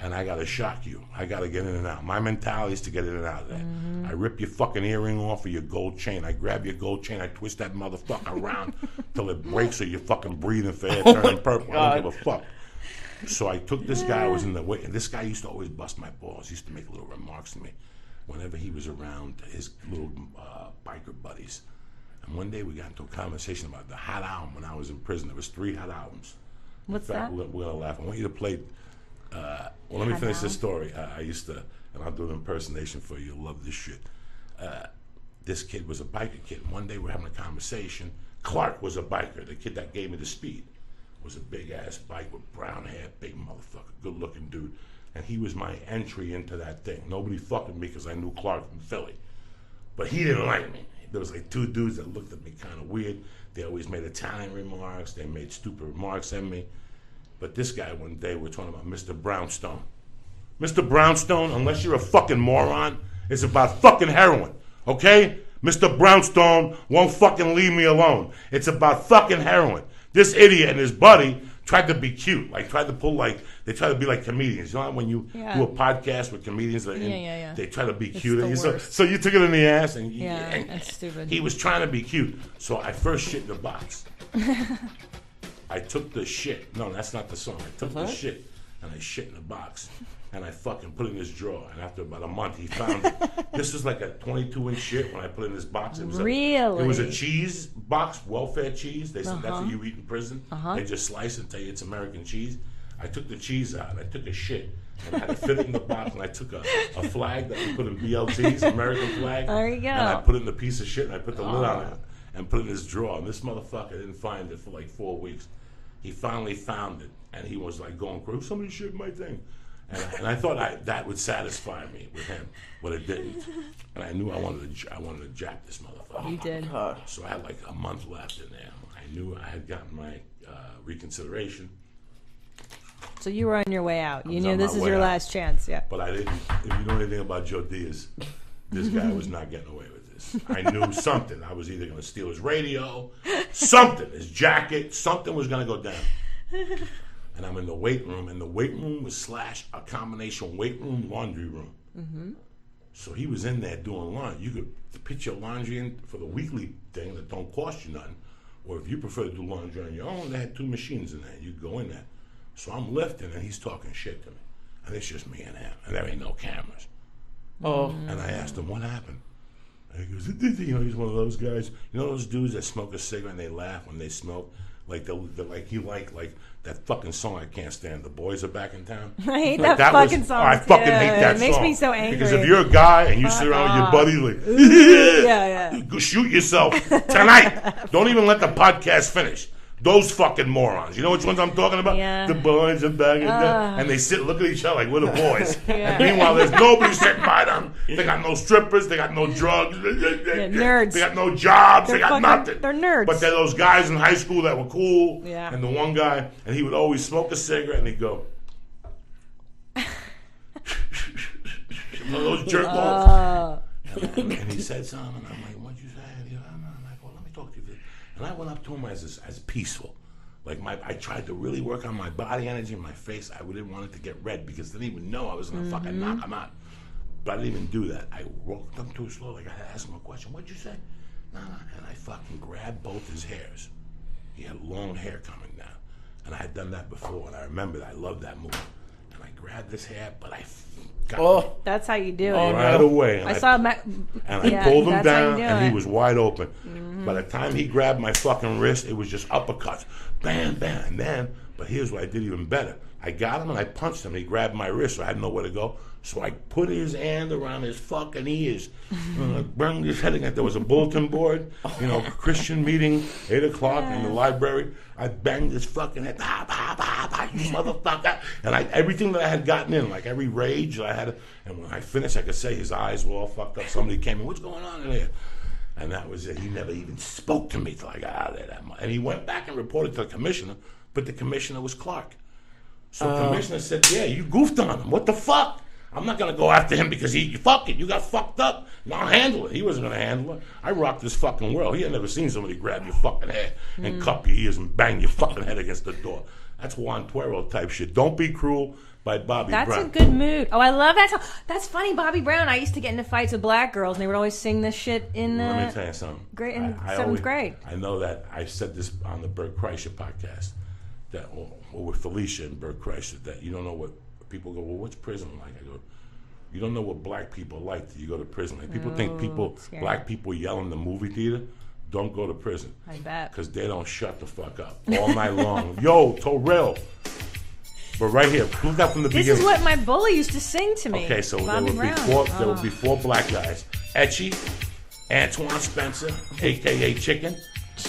and I got to shock you. I got to get in and out. My mentality is to get in and out of there. Mm-hmm. I rip your fucking earring off of your gold chain. I grab your gold chain. I twist that motherfucker around till it breaks or you're fucking breathing for air, turning purple. I don't give a fuck. So I took this guy. I was in the way, and this guy used to always bust my balls. He used to make little remarks to me whenever he was around his little biker buddies. And one day we got into a conversation about the hot album when I was in prison. There was 3 hot albums. What's that? We're gonna laugh. I want you to play. Let me finish this story. I used to, and I'll do an impersonation for you. You'll love this shit. this kid was a biker kid. One day we're having a conversation. Clark was a biker. The kid that gave me the speed was a big-ass bike with brown hair, big motherfucker, good-looking dude. And he was my entry into that thing. Nobody fucked with me because I knew Clark from Philly. But he didn't like me. There was like two dudes that looked at me kind of weird. They always made Italian remarks. They made stupid remarks at me. But this guy one day, we're talking about Mr. Brownstone. Mr. Brownstone, unless you're a fucking moron, it's about fucking heroin, okay? Mr. Brownstone won't fucking leave me alone. It's about fucking heroin. This idiot and his buddy tried to be cute, like tried to pull like, they try to be like comedians. You know when you do a podcast with comedians, they try to be cute. So you took it in the ass, and that's stupid. He was trying to be cute. So I first shit in the box. I took the shit. No, that's not the song. I took the shit and I shit in the box. And I fucking put it in his drawer. And after about a month, he found it. This was like a 22-inch shit when I put it in this box. It was it was a cheese box, welfare cheese. They said that's what you eat in prison. They just slice it and tell you it's American cheese. I took the cheese out. I took a shit. And I had to fit it in the box. And I took a flag that we put in BLTs, American flag. There you go. And I put it in a piece of shit. And I put the lid on it and put it in his drawer. And this motherfucker didn't find it for like 4 weeks. He finally found it. And he was like going crazy. Somebody shit my thing. And I thought that would satisfy me with him, but it didn't. And I knew I wanted to jack this motherfucker. You did. So I had like a month left in there. I knew I had gotten my reconsideration. So you were on your way out. You knew this is your last chance, yeah. But I didn't. If you know anything about Joe Diaz, this guy was not getting away with this. I knew something. I was either going to steal his radio, something, his jacket, something was going to go down. And I'm in the weight room, and the weight room was / a combination weight room, laundry room. Mm-hmm. So he was in there doing laundry. You could pitch your laundry in for the weekly thing that don't cost you nothing. Or if you prefer to do laundry on your own, they had 2 machines in there. You go in there. So I'm lifting, and he's talking shit to me. And it's just me and him, and there ain't no cameras. Oh. And I asked him, what happened? And he goes, you know, he's one of those guys. You know those dudes that smoke a cigarette and they laugh when they smoke? Like you like that fucking song I can't stand. The boys are back in town. I hate that fucking song. I fucking hate that song. It makes me so angry. Because if you're a guy and you sit around with your buddy like, go shoot yourself tonight. Don't even let the podcast finish. Those fucking morons. You know which ones I'm talking about? Yeah. The boys are back in town. And they sit, look at each other like we're the boys. And meanwhile, there's nobody sitting by them. They got no strippers. They got no drugs. Nerds. They got no jobs. They got nothing. They're nerds. But they're those guys in high school that were cool. Yeah. And the one guy, and he would always smoke a cigarette and he'd go, one of those jerk balls. And he said something, and I'm like, what'd you say? I'm like, well, let me talk to you. And I went up to him as peaceful. Like I tried to really work on my body energy and my face. I didn't want it to get red because they didn't even know I was going to fucking knock him out. But I didn't even do that. I walked up to him slow, like I had to ask him a question. What'd you say? No. And I fucking grabbed both his hairs. He had long hair coming down. And I had done that before, and I remembered I loved that movie. And I grabbed his hair, but I got that's how you do it. Right away. And I saw I pulled him down, and he was wide open. Mm-hmm. By the time he grabbed my fucking wrist, it was just uppercuts. Bam, bam, and then, but here's what I did even better. I got him, and I punched him. He grabbed my wrist, so I had nowhere to go. So I put his hand around his fucking ears. I banged his head again. There was a bulletin board, Christian meeting, 8 o'clock in the library. I banged his fucking head, you motherfucker. And everything that I had gotten in, like every rage that I had, and when I finished, I could say his eyes were all fucked up. Somebody came in, what's going on in there? And that was it. He never even spoke to me till I got out of there that much. And he went back and reported to the commissioner, but the commissioner was Clark. So the commissioner said, yeah, you goofed on him. What the fuck? I'm not going to go after him because you got fucked up. And I'll handle it. He wasn't going to handle it. I rocked this fucking world. He had never seen somebody grab your fucking hair and cup your ears and bang your fucking head against the door. That's Juan Tuero type shit. Don't Be Cruel by Bobby Brown. That's a good mood. Oh, I love that song. That's funny, Bobby Brown. I used to get into fights with black girls, and they would always sing this shit in Let me tell you something. Great in 7th grade. I know that. I said this on the Bert Kreischer podcast, that or with Felicia and Bert Kreischer, that you don't know what people go, well, what's prison like? I go, you don't know what black people like till you go to prison. Like people think black people yell in the movie theater. Don't go to prison. I bet. Because they don't shut the fuck up all night long. Yo, Torell. But right here, look up from the beginning. This is what my bully used to sing to me. Okay, so there were 4 black guys. Etchy, Antoine Spencer, a.k.a. Chicken.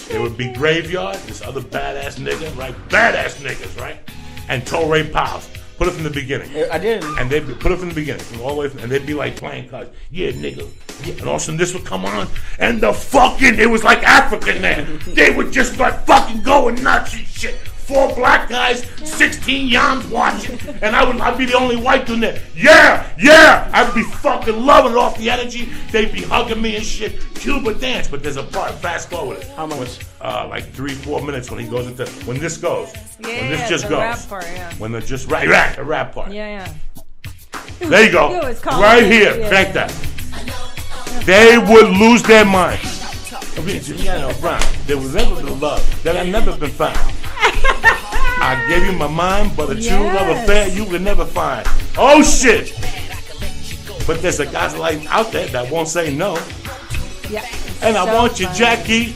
There would be Graveyard, this other badass nigga, right? Badass niggas, right? And Torrey Powell. Put it from the beginning. I did. And they'd put it from the beginning, from all the way from, and they'd be like playing cards. Yeah, nigga. Yeah. And all of a sudden this would come on, and it was like African there. They would just start fucking going nuts and shit. 4 black guys, 16 yams watching, and I'd be the only white dude there. Yeah, I'd be fucking loving it off the energy. They'd be hugging me and shit. Cuba dance, but there's a part. Fast forward it. How much? Like 3-4 minutes when he goes into when this goes. Yeah, when this just the goes. rap part, yeah. When the just right, the rap part. Yeah. There you go. It's called Right here. Crank that. They would lose their minds. There was never the love that I've never been found. I gave you my mind, but a true love affair you could never find. Oh shit! But there's a guy like out there that won't say no. Yeah. And I want you, Jackie.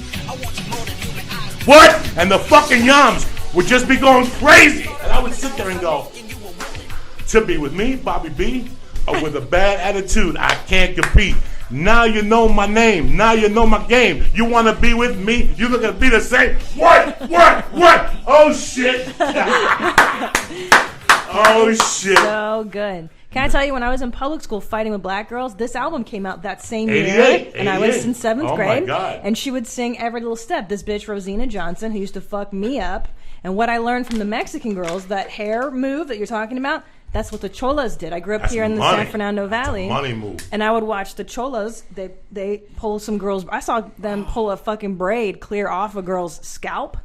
What? And the fucking yams would just be going crazy. And I would sit there and go, to be with me, Bobby B, or with a bad attitude, I can't compete. Now you know my name. Now you know my game. You want to be with me? You going to be the same? What? Oh, shit. Oh, shit. So good. Can I tell you, when I was in public school fighting with black girls, this album came out that same year. 88, and I was in 7th grade. My God. And she would sing every little step. This bitch, Rosina Johnson, who used to fuck me up. And what I learned from the Mexican girls, that hair move that you're talking about, that's what the Cholas did. I grew up here in the San Fernando Valley. Money move. And I would watch the Cholas. They pull some girls. I saw them pull a fucking braid clear off a girl's scalp.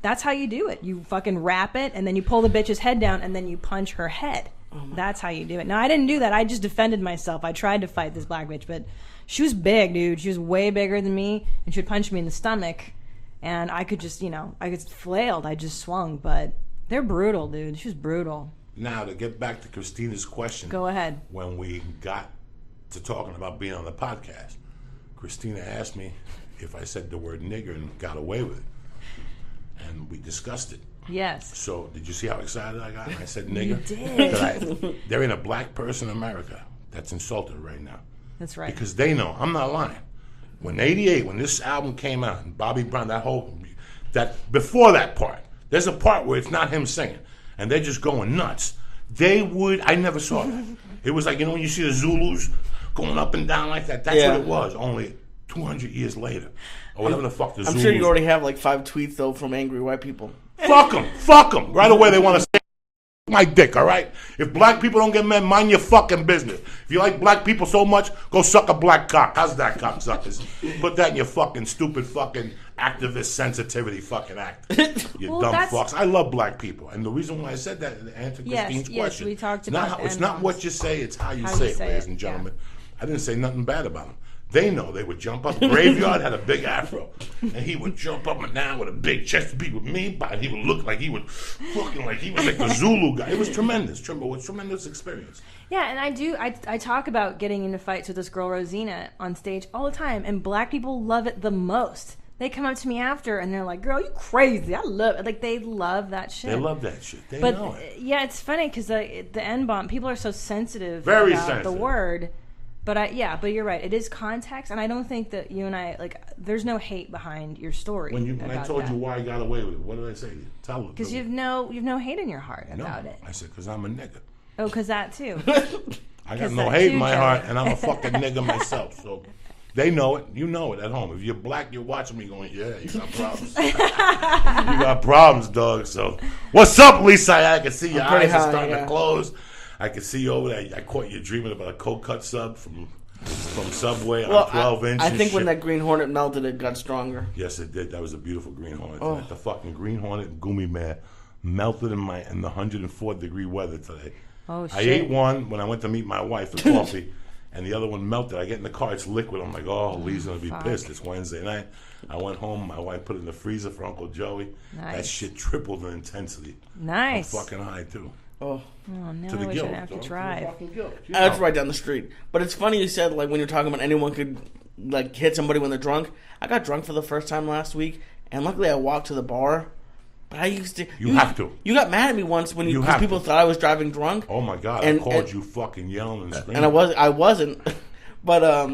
That's how you do it. You fucking wrap it, and then you pull the bitch's head down, and then you punch her head. That's how you do it. Now, I didn't do that. I just defended myself. I tried to fight this black bitch, but she was big, dude. She was way bigger than me, and she would punch me in the stomach. And I could just, I just flailed. I just swung. But they're brutal, dude. She was brutal. Now, to get back to Christina's question. Go ahead. When we got to talking about being on the podcast, Christina asked me if I said the word nigger and got away with it. And we discussed it. Yes. So, did you see how excited I got when I said nigger? You did. There ain't a black person in America that's insulted right now. That's right. Because they know. I'm not lying. When '88, when this album came out, and Bobby Brown, before that part, there's a part where it's not him singing, and they're just going nuts. I never saw that. It was like, when you see the Zulus going up and down like that, that's what it was, only 200 years later. Or whatever the fuck the Zulus. I'm sure you already have like 5 tweets, though, from angry white people. Fuck them. Right away they want to say my dick, all right? If black people don't get mad, mind your fucking business. If you like black people so much, go suck a black cock. How's that, cocksuckers? Put that in your fucking stupid fucking activist sensitivity fucking act. You dumb fucks. I love black people. And the reason why I said that, to answer Christine's question, we talked about it's not what you say, it's how you say it, ladies and gentlemen. I didn't say nothing bad about them. They know. They would jump up. Graveyard had a big afro, and he would jump up and down with a big chest to be with me, but he would look like he was like the Zulu guy. It was tremendous. It was a tremendous experience. Yeah, and I talk about getting into fights with this girl Rosina on stage all the time, and black people love it the most. They come up to me after, and they're like, "Girl, you crazy? I love it." Like, they love that shit. They love that shit. They know it. Yeah, it's funny because the N-bomb, people are so sensitive Very about sensitive. the word. But you're right. It is context, and I don't think that you and I, there's no hate behind your story. When I told you why I got away with it, what did I say to you? Tell them. Because you've no hate in your heart about it. I said, because I'm a nigga. Oh, because that too. I got no hate in my heart, and I'm a fucking nigga myself. So they know it. You know it at home. If you're black, you're watching me going, yeah, you got problems. You got problems, dog. So what's up, Lisa? I can see your eyes are starting to close. I can see you over there. I caught you dreaming about a cold cut sub from Subway on 12 inch. I think when that Green Hornet melted, it got stronger. Yes, it did. That was a beautiful Green Hornet. Oh. The fucking Green Hornet Gummy Man melted in the 104-degree weather today. Oh, shit. I ate one when I went to meet my wife for coffee, and the other one melted. I get in the car, it's liquid. I'm like, oh, Lee's going to be pissed. It's Wednesday night. I went home. My wife put it in the freezer for Uncle Joey. Nice. That shit tripled in intensity. Nice. I'm fucking high, too. Oh, no, to the I wish guilt, I'd have to try. That's right down the street. But it's funny you said, when you're talking about anyone could, hit somebody when they're drunk. I got drunk for the first time last week, and luckily I walked to the bar. But I used to... You have to. You got mad at me once when people thought I was driving drunk. Oh, my God. I called you fucking yelling and screaming. And I wasn't. But,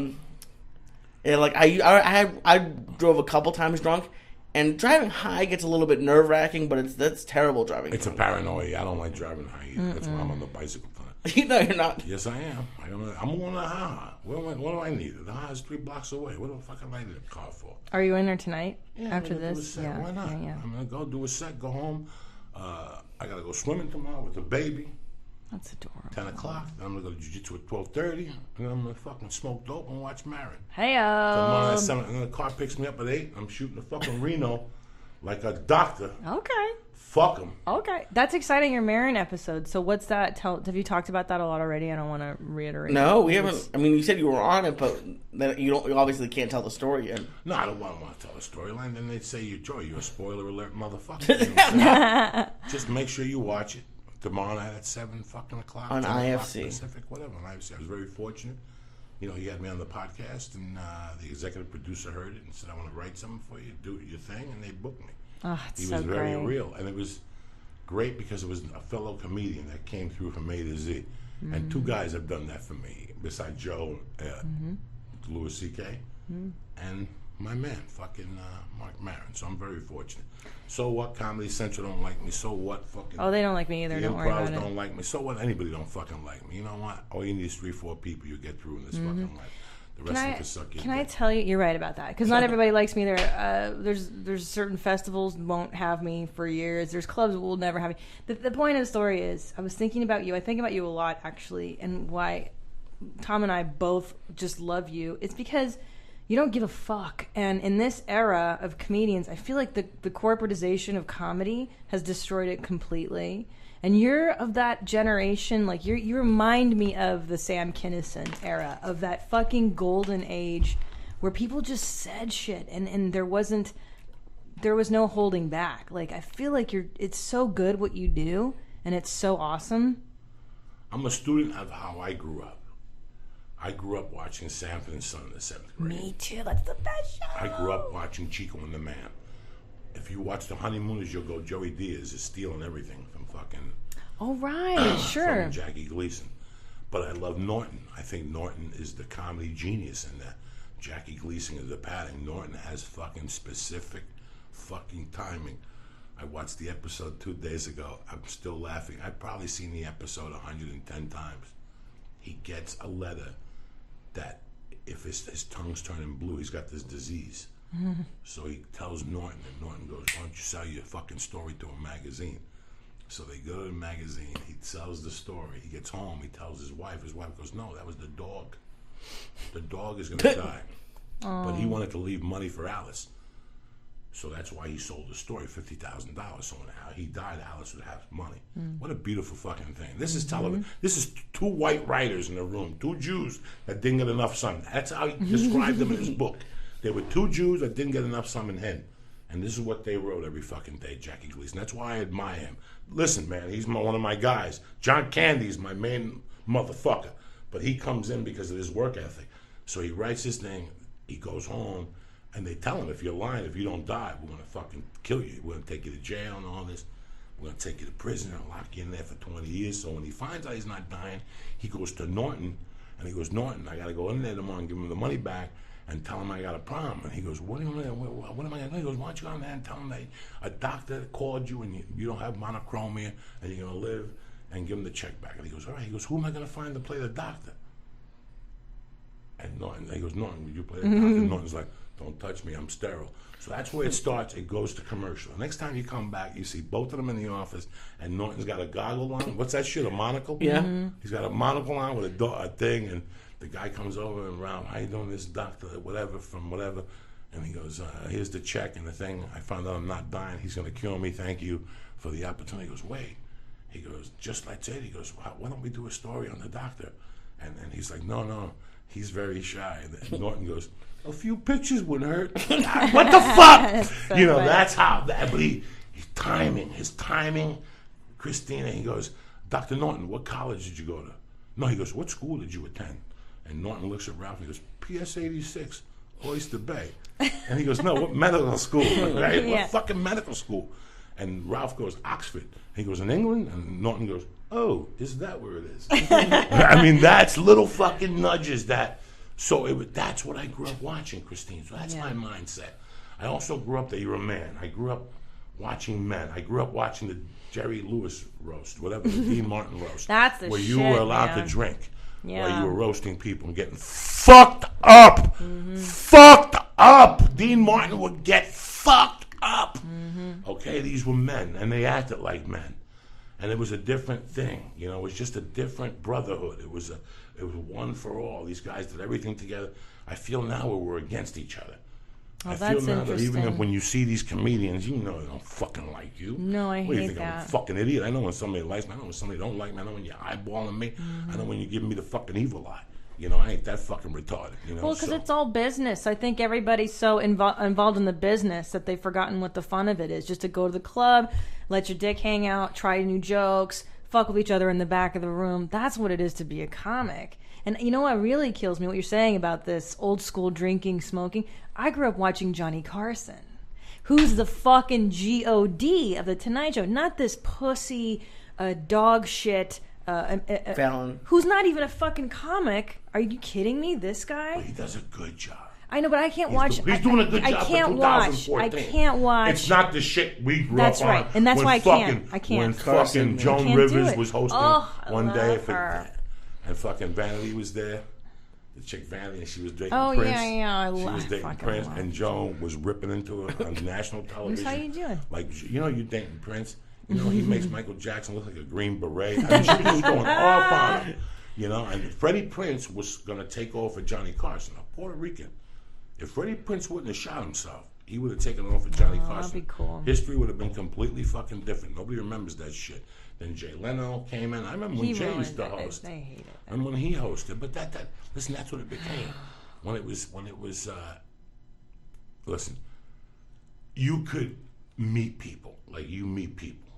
And like I drove a couple times drunk, and driving high gets a little bit nerve wracking, but that's terrible driving. It's drunk. a paranoia. I don't like driving high either. That's why I'm on the bicycle tonight. No, you're not. Yes, I am. I'm going to Ha. What do I need? The Ha is 3 blocks away. What the fuck am I need a car for? Are you in there tonight? Yeah, after I'm gonna this? do a set. Yeah. Why not? Yeah. I'm going to go do a set, go home. I got to go swimming tomorrow with the baby. That's adorable. 10 o'clock. Then I'm going to go to Jiu-Jitsu at 12:30. And then I'm going to fucking smoke dope and watch Marin. Hey-o. And then the car picks me up at 8. I'm shooting a fucking Reno like a doctor. Okay. Fuck him. Okay. That's exciting, your Marin episode. So what's that? Have you talked about that a lot already? I don't want to reiterate. No, we haven't. I mean, you said you were on it, but then you obviously can't tell the story yet. No, I don't want to tell a storyline. Then they'd say, you're a spoiler alert motherfucker. You know just make sure you watch it. Tomorrow night at 7 fucking o'clock. On 10 o'clock IFC. Pacific, whatever. On IFC. I was very fortunate. You know, he had me on the podcast, and the executive producer heard it and said, I want to write something for you, do your thing, and they booked me. Oh, it's He so was very great. real, and it was great because it was a fellow comedian that came through from A to Z. And 2 guys have done that for me, besides Joe, Louis C.K., and my man, fucking Mark Maron. So I'm very fortunate. So what? Comedy Central don't like me. So what? Fucking. Oh, they don't like me either. The Don't worry improvs about it. don't like me. So what? Anybody don't fucking like me. You know what? All you need is 3-4 people you get through in this fucking life. The rest of them can suck your Can I dick. tell you? You're right about that because not everybody likes me. There's certain festivals won't have me for years. There's clubs that will never have me. The point of the story is, I was thinking about you. I think about you a lot actually, and why Tom and I both just love you. It's because you don't give a fuck. And in this era of comedians, I feel like the corporatization of comedy has destroyed it completely. And you're of that generation, like you remind me of the Sam Kinison era, of that fucking golden age where people just said shit and there was no holding back. Like I feel like it's so good what you do and it's so awesome. I'm a student of how I grew up. I grew up watching Sanford and Son in the 7th grade. Me too, that's the best show. I grew up watching Chico and the Man. If you watch The Honeymooners, you'll go, Joey Diaz is stealing everything from fucking... Oh, right, sure. From Jackie Gleason. But I love Norton. I think Norton is the comedy genius in that. Jackie Gleason is the padding. Norton has fucking specific fucking timing. I watched the episode 2 days ago. I'm still laughing. I've probably seen the episode 110 times. He gets a letter that if his tongue's turning blue, he's got this disease. So he tells Norton, and Norton goes, why don't you sell your fucking story to a magazine? So they go to the magazine, he sells the story, he gets home, he tells his wife goes, no, that was the dog. The dog is gonna die. But he wanted to leave money for Alice. So that's why he sold the story, $50,000. So when he died, Alice would have money. What a beautiful fucking thing. This is television. This is 2 white writers in the room, 2 Jews that didn't get enough sun. That's how he described them in his book. There were 2 Jews that didn't get enough sun in him. And this is what they wrote every fucking day, Jackie Gleason. That's why I admire him. Listen, man, he's one of my guys. John Candy's my main motherfucker. But he comes in because of his work ethic. So he writes his thing, he goes home, and they tell him, if you're lying, if you don't die, we're going to fucking kill you. We're going to take you to jail and all this. We're going to take you to prison and lock you in there for 20 years. So when he finds out he's not dying, he goes to Norton, and he goes, Norton, I got to go in there tomorrow and give him the money back and tell him I got a problem. And he goes, what am I going to do? He goes, why don't you go in there and tell him that a doctor called you and you don't have monochromia and you're going to live, and give him the check back. And he goes, all right. He goes, who am I going to find to play the doctor? And Norton, he goes, Norton, would you play the doctor? And Norton's like, don't touch me, I'm sterile. So that's where it starts. It goes to commercial. Next time you come back, you see both of them in the office, and Norton's got a goggle on. What's that shit, a monocle? Yeah. He's got a monocle on with a thing, and the guy comes over and around, how you doing, this doctor, whatever, from whatever. And he goes, here's the check and the thing. I found out I'm not dying. He's going to cure me. Thank you for the opportunity. He goes, wait. He goes, just like that. He goes, why don't we do a story on the doctor? And he's like, no. He's very shy. And Norton goes, a few pictures wouldn't hurt. What the fuck? So you know, funny. that's how, but his timing, Christina, he goes, Dr. Norton, what college did you go to? No, he goes, what school did you attend? And Norton looks at Ralph and he goes, PS 86, Oyster Bay. And he goes, no, what medical school? Right? Yeah. What fucking medical school? And Ralph goes, Oxford. He goes, in England? And Norton goes, oh, is that where it is? I mean, that's little fucking nudges that So that's what I grew up watching, Christine. So that's my mindset. I also grew up that you're a man. I grew up watching men. I grew up watching the Jerry Lewis roast, whatever, the Dean Martin roast. That's the where shit, you were allowed man. to drink. Yeah. Where you were roasting people and getting fucked up. Fucked up. Dean Martin would get fucked up. Okay, these were men, and they acted like men. And it was a different thing. You know, it was just a different brotherhood. It was one for all. These guys did everything together. I feel now we're against each other. Oh, I feel that's now that even interesting. when you see these comedians, you know they don't fucking like you. No, I What do you hate think? I'm a that. fucking idiot. I know when somebody likes me. I know when somebody don't like me. I know when you're eyeballing me. I know when you're giving me the fucking evil eye. You know, I ain't that fucking retarded. You know, Well, because it's all business. I think everybody's so involved in the business that they've forgotten what the fun of it is. Just to go to the club, let your dick hang out, try new jokes, fuck with each other in the back of the room. That's what it is to be a comic. And you know what really kills me? What you're saying about this old school drinking, smoking. I grew up watching Johnny Carson, who's the fucking G.O.D. of the Tonight Show, not this pussy dog shit Fallon. who's not even a fucking comic. Are you kidding me? This guy? But he does a good job. I know, but I can't watch. He's doing a good job I can't for watch. 2014. I can't watch. It's not the shit we grew That's up on. right, and that's when why I can't. fucking- I can't. When Carson, fucking man. Joan Can't do Rivers it. was hosting Oh, I one day, love her. and fucking Vanity was there. The chick Vanity, and she was dating Oh, Prince. yeah, I She love was dating fucking Prince, love and Joan was ripping into her on national television. how you doing? Like, you know, you dating Prince. You know, he makes Michael Jackson look like a green beret. I mean, she was going off on him. You know, and Freddie Prince was going to take over Johnny Carson, a Puerto Rican. If Freddie Prince wouldn't have shot himself, he would have taken off for Johnny Carson. that'd be cool. History would have been completely fucking different. Nobody remembers that shit. Then Jay Leno came in. I remember when He Jay used to ruined it. host. They hate it. And when he hosted, but listen, that's what it became. When it was, listen, you could meet people, like you meet people,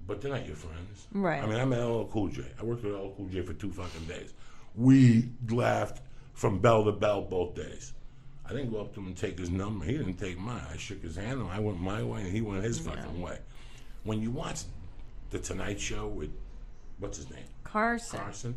but they're not your friends. Right. I mean, I met LL Cool J. I worked with LL Cool J for 2 fucking days. We laughed from bell to bell both days. I didn't go up to him and take his number. He didn't take mine. I shook his hand, and I went my way, and he went his fucking way. When you watch The Tonight Show with, what's his name? Carson.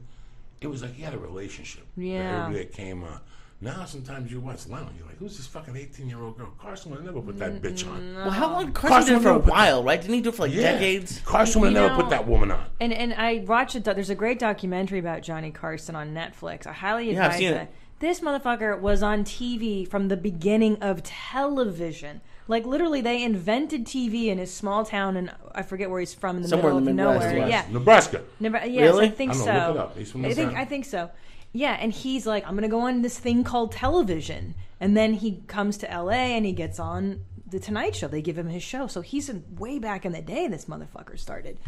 It was like he had a relationship. Yeah. Everybody that came on. Now sometimes you watch Leno, you're like, who's this fucking 18-year-old girl? Carson would never put that bitch on. Well, how long? Carson did it for a while, right? Didn't he do it for like decades? Carson would You never know- put that woman on. And I watched it. There's a great documentary about Johnny Carson on Netflix. I highly Yeah, I've advise seen that. it. This motherfucker was on TV from the beginning of television. Like literally, they invented TV in his small town, and I forget where he's from, in the Somewhere middle in the of Midwest, nowhere. yeah. Yeah, Nebraska. Yes, Really? I think I don't so. know, look it up. He's from the town. I think so. Yeah, and he's like, I'm gonna go on this thing called television, and then he comes to LA and he gets on the Tonight Show. They give him his show, so he's way back in the day. This motherfucker started,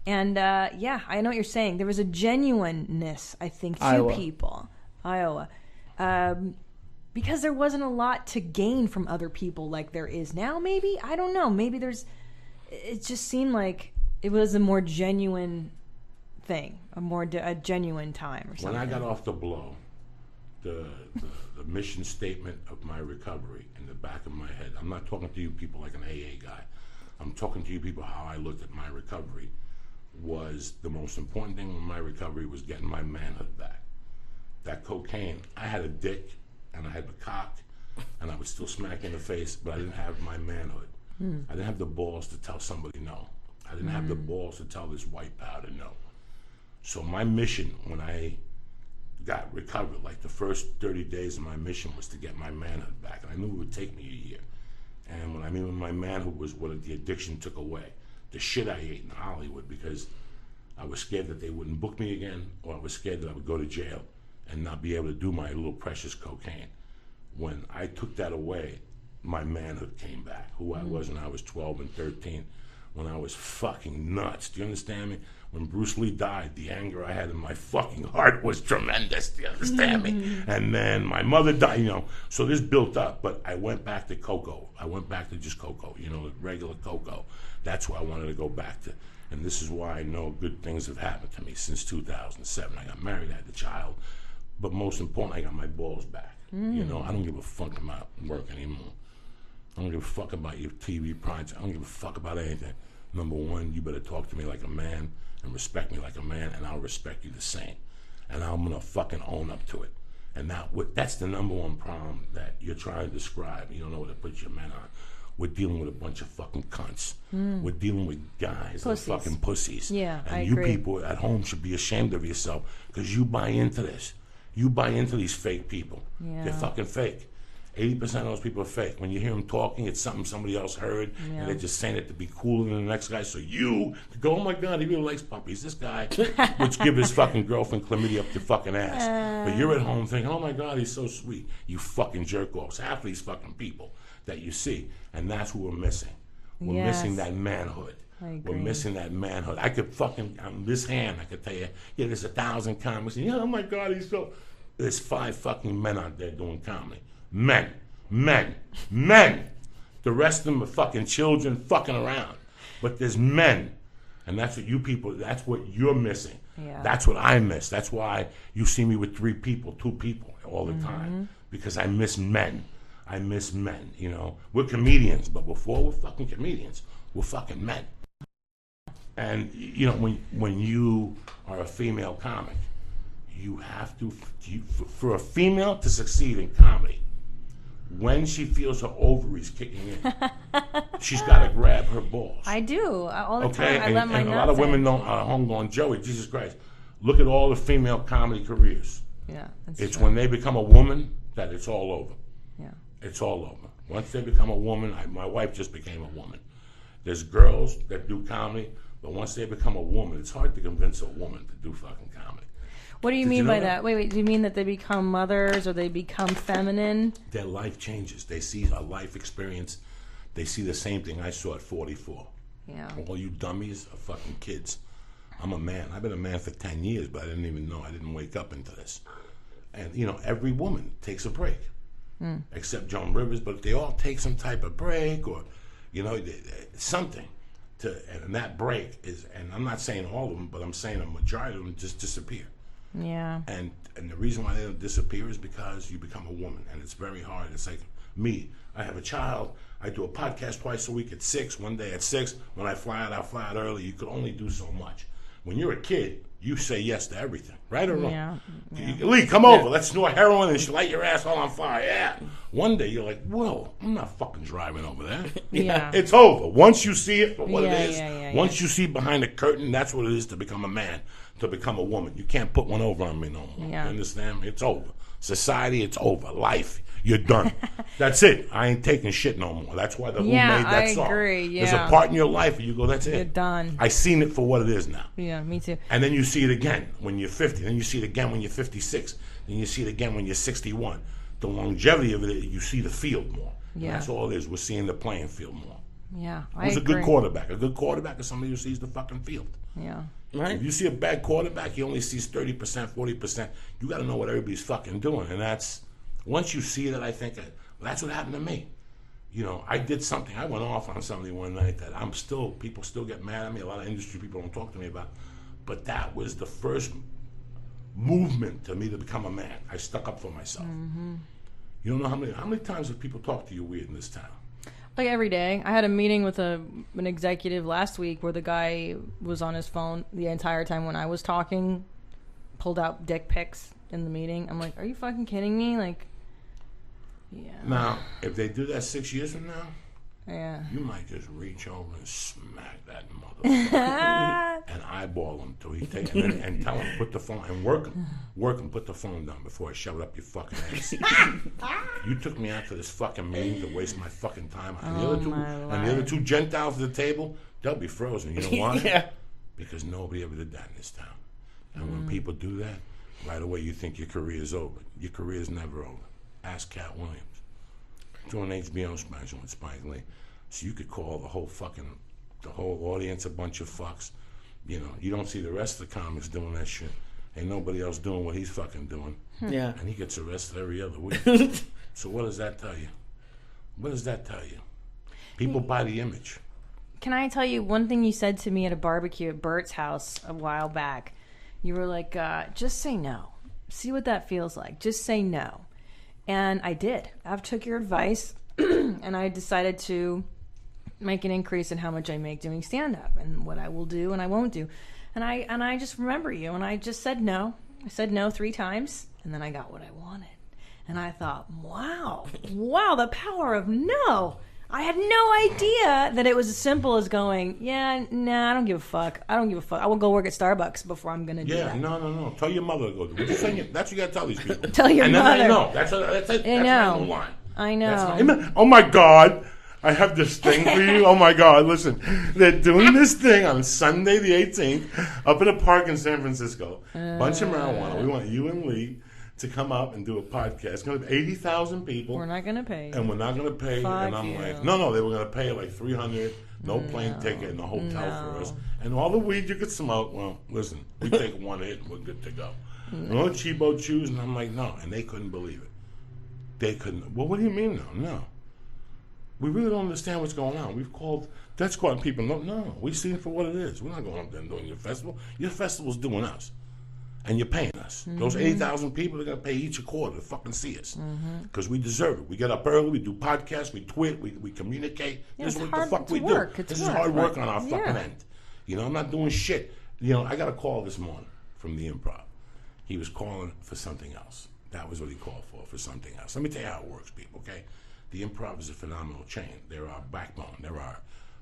and yeah, I know what you're saying. There was a genuineness, I think, to Iowa. people, Iowa, because there wasn't a lot to gain from other people like there is now. Maybe, I don't know. Maybe there's. It just seemed like it was a more genuine thing, a genuine time or something. When I got off the blow, the mission statement of my recovery in the back of my head, I'm not talking to you people like an AA guy. I'm talking to you people how I looked at my recovery was the most important thing in my recovery was getting my manhood back. That cocaine, I had a dick and I had a cock and I would still smack in the face, but I didn't have my manhood. I didn't have the balls to tell somebody no. I didn't have the balls to tell this white powder no. So my mission when I got recovered, like the first 30 days of my mission was to get my manhood back. And I knew it would take me a year. And what I mean with my manhood was what the addiction took away. The shit I ate in Hollywood because I was scared that they wouldn't book me again, or I was scared that I would go to jail and not be able to do my little precious cocaine. When I took that away, my manhood came back. Who I was when I was 12 and 13, when I was fucking nuts. Do you understand me? When Bruce Lee died, the anger I had in my fucking heart was tremendous. Do you understand me? And then my mother died, so this built up. But I went back to cocoa. I went back to just cocoa, the regular cocoa. That's what I wanted to go back to. And this is why I know good things have happened to me since 2007. I got married, I had a child. But most important, I got my balls back. I don't give a fuck about work anymore. I don't give a fuck about your TV projects. I don't give a fuck about anything. Number one, you better talk to me like a man and respect me like a man, and I'll respect you the same. And I'm gonna fucking own up to it. And that's the number one problem that you're trying to describe. You don't know what to put your men on. We're dealing with a bunch of fucking cunts. We're dealing with guys that are fucking pussies. Yeah, and I you agree. people at home should be ashamed of yourself because you buy into this. You buy into these fake people. Yeah. They're fucking fake. 80% of those people are fake. When you hear them talking, it's something somebody else heard, and they're just saying it to be cooler than the next guy. So you go, oh my God, he really likes puppies. This guy, which give his fucking girlfriend chlamydia up your fucking ass. But you're at home thinking, oh my God, he's so sweet. You fucking jerk offs. Half of these fucking people that you see, and that's what we're missing. We're missing that manhood. We're missing that manhood. I could fucking, on this hand, I could tell you, yeah, there's 1,000 comics. And, yeah, oh my God, he's so. There's 5 fucking men out there doing comedy. Men. The rest of them are fucking children fucking around. But there's men. And that's what you people, that's what you're missing. Yeah. That's what I miss. That's why you see me with 3 people, 2 people all the time. Because I miss men. I miss men, you know. We're comedians, but before we're fucking comedians, we're fucking men. And, you know, when you are a female comic, you have to, for a female to succeed in comedy, when she feels her ovaries kicking in, she's got to grab her balls. I do all the Okay, time. I let my and a nuts lot of women in. don't. Home going, Joey, Jesus Christ, look at all the female comedy careers. Yeah, that's It's true. when they become a woman that it's all over. Yeah. It's all over. Once they become a woman, my wife just became a woman. There's girls that do comedy, but once they become a woman, it's hard to convince a woman to do fucking comedy. What do you Did mean you know by that? that? Wait, do you mean that they become mothers or they become feminine? Their life changes. They see a life experience. They see the same thing I saw at 44. Yeah. All you dummies are fucking kids. I'm a man. I've been a man for 10 years, but I didn't even know. I didn't wake up into this. And, you know, every woman takes a break. Except Joan Rivers, but they all take some type of break or, you know, something. And that break is, and I'm not saying all of them, but I'm saying a majority of them just disappear. Yeah. And the reason why they don't disappear is because you become a woman, and it's very hard. It's like me. I have a child. I do a podcast twice a week at 6, one day at 6. When I fly out, I'll fly out early. You could only do so much. When you're a kid, you say yes to everything, right or wrong? Yeah. Lee, come over. Let's snort heroin and light your asshole on fire. Yeah. One day you're like, whoa, I'm not fucking driving over there. Yeah. It's over. Once you see it for what it is, Yeah. once you see behind the curtain, that's what it is to become a man, to become a woman. You can't put one over on me no more. Yeah. You understand? It's over. Society, it's over. Life, you're done. That's it. I ain't taking shit no more. That's why Who made that I song. agree. There's a Yeah. part in your life where you go, that's it. You're done. I seen it for what it is now. Yeah, me too. And then you see it again when you're 50. Then you see it again when you're 56. Then you see it again when you're 61. The longevity of it, you see the field more. And Yeah. that's all it is. We're seeing the playing field more. Yeah, Who's I a agree. good quarterback? A good quarterback is somebody who sees the fucking field. Yeah. Right? If you see a bad quarterback, he only sees 30%, 40%. You got to know what everybody's fucking doing. And that's, once you see that, I think, well, that's what happened to me. You know, I did something. I went off on somebody one night that people still get mad at me. A lot of industry people don't talk to me about. But that was the first movement to me to become a man. I stuck up for myself. Mm-hmm. You don't know how many times have people talked to you weird in this town? Like every day. I had a meeting with an executive last week where the guy was on his phone the entire time when I was talking, pulled out dick pics in the meeting. I'm like, are you fucking kidding me? Like, yeah. Now, if they do that 6 years from now, Yeah. you might just reach over and smack that motherfucker and eyeball him till he take and tell him put the phone and work him, put the phone down before I shove it up your fucking ass. You took me out to this fucking meeting to waste my fucking time. And the other two Gentiles at the table, they'll be frozen. You know why? Yeah. Because nobody ever did that in this town. And when people do that, right away you think your career is over. Your career is never over. Ask Cat Williams. Doing an HBO special with Spike Lee. So you could call the whole audience a bunch of fucks. You know, you don't see the rest of the comics doing that shit. Ain't nobody else doing what he's fucking doing. Yeah. And he gets arrested every other week. So what does that tell you? What does that tell you? People buy the image. Can I tell you one thing you said to me at a barbecue at Bert's house a while back? You were like, just say no. See what that feels like. Just say no. And I did. I took your advice, and I decided to make an increase in how much I make doing stand-up and what I will do and I won't do. And I just remember you, and I just said no. I said no 3 times, And then I got what I wanted. And I thought, wow, the power of no. I had no idea that it was as simple as going, I don't give a fuck. I will go work at Starbucks before I'm going to do that. Yeah, no. Tell your mother to go do it. That's what you got to tell these people. Tell your mother. And then they know. That's my new line. I know. Oh, my God. I have this thing for you. Oh, my God. Listen, they're doing this thing on Sunday the 18th up in a park in San Francisco. Bunch of marijuana. We want you and Lee to come up and do a podcast. It's going to be 80,000 people. We're not going to pay. And we're not going to pay. Fuck and I'm you. like, no, they were going to pay like $300, no plane ticket, and a hotel for us. And all the weed you could smoke. Well, listen, we take one hit and we're good to go. No cheapo chews. And I'm like, no. And they couldn't believe it. They couldn't. Well, what do you mean, no? We really don't understand what's going on. We've called Death Squad and people. No, we see it for what it is. We're not going up there and doing your festival. Your festival's doing us. And you're paying us. Those 80,000 people are going to pay each a quarter to fucking see us. Because we deserve it. We get up early, we do podcasts, we tweet, we communicate. This is what the fuck we do. This is hard work on our fucking end. You know, I'm not doing shit. You know, I got a call this morning from the Improv. He was calling for something else. That was what he called for something else. Let me tell you how it works, people, okay? The Improv is a phenomenal chain. They're our backbone. They're our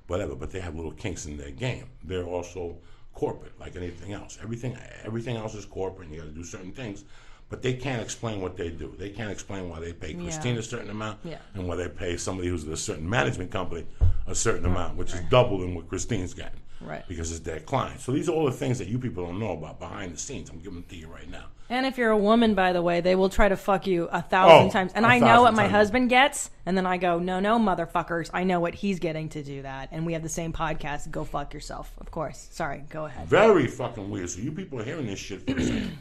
whatever, but they have little kinks in their game. They're also corporate, like anything else. Everything else is corporate, and you got to do certain things, but they can't explain what they do. They can't explain why they pay Christine a certain amount and why they pay somebody who's at a certain management company a certain amount, which is double than what Christine's getting, because it's their client. So these are all the things that you people don't know about behind the scenes. I'm giving them to you right now. And if you're a woman, by the way, they will try to fuck you 1,000 times. And I know what my husband gets, and then I go, no, motherfuckers, I know what he's getting to do that. And we have the same podcast. Go fuck yourself, of course. Sorry, go ahead. Very fucking weird. So you people are hearing this shit for a second.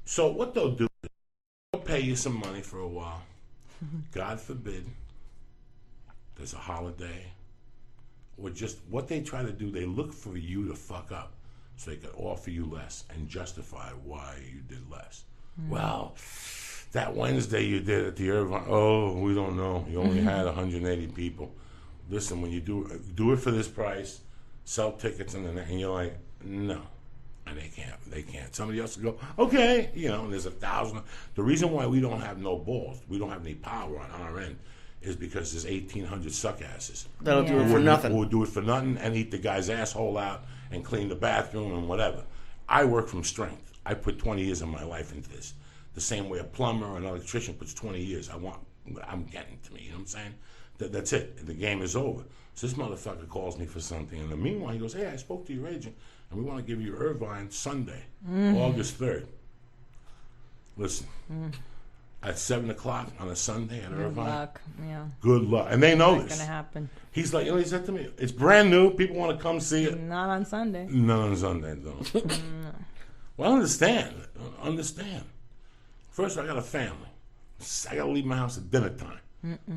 So what they'll do is they'll pay you some money for a while. God forbid there's a holiday. Or just what they try to do, they look for you to fuck up, so they could offer you less and justify why you did less. Well, that Wednesday you did at the Irvine, we don't know. You only had 180 people. Listen, when you do it for this price, sell tickets, and you're like, no. And they can't. Somebody else will go, okay, and there's 1,000. The reason why we don't have no balls, we don't have any power on our end, is because there's 1,800 suckasses. That'll do it for nothing. We'll do it for nothing and eat the guy's asshole out and clean the bathroom and whatever. I work from strength. I put 20 years of my life into this. The same way a plumber or an electrician puts 20 years. I want what I'm getting to me. You know what I'm saying? That's it. The game is over. So this motherfucker calls me for something. And in the meanwhile, he goes, hey, I spoke to your agent, and we want to give you Irvine Sunday, August 3rd. Listen, at 7 o'clock on a Sunday at Irvine. Good luck. Yeah. Good luck. And they know this. It's not going to happen. He's like, he said to me, it's brand new. People want to come see it. Not on Sunday. Not on Sunday, though. Well, understand. First, I got a family. I got to leave my house at dinner time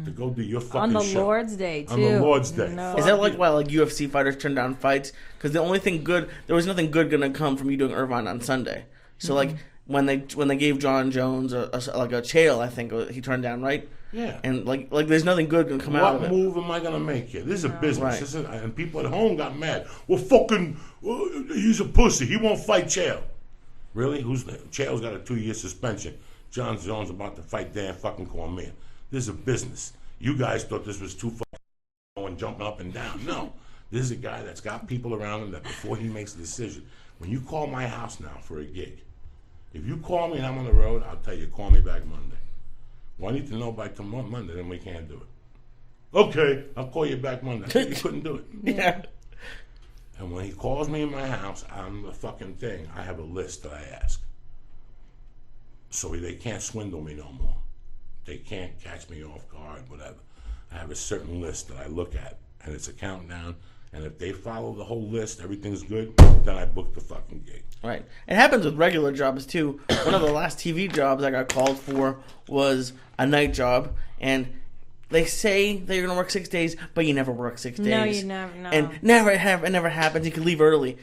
to go do your fucking show. On the Lord's Day, too. On the Lord's Day. No. Is that like why UFC fighters turn down fights? Because the only thing good, there was nothing good going to come from you doing Irvine on Sunday. So like when they gave John Jones a Chael, I think he turned down, right? Yeah. And like there's nothing good going to come out of it. What move am I going to make here? This is a business. Right. This is, and people at home got mad. Well, he's a pussy. He won't fight Chael. Really? Chael's got a 2-year suspension. John Jones about to fight Dan fucking Cormier. This is a business. You guys thought this was too fucking and jumping up and down. No. This is a guy that's got people around him that before he makes a decision, when you call my house now for a gig, if you call me and I'm on the road, I'll tell you, call me back Monday. Well, I need to know by tomorrow, Monday, then we can't do it. Okay, I'll call you back Monday. I said, you couldn't do it. Yeah. And when he calls me in my house, on the fucking thing, I have a list that I ask. So they can't swindle me no more. They can't catch me off guard, whatever. I have a certain list that I look at, and it's a countdown. And if they follow the whole list, everything's good, then I book the fucking gig. Right. It happens with regular jobs, too. One of the last TV jobs I got called for was a night job, and they say that you're going to work 6 days, but you never work 6 days. No, you never know. And it never happens. You can leave early.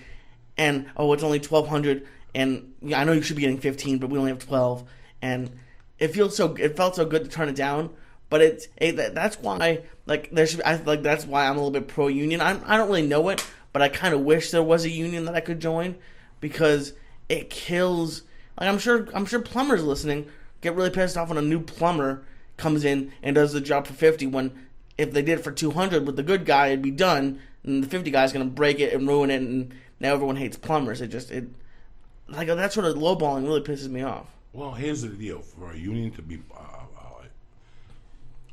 And, it's only $1,200, and I know you should be getting 15, but we only have 12. And it felt so good to turn it down. But that's why that's why I'm a little bit pro union. I don't really know it, but I kind of wish there was a union that I could join, because it kills Like I'm sure plumbers listening get really pissed off when a new plumber comes in and does the job for 50 when if they did it for 200 with the good guy, it'd be done, and the 50 guy's gonna break it and ruin it, and now everyone hates plumbers. Like that sort of lowballing really pisses me off. Well, here's the deal: for a union to be,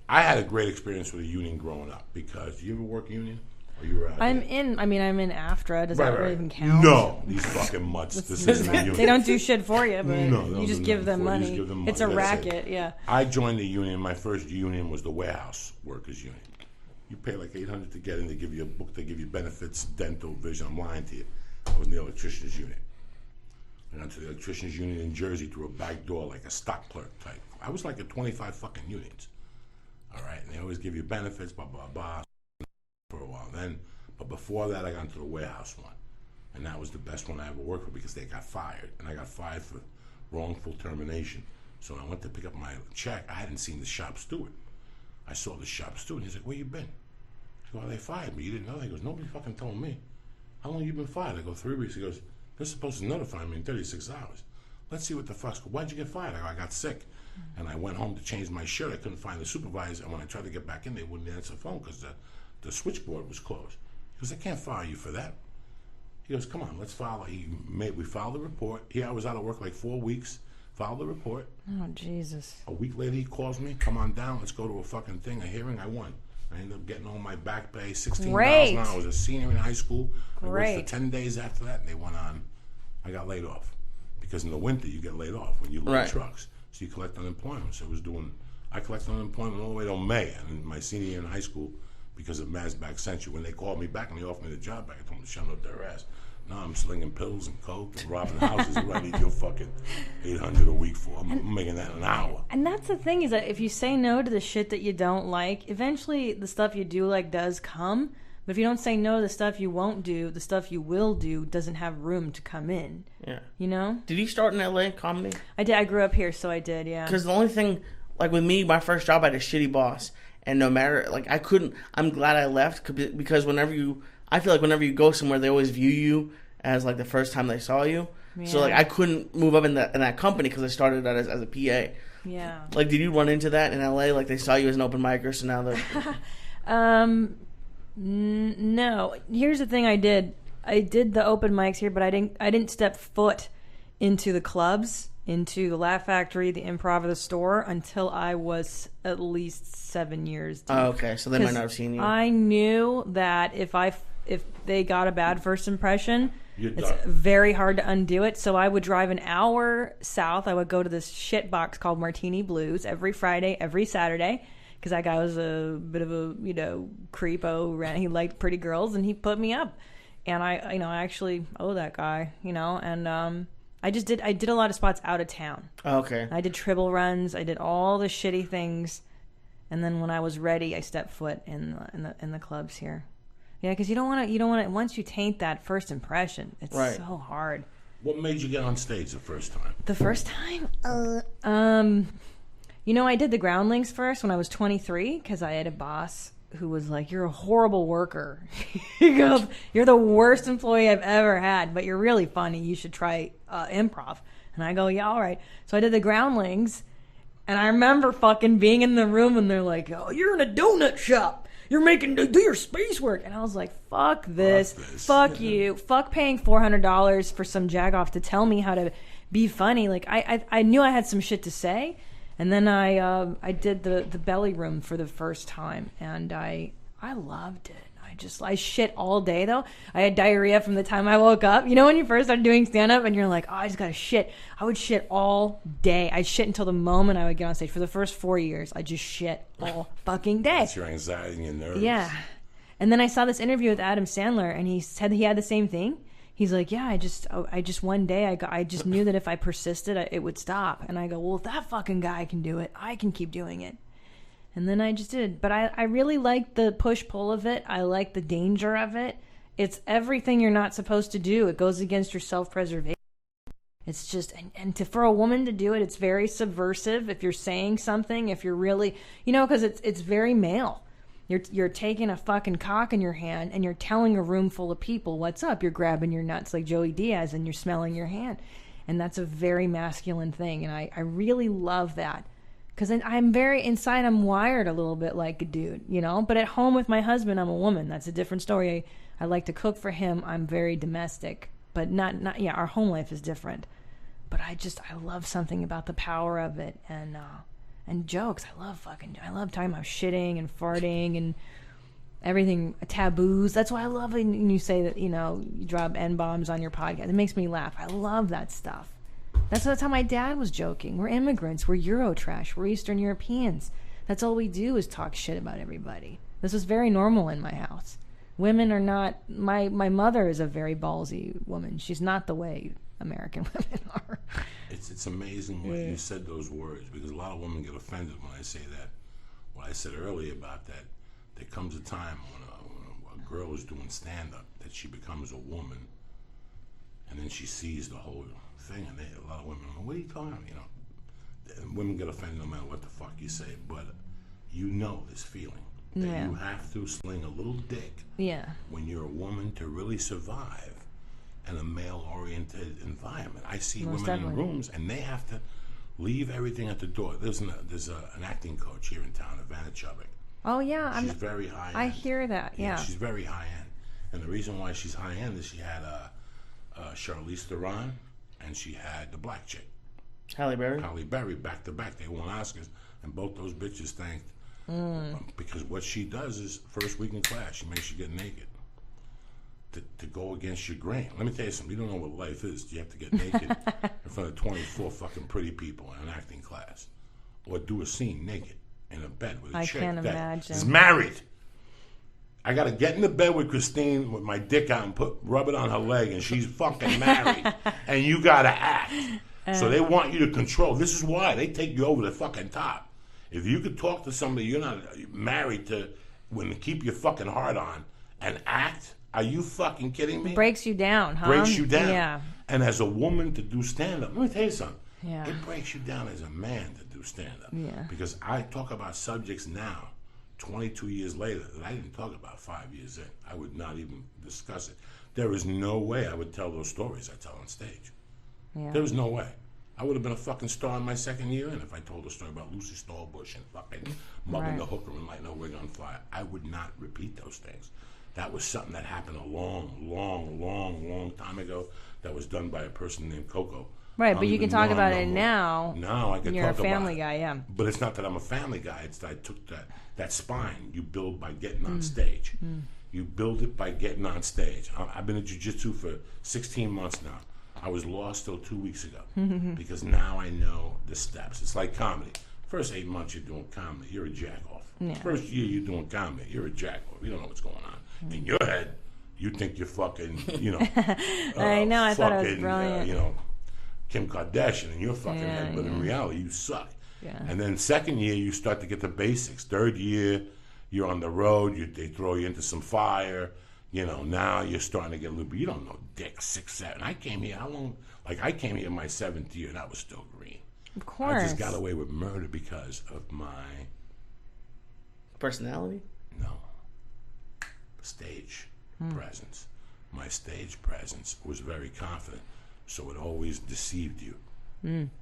I had a great experience with a union growing up because you ever work union? Or you were out I'm there? in AFTRA. Does that really even count? No, these fucking mutts. This isn't a union. They don't do shit for you, but No, you just give them money. It's a racket, yeah. I joined the union. My first union was the warehouse workers union. You pay like $800 to get in. They give you a book. They give you benefits, dental, vision. I'm lying to you. I was in the electricians union. I went to the electricians union in Jersey through a back door, like a stock clerk type. I was like at 25 fucking unions. All right, and they always give you benefits, blah blah blah. For a while then, but before that, I got into the warehouse one, and that was the best one I ever worked for because they got fired, and I got fired for wrongful termination. So when I went to pick up my check, I hadn't seen the shop steward. I saw the shop steward. He's like, "Where you been?" I go, "Well, they fired me. You didn't know?" He goes, "Nobody fucking told me." "How long you been fired?" I go, 3 weeks. He goes, "They're supposed to notify me in 36 hours. Let's see what the fuck's. Why'd you get fired?" I go, "I got sick." And I went home to change my shirt. I couldn't find the supervisor, and when I tried to get back in, they wouldn't answer the phone because the switchboard was closed. He goes, "I can't fire you for that." He goes, "Come on, let's file." We filed the report. Here I was out of work like 4 weeks. Filed the report. Oh, Jesus. A week later, he calls me. "Come on down. Let's go to a fucking thing, a hearing." I won. I ended up getting all my back pay, $16 an hour. I was a senior in high school. I worked for 10 days after that, and they went on. I got laid off because in the winter you get laid off when you load trucks, so you collect unemployment. So I collected unemployment all the way till May, and my senior year in high school. Because of Mazback Century. When they called me back and they offered me the job back, I told them to shut up their ass. Now I'm slinging pills and coke and robbing houses. Who I need your fucking $800 a week for? I'm making that an hour. And that's the thing is that if you say no to the shit that you don't like, eventually the stuff you do like does come. But if you don't say no to the stuff you won't do, the stuff you will do doesn't have room to come in. Yeah. You know? Did you start in LA comedy? I did. I grew up here, so I did, yeah. Because the only thing, like with me, my first job, I had a shitty boss. And no matter, like, I'm glad I left because I feel like whenever you go somewhere, they always view you as, like, the first time they saw you. Yeah. So, like, I couldn't move up in that company because I started out as a PA. Yeah. Like, did you run into that in LA? Like, they saw you as an open micer, so now they're... No. Here's the thing I did. I did the open mics here, but I didn't step foot into the clubs, into the Laugh Factory, the Improv, or the Store until I was at least 7 years deep. Oh, okay. So they might not have seen you. I knew that if they got a bad first impression, it's very hard to undo it. So I would drive an hour south. I would go to this shit box called Martini Blues every Friday, every Saturday, because that guy was a bit of a, creepo. He liked pretty girls, and he put me up. And I actually owe that guy, and I did a lot of spots out of town. Oh, okay. I did triple runs. I did all the shitty things, and then when I was ready, I stepped foot in the clubs here. Yeah, because you don't want to. Once you taint that first impression, it's so hard. What made you get on stage the first time? The first time, I did the Groundlings first when I was 23 because I had a boss who was like, "You're a horrible worker." He goes, "You're the worst employee I've ever had, but you're really funny. You should try improv." And I go, "Yeah, all right." So I did the Groundlings, and I remember fucking being in the room, and they're like, "Oh, you're in a donut shop. You're do your space work." And I was like, "Fuck this. Fuck you. Fuck paying $400 for some jagoff to tell me how to be funny." Like I knew I had some shit to say. And then I did the belly room for the first time, and I loved it. I shit all day though. I had diarrhea from the time I woke up. You know when you first start doing stand up and you're like, "Oh, I just gotta shit." I would shit all day. I shit until the moment I would get on stage. For the first 4 years, I just shit all fucking day. That's your anxiety and your nerves. Yeah. And then I saw this interview with Adam Sandler, and he said he had the same thing. He's like, "Yeah, I just one day I just knew that if I persisted, it would stop." And I go, "Well, if that fucking guy can do it, I can keep doing it." And then I just did. But I really like the push-pull of it. I like the danger of it. It's everything you're not supposed to do. It goes against your self-preservation. It's just, for a woman to do it, it's very subversive. If you're saying something, if you're really, because it's very male. You're taking a fucking cock in your hand and you're telling a room full of people what's up. You're grabbing your nuts like Joey Diaz and you're smelling your hand. And that's a very masculine thing. And I really love that. Because I'm very, inside I'm wired a little bit like a dude, you know? But at home with my husband, I'm a woman. That's a different story. I like to cook for him. I'm very domestic. But not our home life is different. But I love something about the power of it. And jokes. I love talking about shitting and farting and everything, taboos. That's why I love it when you say that, you know, you drop N-bombs on your podcast. It makes me laugh. I love that stuff. That's how my dad was joking. We're immigrants. We're Eurotrash. We're Eastern Europeans. That's all we do is talk shit about everybody. This is very normal in my house. Women are not... My mother is a very ballsy woman. She's not the way American women are. It's amazing when you said those words, because a lot of women get offended when I say that. What I said earlier about that, there comes a time when a girl is doing stand-up that she becomes a woman, and then she sees the whole thing, and a lot of women are, what are you talking about? You know, and women get offended no matter what the fuck you say, but you know this feeling that you have to sling a little dick when you're a woman to really survive in a male-oriented environment. I see women in rooms, and they have to leave everything at the door. There's an acting coach here in town, Ivana Chubbuck. Oh, yeah. She's very high-end. I hear that, yeah. She's very high-end. And the reason why she's high-end is she had Charlize Theron, and she had the black chick. Halle Berry? Halle Berry, back-to-back. They won Oscars, and both those bitches thanked. Because what she does is, first week in class, she makes you get naked. To go against your grain. Let me tell you something. You don't know what life is. You have to get naked in front of 24 fucking pretty people in an acting class. Or do a scene naked in a bed with a chick that imagine. is married. I got to get in the bed with Christine with my dick out and rub it on her leg, and she's fucking married. And you got to act. So they want you to control. This is why they take you over the fucking top. If you could talk to somebody you're not married to, when to keep your fucking heart on and act, are you fucking kidding me? Breaks you down, huh? Breaks you down. Yeah. And as a woman to do stand-up, let me tell you something. Yeah. It breaks you down as a man to do stand-up. Yeah. Because I talk about subjects now, 22 years later, that I didn't talk about 5 years in. I would not even discuss it. There is no way I would tell those stories I tell on stage. Yeah. There was no way. I would have been a fucking star in my second year in if I told a story about Lucy Stallbush and fucking mugging the hooker and lighting a wig on fire. I would not repeat those things. That was something that happened a long time ago that was done by a person named Coco. Right, but you can talk about it now. Now I can you're talk about it. You're a family guy, yeah. But it's not that I'm a family guy. It's that I took that spine you build by getting on stage. You build it by getting on stage. I've been in jiu-jitsu for 16 months now. I was lost till 2 weeks ago because now I know the steps. It's like comedy. First 8 months you're doing comedy, you're a jack-off. Yeah. First year you're doing comedy, you're a jack-off. You don't know what's going on. In your head, you think you're fucking, you know. I know, I thought it was brilliant. You know, Kim Kardashian in your fucking head, but in reality you suck. Yeah. And then second year you start to get the basics. Third year you're on the road, they throw you into some fire. You know, now you're starting to get a little bit, you don't know dick, 6, 7. I came here, how long? Like, I came here my 7th year, and I was still green. Of course. I just got away with murder because of my... Personality? No. Stage presence. My stage presence was very confident, so it always deceived you.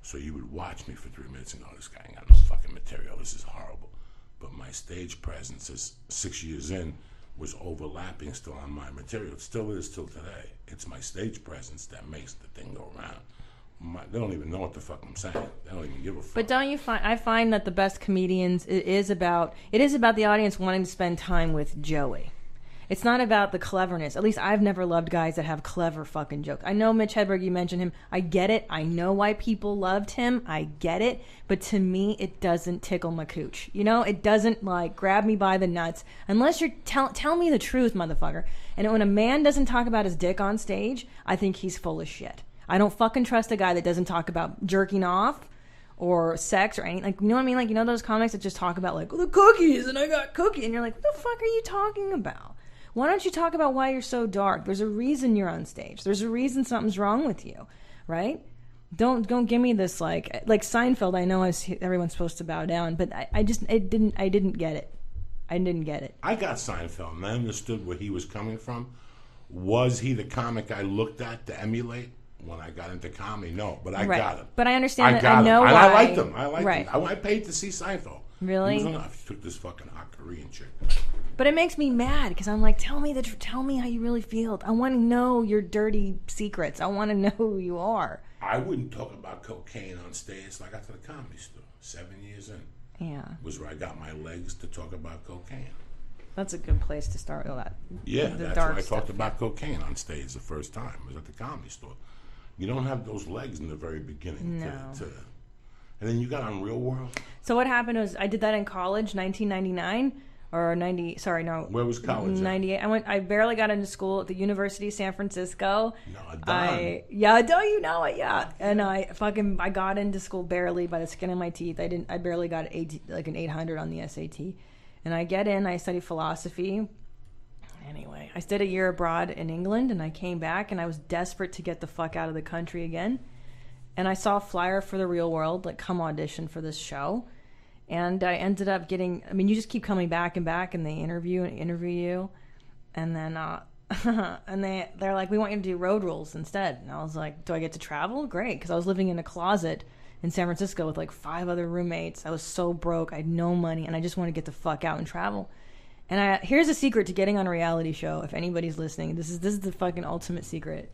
So you would watch me for 3 minutes and go, this guy ain't got no fucking material, this is horrible. But my stage presence is 6 years in, was overlapping still on my material. It still is till today. It's my stage presence that makes the thing go around. They don't even know what the fuck I'm saying. They don't even give a fuck. But don't you find? I find that the best comedians, it is about the audience wanting to spend time with Joey. It's not about the cleverness. At least I've never loved guys that have clever fucking jokes. I know Mitch Hedberg, you mentioned him. I get it. I know why people loved him. I get it. But to me, it doesn't tickle my cooch. You know, it doesn't like grab me by the nuts unless you're tell me the truth, motherfucker. And when a man doesn't talk about his dick on stage, I think he's full of shit. I don't fucking trust a guy that doesn't talk about jerking off or sex or anything. Like, you know what I mean? Like, you know those comics that just talk about like, oh, the cookies and I got cookie, and you're like, what the fuck are you talking about? Why don't you talk about why you're so dark? There's a reason you're on stage. There's a reason something's wrong with you, right? Don't give me this like Seinfeld. I know everyone's supposed to bow down, but I didn't get it. I didn't get it. I got Seinfeld, and I understood where he was coming from. Was he the comic I looked at to emulate? when I got into comedy, no, but I Right. got him. But I understand that. got I know him. And why. I liked him. I liked Right. him. I paid to see Seinfeld. Really? He was on, I took this fucking hot Korean chick. But it makes me mad because I'm like, tell me how you really feel. I want to know your dirty secrets. I want to know who you are. I wouldn't talk about cocaine on stage until I got to the Comedy Store. 7 years in. Yeah. Was where I got my legs to talk about cocaine. That's a good place to start all that. Yeah, the that's dark where I stuff. talked about cocaine on stage the first time. It was at the Comedy Store. You don't have those legs in the very beginning. No. And then you got on Real World. So what happened was I did that in college, 1999 or 90. Sorry, no. Where was college at? 98. I barely got into school at the University of San Francisco. No, Don. Don't you know it? Yeah. And I got into school barely by the skin of my teeth. I barely got an 800 on the SAT. And I get in, I study philosophy. Anyway, I stayed a year abroad in England, and I came back, and I was desperate to get the fuck out of the country again. And I saw a flyer for the Real World, like, come audition for this show. And I ended up getting, you just keep coming back and back, and they interview you. And then, and they're like, we want you to do road rules instead. And I was like, do I get to travel? Great, because I was living in a closet in San Francisco with like 5 other roommates. I was so broke, I had no money, and I just want to get the fuck out and travel. And here's a secret to getting on a reality show. If anybody's listening, this is the fucking ultimate secret.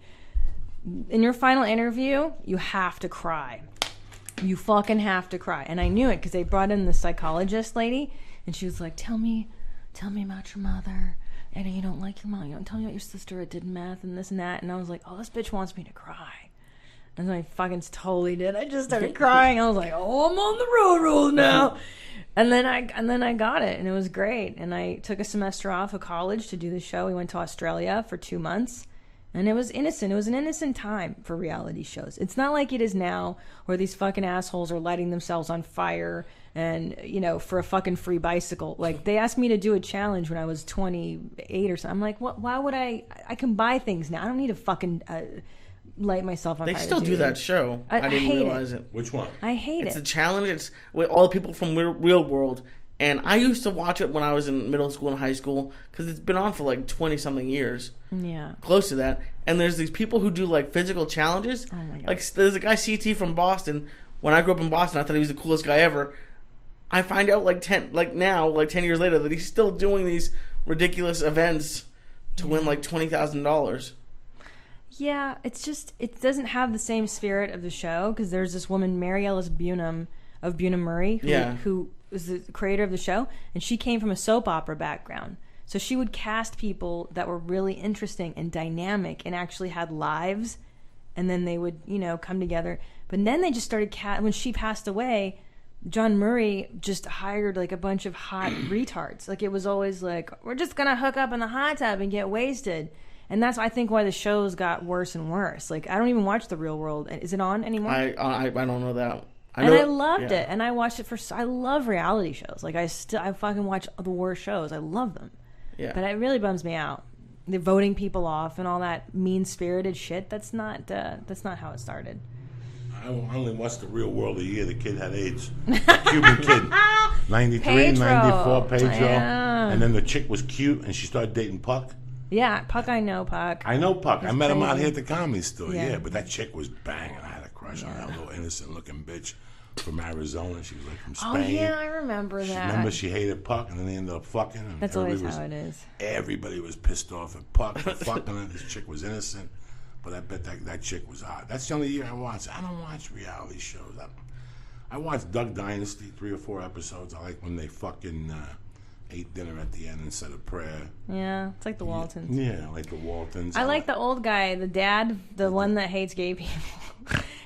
In your final interview, you have to cry. You fucking have to cry. And I knew it because they brought in the psychologist lady, and she was like, tell me about your mother. And you don't like your mom. You don't tell me about your sister that did math and this and that. And I was like, oh, this bitch wants me to cry. And I fucking totally did. I just started crying. I was like, oh, I'm on the road rules now. And then I got it, and it was great. And I took a semester off of college to do the show. We went to Australia for 2 months. And it was innocent. It was an innocent time for reality shows. It's not like it is now where these fucking assholes are lighting themselves on fire and, for a fucking free bicycle. Like, they asked me to do a challenge when I was 28 or something. I'm like, what? Why would I can buy things now. I don't need to fucking light myself on fire. They still do that show. I didn't realize it. Which one? I hate it. It's a challenge. It's with all the people from Real World. And I used to watch it when I was in middle school and high school because it's been on for like 20-something years. Yeah. Close to that. And there's these people who do like physical challenges. Oh my God. Like there's a guy, CT from Boston. When I grew up in Boston, I thought he was the coolest guy ever. I find out 10 years later that he's still doing these ridiculous events to win like $20,000. Yeah, it's just, it doesn't have the same spirit of the show because there's this woman, Mary Ellis Bunham of Bunham Murray, who was the creator of the show, and she came from a soap opera background. So she would cast people that were really interesting and dynamic and actually had lives, and then they would, come together. But then they just started, when she passed away, John Murray just hired like a bunch of hot retards. Like it was always like, we're just going to hook up in the hot tub and get wasted. And that's, I think, why the shows got worse and worse. Like, I don't even watch The Real World. Is it on anymore? I don't know that. I loved it. And I watched it I love reality shows. Like, I fucking watch the worst shows. I love them. Yeah. But it really bums me out. They're voting people off and all that mean-spirited shit. That's not how it started. I only watched The Real World a year. The kid had AIDS. The Cuban kid. 93, Pedro. 94, Pedro. Yeah. And then the chick was cute, and she started dating Puck. Yeah, Puck, I know Puck. I know Puck. He's I met him out crazy. here at the Comedy Store. Yeah. Yeah, but that chick was banging. I had a crush on that little innocent-looking bitch from Arizona. She was like from Spain. Oh, yeah, I remember that. Remember she hated Puck, and then they ended up fucking. And That's always how it is. Everybody was pissed off at Puck for fucking her. This chick was innocent, but I bet that chick was hot. That's the only year I watched. I don't watch reality shows. I watched Duck Dynasty, 3 or 4 episodes. I like when they fucking ate dinner at the end and said a prayer. Yeah, it's like the Waltons. Yeah, like the Waltons. I like the old guy, the dad, the one that hates gay people.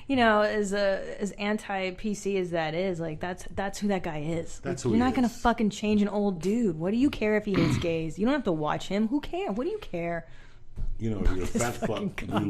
As anti-PC as that is, like that's who that guy is. That's like, who you're he not gonna is. fucking change an old dude. What do you care if he hates gays? You don't have to watch him. Who cares? What do you care? You're a fat fuck. guy.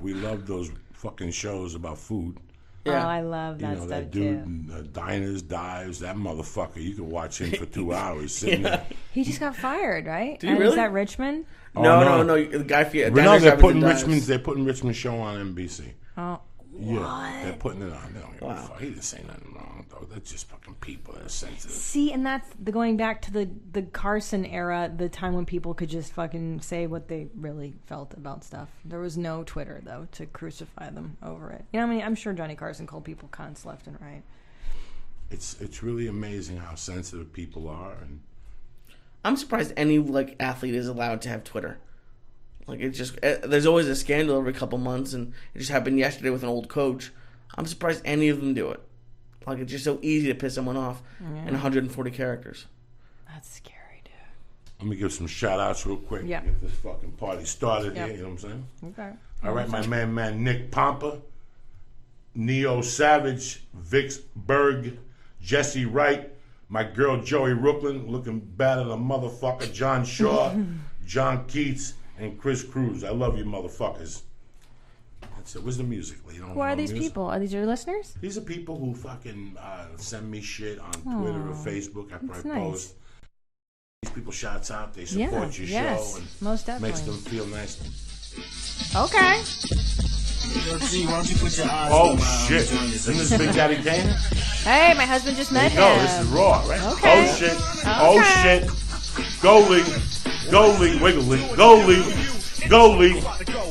We love those fucking shows about food. Yeah. Oh, I love that stuff that too. dude, diners, dives, that motherfucker. You could watch him for 2 hours sitting there. He just got fired, right? Did he really? Is that Richmond? No. The guy for No, they're putting Richmond's show on NBC. Oh, Yeah, they're putting it on. They don't give a Wow. fuck. He didn't say nothing wrong, though. They're just fucking people that are sensitive. See, and that's going back to the Carson era, the time when people could just fucking say what they really felt about stuff. There was no Twitter, though, to crucify them over it. You know what I mean? I'm sure Johnny Carson called people cunts left and right. It's really amazing how sensitive people are. And I'm surprised any like athlete is allowed to have Twitter. Like, it's just, there's always a scandal every couple months, and it just happened yesterday with an old coach. I'm surprised any of them do it. Like, it's just so easy to piss someone off in 140 characters. That's scary, dude. let me give some shout-outs real quick. Yeah. Get this fucking party started here, you know what I'm saying? Okay. All right, my man Nick Pompa, Neo Savage, Vix Berg, Jesse Wright, my girl Joey Brooklyn, looking better than a motherfucker, John Shaw, John Keats, and Chris Cruz. I love you motherfuckers. That's it. Where's the music? You don't Who are know these music? people? Are these your listeners? These are people who fucking send me shit on Twitter or Facebook. I probably nice. post. These people shouts out. They support your show and most definitely. makes them feel nice. Okay. Oh shit! Isn't this Big Daddy Kane? Hey, my husband just met him. No, this is Raw, right? Okay. Oh shit! Okay. Oh shit! Goalie, goalie, wiggly, goalie, goalie,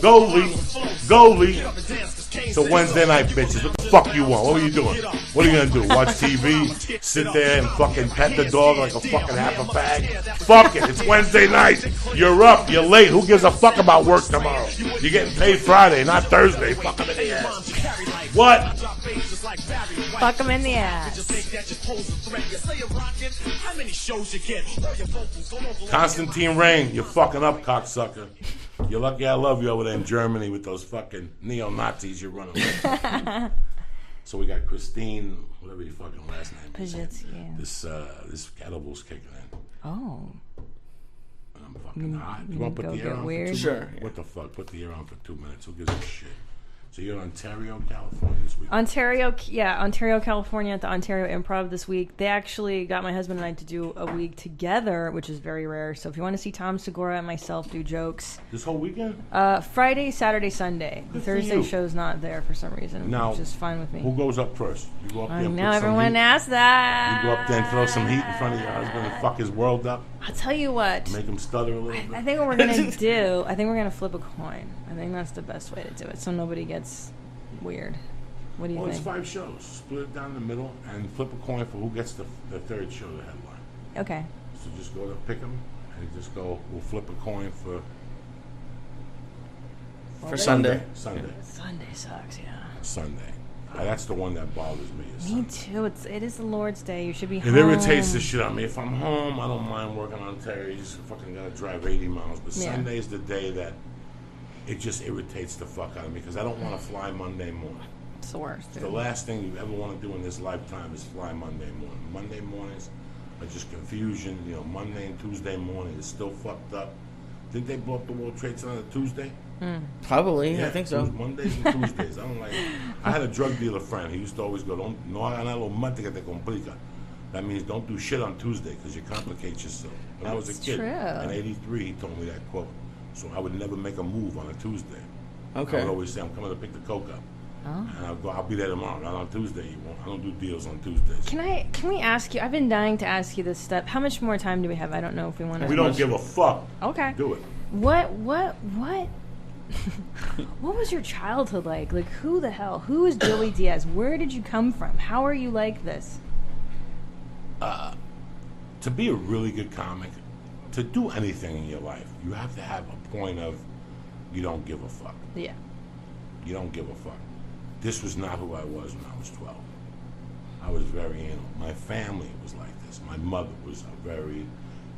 goalie, goalie. So Wednesday night, bitches. What the fuck you want? What are you doing? What are you gonna do? Watch TV? Sit there and fucking pet the dog like a fucking half a bag? Fuck it. It's Wednesday night. You're up. You're late. Who gives a fuck about work tomorrow? You're getting paid Friday, not Thursday. Fuck them in the ass. What? Fuck him in the ass. Constantine Rain, you're fucking up, cocksucker. You're lucky I love you over there in Germany with those fucking neo-Nazis you're running with. So we got Christine, whatever your fucking last name is. This kettlebell's kicking in. Oh. And I'm fucking hot. You want to put the air on weird? for 2 Sure, minutes? yeah. What the fuck? Put the air on for 2 minutes. Who gives a shit? So you're in Ontario, California this week? Ontario, California at the Ontario Improv this week. They actually got my husband and I to do a week together, which is very rare. So if you want to see Tom Segura and myself do jokes, This whole weekend? Friday, Saturday, Sunday. The Good for Thursday you. show's not there for some reason, Now, which is fine with me. Who goes up first? You go up there I and know put some everyone heat? asks that. You go up there and throw some heat in front of your husband and fuck his world up? I'll tell you what. Make him stutter a little bit? I think what we're gonna do. I think we're gonna flip a coin. I think that's the best way to do it, so nobody gets weird. What do you Well, it's think? 5 shows. Split it down the middle and flip a coin for who gets the third show to headline. Okay. So just go to pick them and just go, we'll flip a coin for Sunday. Sunday. Sunday sucks. Yeah. Sunday. That's the one that bothers me. Is Me Sunday. too. It is the Lord's Day. You should be It home. irritates the shit out of me. If I'm home, I don't mind working on Terry. You just fucking gotta drive 80 miles. But Yeah. Sunday is the day that it just irritates the fuck out of me because I don't want to fly Monday morning. It's the worst. The Dude. last thing you ever want to do in this lifetime is fly Monday morning. Monday mornings are just confusion. You know, Monday and Tuesday morning is still fucked up. Didn't they blow up the World Trade Center on a Tuesday? Probably, I think so. Mondays and Tuesdays. I don't like. I had a drug dealer friend. He used to always go, "No hagan algo más que te complica." That means don't do shit on Tuesday because you complicate yourself. When I was a That's kid, true. in '83, he told me that quote. So I would never make a move on a Tuesday. I Okay. would always say, "I'm coming to pick the coke up." Oh. And I'll go. I'll be there tomorrow. Not on Tuesday. You won't. I don't do deals on Tuesdays. Can we ask you? I've been dying to ask you this step. How much more time do we have? I don't know if we want to. We don't give a fuck. Okay. Do it. What? What was your childhood like? Like, who the hell? Who is Joey Diaz? Where did you come from? How are you like this? To be a really good comic, to do anything in your life, you have to have a point of you don't give a fuck. Yeah. You don't give a fuck. This was not who I was when I was 12. I was very anal. My family was like this. My mother was a very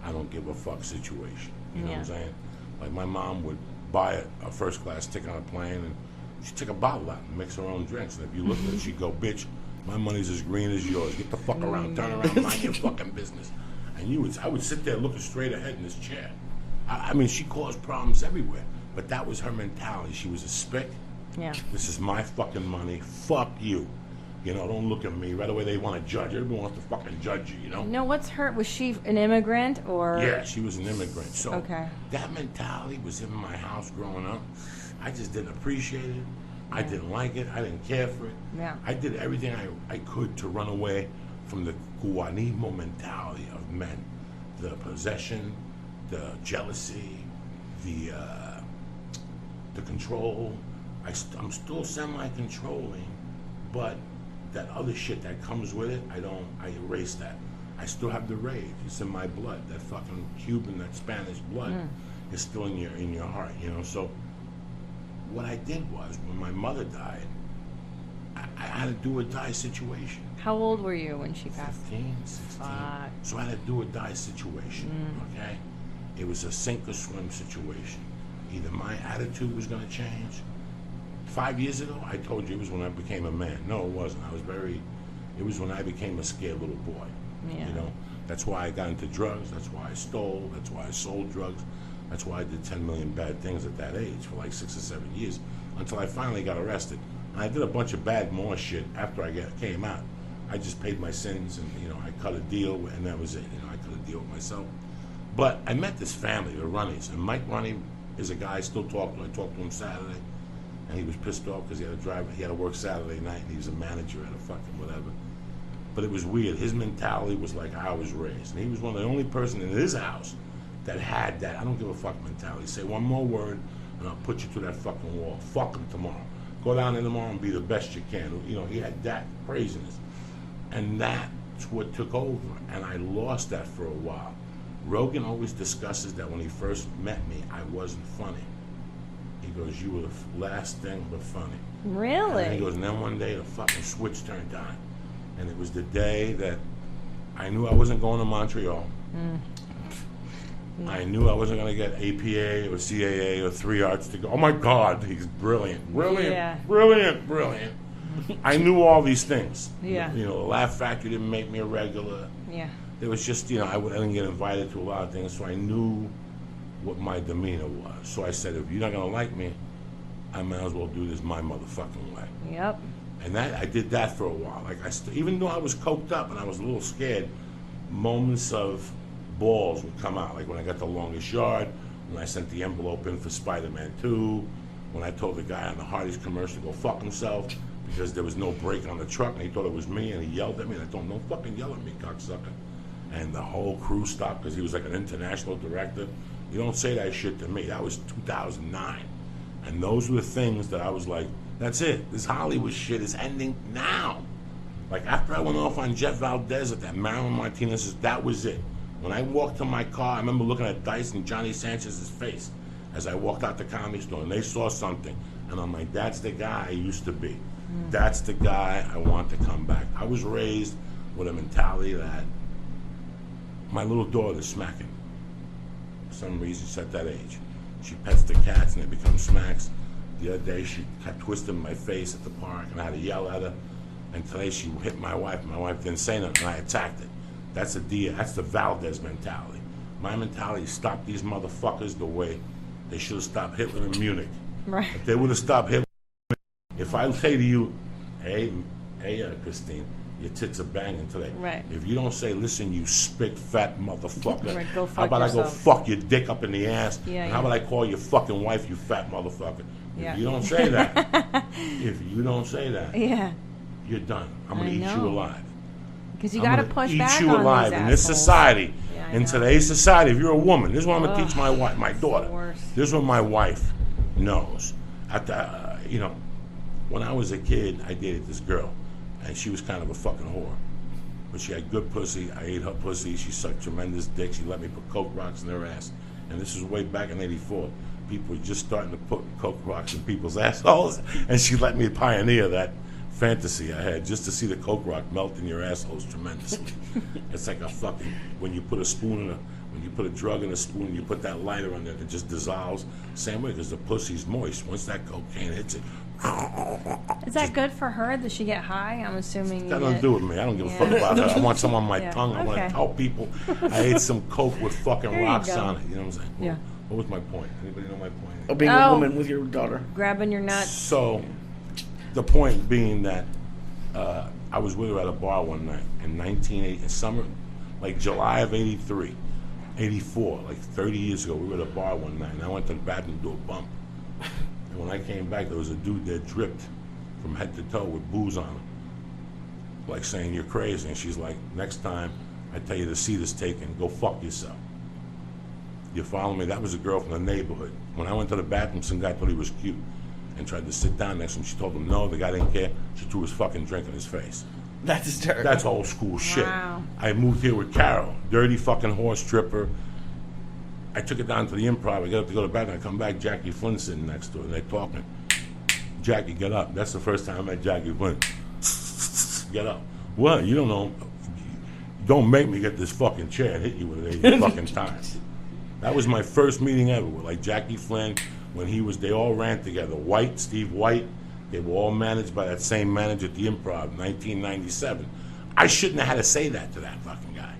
I don't give a fuck situation. You know what I'm Yeah. saying? Like my mom would buy a first class ticket on a plane and she'd take a bottle out and mix her own drinks. And if you look at it, she'd go, "Bitch, my money's as green as yours. Get the fuck around. Turn around. Mind your fucking business." And I would sit there looking straight ahead in this chair. I mean, she caused problems everywhere. But that was her mentality. She was a spick. Yeah. This is my fucking money. Fuck you. You know, don't look at me. Right away they want to judge. Everyone wants to fucking judge you, you know? No, what's her? Was she an immigrant or? Yeah, she was an immigrant. So Okay. that mentality was in my house growing up. I just didn't appreciate it. I didn't like it. I didn't care for it. Yeah. I did everything I could to run away from the guanismo mentality of men, the possession, the jealousy, the control. I'm still semi-controlling, but that other shit that comes with it, I erase that. I still have the rage. It's in my blood. That fucking Cuban, that Spanish blood is still in your heart, you know. So what I did was, when my mother died, I had a do or die situation. How old were you when she passed? 15, 16. Fuck. So I had a do or die situation, okay? It was a sink or swim situation. Either my attitude was going to change. 5 years ago, I told you it was when I became a man. No, it wasn't. It was when I became a scared little boy. Yeah. You know, that's why I got into drugs. That's why I stole. That's why I sold drugs. That's why I did 10 million bad things at that age for like 6 or 7 years until I finally got arrested. And I did a bunch of bad more shit after I came out. I just paid my sins and, you know, I cut a deal and that was it. You know, I cut a deal with myself. But I met this family, the Runnies, and Mike Runny is a guy I still talk to. I talked to him Saturday, and he was pissed off because he had to work Saturday night, and he was a manager at a fucking whatever. But it was weird. His mentality was like how I was raised, and he was one of the only person in his house that had that I don't give a fuck mentality. Say one more word, and I'll put you through that fucking wall. Fuck him tomorrow. Go down there tomorrow and be the best you can. You know, he had that craziness, and that's what took over, and I lost that for a while. Rogan always discusses that when he first met me, I wasn't funny. He goes, you were the last thing but funny. Really? And he goes, and then one day the fucking switch turned on. And it was the day that I knew I wasn't going to Montreal. I knew I wasn't going to get APA or CAA or 3 Arts to go. Oh my God, he's brilliant. Brilliant. I knew all these things. Yeah. You know, the Laugh Factory didn't make me a regular. Yeah. It was just, you know, I didn't get invited to a lot of things, so I knew what my demeanor was. So I said, if you're not going to like me, I might as well do this my motherfucking way. Yep. And that I did that for a while. Like even though I was coked up and I was a little scared, moments of balls would come out. Like when I got The Longest Yard, when I sent the envelope in for Spider-Man 2, when I told the guy on the Hardee's commercial to go fuck himself because there was no brake on the truck and he thought it was me and he yelled at me and I told him, don't fucking yell at me, cocksucker. And the whole crew stopped because he was like an international director. You don't say that shit to me. That was 2009. And those were the things that I was like, that's it. This Hollywood shit is ending now. Like after I went off on Jeff Valdez at that Marilyn Martinez's, that was it. When I walked to my car, I remember looking at Dice and Johnny Sanchez's face as I walked out the Comedy Store, and they saw something. And I'm like, that's the guy I used to be. That's the guy I want to come back. I was raised with a mentality that my little daughter's smacking. For some reason, she's at that age. She pets the cats and they become smacks. The other day, she kept twisting my face at the park and I had to yell at her. And today, she hit my wife. My wife didn't say nothing and I attacked it. That's the Diaz. That's the Valdez mentality. My mentality is stop these motherfuckers the way they should have stopped Hitler in Munich. Right. If they would have stopped Hitler, if I say to you, hey, Christine, your tits are banging today. Right. If you don't say, listen, you spit fat motherfucker. Right, go fuck how about yourself. I go fuck your dick up in the ass? Yeah, and how yeah. about I call your fucking wife, you fat motherfucker? Yeah. If you don't say that, Yeah. you're done. I'm going to I eat know. you alive. Because you I'm got to gonna push eat back you on alive these in this assholes. society. Yeah, I In know. today's society, if you're a woman, this is what I'm going to teach my daughter. worst. This is what my wife knows. At the, you know, when I was a kid, I dated this girl, and she was kind of a fucking whore. But she had good pussy. I ate her pussy. She sucked tremendous dick. She let me put Coke rocks in her ass. And this was way back in '84. People were just starting to put Coke rocks in people's assholes, and she let me pioneer that fantasy I had just to see the Coke rock melt in your assholes tremendously. It's like a fucking, when you put a drug in a spoon and you put that lighter on there, it just dissolves. Same way, because the pussy's moist. Once that cocaine hits it, Is that good for her? Does she get high? I'm assuming. that doesn't do with me. I don't give a fuck about that. I want some on my Yeah, tongue. I want okay. to tell people I ate some Coke with fucking There you rocks go. on it. You know what I'm saying? Yeah. What was my point? Anybody know my point? Being Oh. a woman with your daughter. Grabbing your nuts. So, the point being that I was with her at a bar one night in 1980, in summer, like July of '83, '84, like 30 years ago. We were at a bar one night, and I went to the bathroom to do a bump. And when I came back, there was a dude that dripped from head to toe with booze on him. like saying you're crazy. And she's like, next time I tell you the seat is taken, go fuck yourself. You follow me? That was a girl from the neighborhood. When I went to the bathroom, some guy thought he was cute and tried to sit down next to him. She told him no, the guy didn't care. She threw his fucking drink in his face. That's hysterical. That's old school shit. Wow. I moved here with Carol, dirty fucking horse tripper. I took it down to the Improv. I get up to go to the bathroom. I come back, Jackie Flynn sitting next to her, and they're talking. Jackie, get up. That's the first time I met Jackie Flynn. Get up. What? You don't know. Don't make me get this fucking chair and hit you with it 8 fucking times. That was my first meeting ever with like Jackie Flynn when they all ran together. White, Steve White, they were all managed by that same manager at the Improv, 1997. I shouldn't have had to say that to that fucking guy.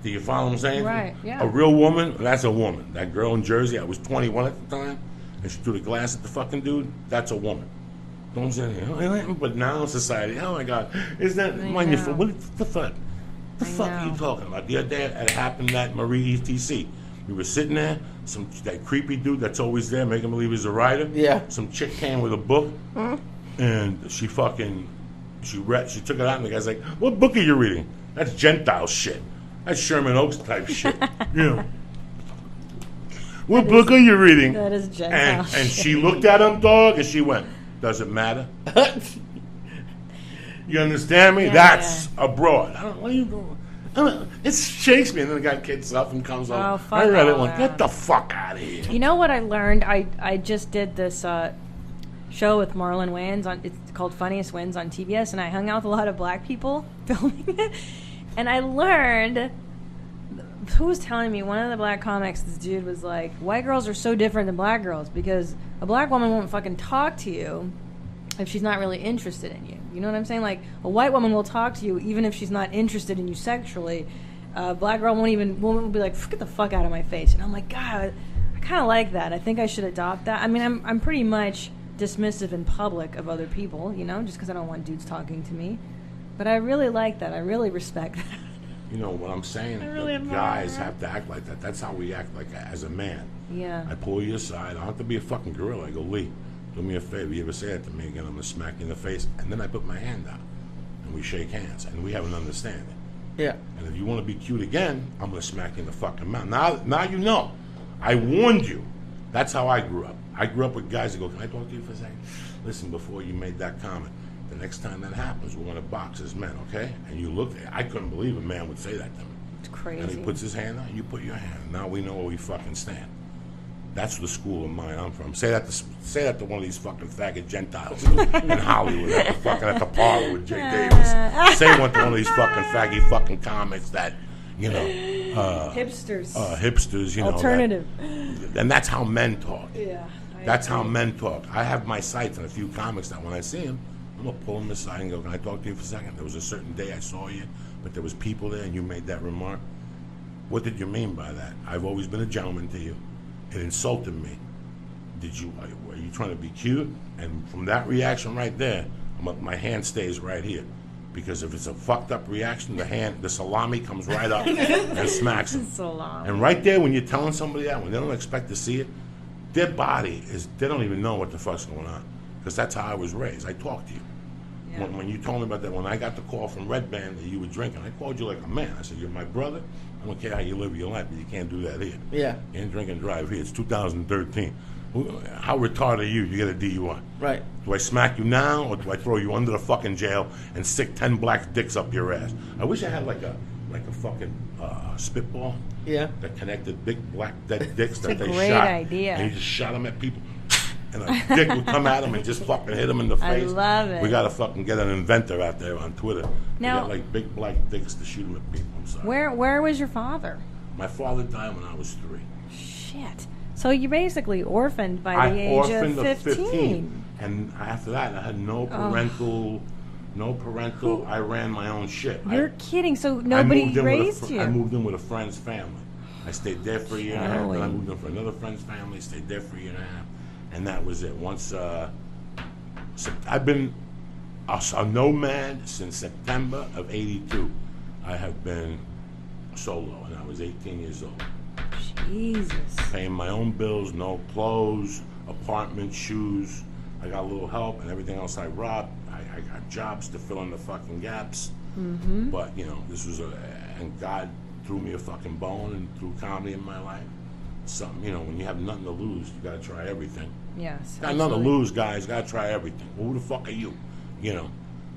Do you follow what I'm saying? Right, yeah. A real woman, that's a woman. That girl in Jersey, I was 21 at the time, and she threw the glass at the fucking dude, that's a woman. Don't say anything. But now in society, oh my God, is that mind your foot? What the fuck? The fuck are you talking about? The other day it happened at Marie ETC. We were sitting there, that creepy dude that's always there, making believe he's a writer. Yeah. Some chick came with a book, and she took it out, and the guy's like, "What book are you reading?" That's Gentile shit. That's Sherman Oaks type shit. You know. What book are you reading? That is Gentile and she looked at him, dog, and she went, "Does it matter?" You understand me? Yeah, That's abroad. I don't know, what are you doing? It's Shakespeare, and then the guy gets up and comes over. fuck I read it all one. that. Get the fuck out of here. You know what I learned? I just did this show with Marlon Wayans it's called Funniest Wins on TBS, and I hung out with a lot of black people filming it, and I learned. Who was telling me? One of the black comics, this dude was like, white girls are so different than black girls because a black woman won't fucking talk to you if she's not really interested in you. You know what I'm saying? Like, a white woman will talk to you even if she's not interested in you sexually. A black girl won't be like, get the fuck out of my face. And I'm like, God, I kind of like that. I think I should adopt that. I mean, I'm pretty much dismissive in public of other people, you know, just because I don't want dudes talking to me. But I really like that. I really respect that. You know what I'm saying? I really admire guys that. have to act like that. That's how we act like as a man. Yeah. I pull you aside. I don't have to be a fucking gorilla. I go, Lee, do me a favor. You ever say that to me again, I'm going to smack you in the face. And then I put my hand out. And we shake hands. And we have an understanding. Yeah. And if you want to be cute again, I'm going to smack you in the fucking mouth. Now you know. I warned you. That's how I grew up. I grew up with guys that go, can I talk to you for a second? Listen, before you made that comment, the next time that happens, we're going to box as men, okay? And you look, I couldn't believe a man would say that to me. It's crazy. And he puts his hand out, and you put your hand. Now we know where we fucking stand. That's the school of mine I'm from. Say that to one of these fucking faggot Gentiles in Hollywood at the parlor with Jay Davis. Say one to one of these fucking faggy fucking comics that, you know, hipsters, you know. Alternative. And that's how men talk. Yeah. That's how men talk. I have my sights on a few comics that when I see them, I'm going to pull them aside and go, can I talk to you for a second? There was a certain day I saw you, but there was people there and you made that remark. What did you mean by that? I've always been a gentleman to you. It insulted me. Were you trying to be cute? And from that reaction right there, my hand stays right here. Because if it's a fucked up reaction, the salami comes right up and smacks them. Salami. And right there, when you're telling somebody that, when they don't expect to see it, their body they don't even know what the fuck's going on. Because that's how I was raised. I talked to you. Yeah. When you told me about that, when I got the call from Red Band that you were drinking, I called you like a man. I said, you're my brother. I don't care how you live your life, but you can't do that here. Yeah. You can't drink and drive here. It's 2013. How retarded are you? You get a DUI. Right. Do I smack you now, or do I throw you under the fucking jail and stick 10 black dicks up your ass? I wish I had like a fucking spitball. Yeah. That connected big black dead dicks that they great shot. idea. And you just shot them at people. And a dick would come at them and just fucking hit them in the face. I love it. We gotta fucking get an inventor out there on Twitter. Now- we got like big black dicks to shoot them at people. I'm sorry. Where was your father? My father died when I was 3. Shit. So you're basically orphaned by the age of 15. And after that, I had no parental. I ran my own shit. You're kidding. So nobody raised you. I moved in with a friend's family. I stayed there for a year and a half. Then I Joey. moved in for another friend's family. Stayed there for a year and a half, and that was it. Once I've been a nomad since September of '82. I have been solo, and I was 18 years old. Jesus. Paying my own bills, no clothes, apartment, shoes. I got a little help, and everything else I robbed. I got jobs to fill in the fucking gaps. Mm-hmm. But, you know, this was and God threw me a fucking bone and threw comedy in my life. Something, you know, when you have nothing to lose, you got to try everything. Yes. Got nothing to lose, guys. Got to try everything. Well, who the fuck are you? You know.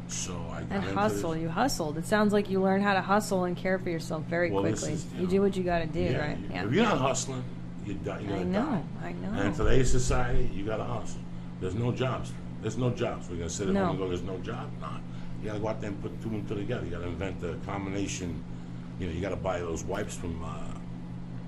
So I got And into hustle. this. You hustled. It sounds like you learned how to hustle and care for yourself very quickly. You do what you got to do, Yeah, right? If you're not hustling, you're die. You're gonna die. I know. And in today's society, you got to hustle. There's no jobs. There's no jobs. We're gonna sit at home and go, "There's no job." Nah. You got to go out there and put two and two together. You got to invent the combination. You know, you got to buy those wipes from.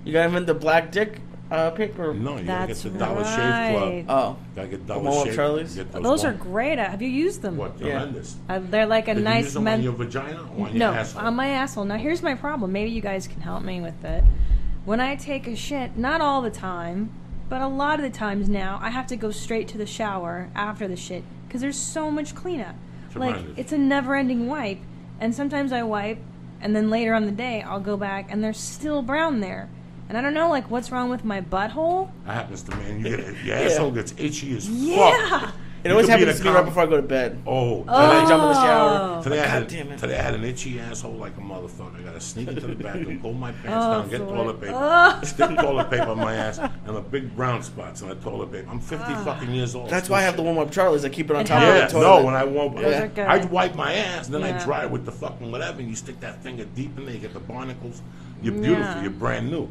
You got to invent the black dick paper. No, you got to get the Dollar Shave right. Club. Oh, Got to get the Dollar one with Shave. Charlie's? Get Those are great. Have you used them? What? Yeah. Tremendous. They're like a Did you nice use them on your vagina or on your No, asshole? on my asshole. Now here's my problem. Maybe you guys can help me with it. When I take a shit, not all the time, but a lot of the times now, I have to go straight to the shower after the shit because there's so much cleanup. Tremendous. Like, it's a never-ending wipe. And sometimes I wipe, and then later on the day, I'll go back, and there's still brown there. And I don't know, like, what's wrong with my butthole? That happens to me. And your asshole gets itchy as fuck. Yeah. it always happens to me right before I go to bed. Oh. And I jump in the shower. Today, God damn it. Today I had an itchy asshole like a motherfucker. I got to sneak into the bathroom, pull my pants Oh, down, get Lord. toilet paper, stick toilet paper on my ass, and the big brown spots on the toilet paper. I'm 50 fucking years old. That's why I have the one with Charlie's. I keep it on And top how- of Yeah, the toilet. no, when I won't, Those are good. I'd wipe my ass, then I Yeah. dry it with the fucking whatever, and you stick that finger deep in there, you get the barnacles. You're beautiful, Yeah. you're brand new.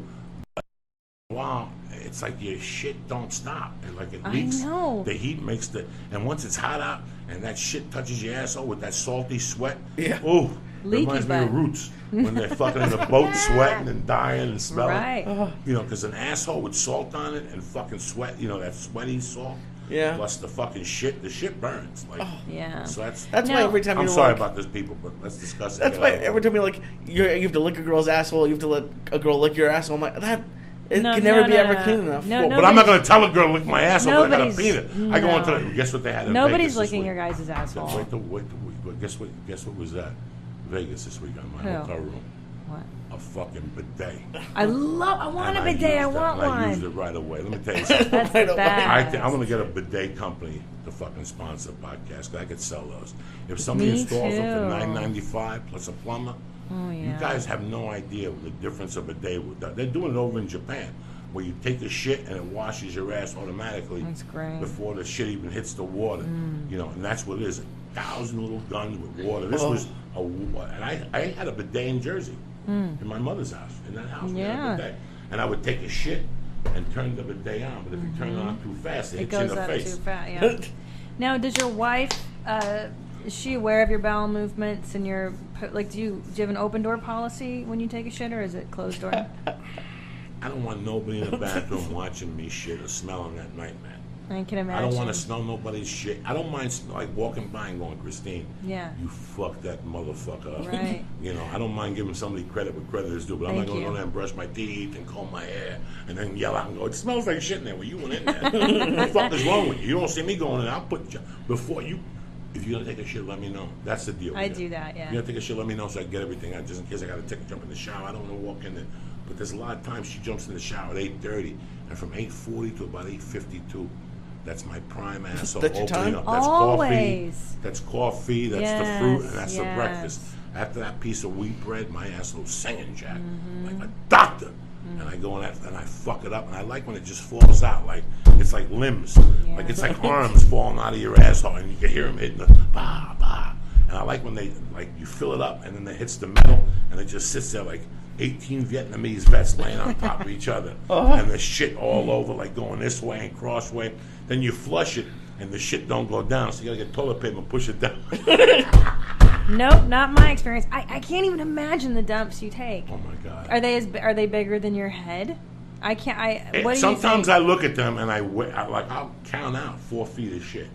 Wow, it's like your shit don't stop. And like it I leaks. know. The heat makes and once it's hot out and that shit touches your asshole with that salty sweat, Yeah. ooh, Leaky reminds me of butt. Roots when they're fucking in the boat sweating and dying and smelling. Right. You know, because an asshole with salt on it and fucking sweat, you know, that sweaty salt. Yeah. Plus the fucking shit, the shit burns. Like, Yeah. so that's That's why No. every time I'm you're sorry like, about this, people, but let's discuss it. that's why every time you're like, you have to lick a girl's asshole, you have to let a girl lick your asshole. I'm like, that it No, can no, never be no, ever no. clean enough. No, But I'm not going to tell a girl to lick my asshole because I got a Nobody's- peanut. I go no. into the, guess what they had in Nobody's Vegas this licking week? your guys' asshole. Wait, guess what was that? Vegas this week on my Who? hotel room. What? A fucking bidet. I want a And bidet. I used it, want and I used it one. right away. Let me tell you something. That's Right the away. best. I'm going to get a bidet company to fucking sponsor podcast because I could sell those. If somebody Me installs them for too. $9.95 plus a plumber, Oh, you yeah. guys have no idea the difference a bidet would do. They're doing it over in Japan, where you take a shit and it washes your ass automatically That's great. before the shit even hits the water. You know, and that's what it is. 1,000 little guns with water. This was and I had a bidet in Jersey, in my mother's house. In that house, we had Yeah. a bidet. And I would take a shit and turn the bidet on, but if you turn it on too fast, it It hits you in goes the up face. too fast. Yeah. Now, does your wife? Is she aware of your bowel movements and your like? Do you have an open door policy when you take a shit, or is it closed door? I don't want nobody in the bathroom watching me shit or smelling that night, man. I can I imagine. don't want to smell nobody's shit. I don't mind like walking by and going, Christine, Yeah. you fucked that motherfucker up. Right. You know, I don't mind giving somebody credit where credit is due, but I'm Thank not going to you. go there and brush my teeth and comb my hair and then yell out and go, it smells like shit in there. Well, you went in there. What the fuck is wrong with you? You don't see me going in. I'll put you before you. If you're gonna take a shit, let me know. That's the deal. I do that, yeah. If you're gonna take a shit, let me know so I can get everything out, just in case I gotta take a jump in the shower. I don't want to walk in there. But there's a lot of times she jumps in the shower at 8:30, and from 8:40 to about 8:52, that's my prime asshole That's your opening time? up. That's Always. coffee. That's coffee. That's the Yes, fruit, and that's the yes. breakfast. After that piece of wheat bread, my asshole's singing, Jack, Mm-hmm. like a doctor. And I go in that, and I fuck it up, and I like when it just falls out, like it's like limbs, Yeah. like it's like arms falling out of your asshole, and you can hear them hitting the bah bah. And I like when they like you fill it up, and then it hits the metal, and it just sits there like 18 Vietnamese vets laying on top of each other, and the shit all over, like going this way and crossway. Then you flush it, and the shit don't go down, so you gotta get toilet paper and push it down. Nope, not my experience. I can't even imagine the dumps you take. Oh my god. Are they bigger than your head? I can't. What do you Sometimes think? I look at them and I'll count out 4 feet of shit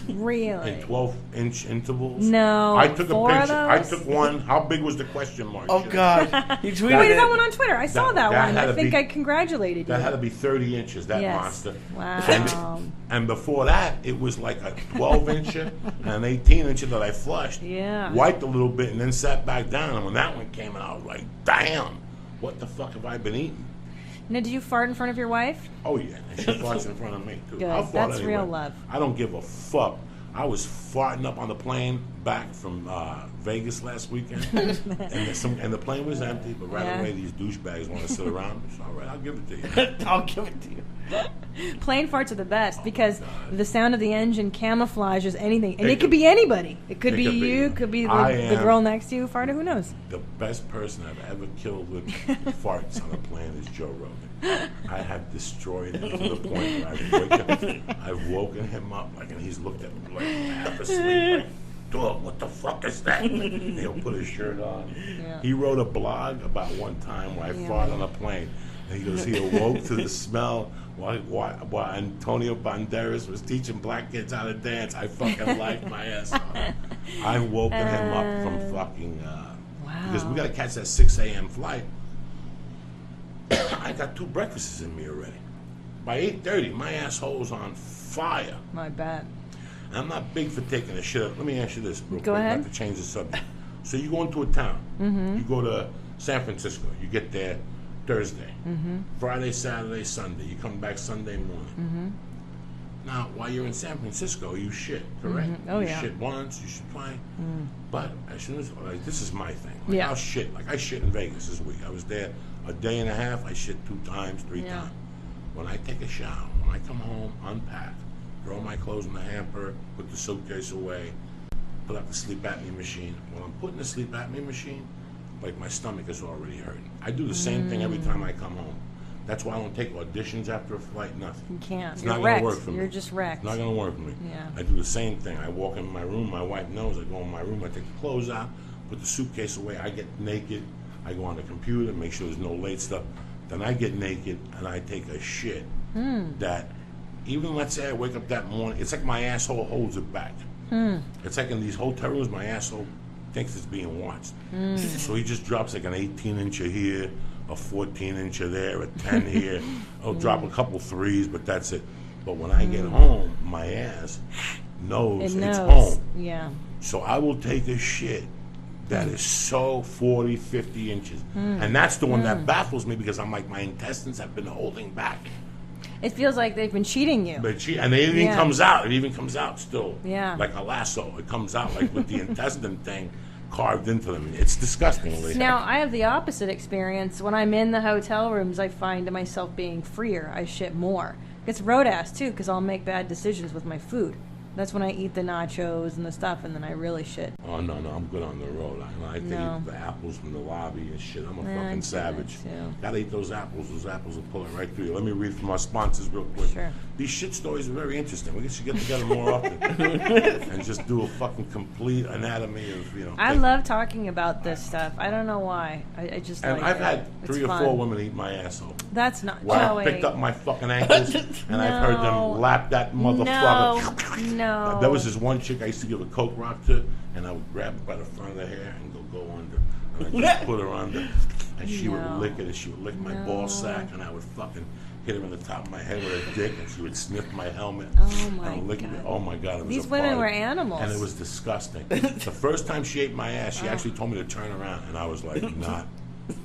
Really? in 12-inch intervals. No, I took a 4 of picture. I those? took one. How big was the question mark? Oh shit? God, you tweeted Oh, you it. got one on Twitter. I saw that that one. had I to think be- I congratulated you. That had to be 30 inches. That Yes. monster. Wow. And before that, it was like a 12-incher and an 18-incher that I flushed. Yeah. Wiped a little bit and then sat back down. And when that one came out, I was like, damn, what the fuck have I been eating? Now, do you fart in front of your wife? Oh yeah, and she farts in front of me too. Good. I'll fart That's anyway. real love. I don't give a fuck. I was farting up on the plane back from Vegas last weekend, and the plane was empty. But right away, these douchebags want to sit around. It's all right, I'll give it to you. I'll give it to you. Plane farts are the best because the sound of the engine camouflages anything, and it could be anybody. It could be you. It could be the girl next to you. Farted. Who knows? The best person I've ever killed with farts on a plane is Joe Rogan. I have destroyed him to the point where I've woken him up and he's looked at me like half asleep. Like, dog, what the fuck is that? And he'll put his shirt on. Yeah. He wrote a blog about one time where I farted on a plane. And he goes, he awoke to the smell while Antonio Banderas was teaching black kids how to dance. I fucking liked my ass off. I've woken him up from fucking... Because we got to catch that 6 a.m. flight. I got 2 breakfasts in me already. By 8:30, my asshole's on fire. My bad. I'm not big for taking a shit. Let me ask you this real Go quick. ahead. Not to change the subject. So you go into a town. Mm-hmm. You go to San Francisco. You get there Thursday. Mm-hmm. Friday, Saturday, Sunday. You come back Sunday morning. Mm-hmm. Now, while you're in San Francisco, you shit, correct? Mm-hmm. Oh, you yeah. shit once, you shit twice. Mm. But as soon as, like, this is my thing. Like, I'll shit. Like, I shit in Vegas this week. I was there a day and a half. I shit 2 times, 3 times. When I take a shower, when I come home, unpack, throw my clothes in the hamper, put the suitcase away, put up the sleep apnea machine. When I'm putting the sleep apnea machine, like, my stomach is already hurting. I do the same thing every time I come home. That's why I don't take auditions after a flight, nothing. You can't. It's You're not wrecked. going to work for me. You're just wrecked. It's not going to work for me. Yeah. I do the same thing. I walk in my room. My wife knows. I go in my room. I take the clothes out, put the suitcase away. I get naked. I go on the computer, make sure there's no late stuff. Then I get naked, and I take a shit that even, let's say I wake up that morning, it's like my asshole holds it back. It's like in these hotel rooms, my asshole thinks it's being watched. So he just drops like an 18-incher here, a 14-incher there, a 10 here. I'll drop a couple 3s, but that's it. But when I get home, my ass knows it's home. Yeah. So I will take a shit that is so 40, 50 inches. And that's the one that baffles me because I'm like, my intestines have been holding back. It feels like they've been cheating you. And it even comes out. It even comes out still. Yeah. Like a lasso. It comes out like with the intestine thing carved into them. It's disgusting. Now, I have the opposite experience. When I'm in the hotel rooms, I find myself being freer. I shit more. It's road ass, too, because I'll make bad decisions with my food. That's when I eat the nachos and the stuff, and then I really shit. Oh, no, I'm good on the road. I take the apples from the lobby and shit. I'm a fucking savage. Gotta eat those apples. Those apples will pull it right through you. Let me read from our sponsors real quick. Sure. These shit stories are very interesting. We should get together more often and just do a fucking complete anatomy of, I love talking about this stuff. I don't know why. I just and like I've it. had 3 or 4 women eat my asshole. That's not Where Joey. I picked up my fucking ankles and I've heard them lap that motherfucker. No. There was this one chick I used to give a Coke rock to, and I would grab her by the front of the hair and go under. And I just put her under, and she would lick it, and she would lick my ball sack, and I would fucking hit her in the top of my head with a dick, and she would sniff my helmet. Oh my and lick God. Me. Oh my God. It was These a women party. were animals. And it was disgusting. The first time she ate my ass, she actually told me to turn around, and I was like, not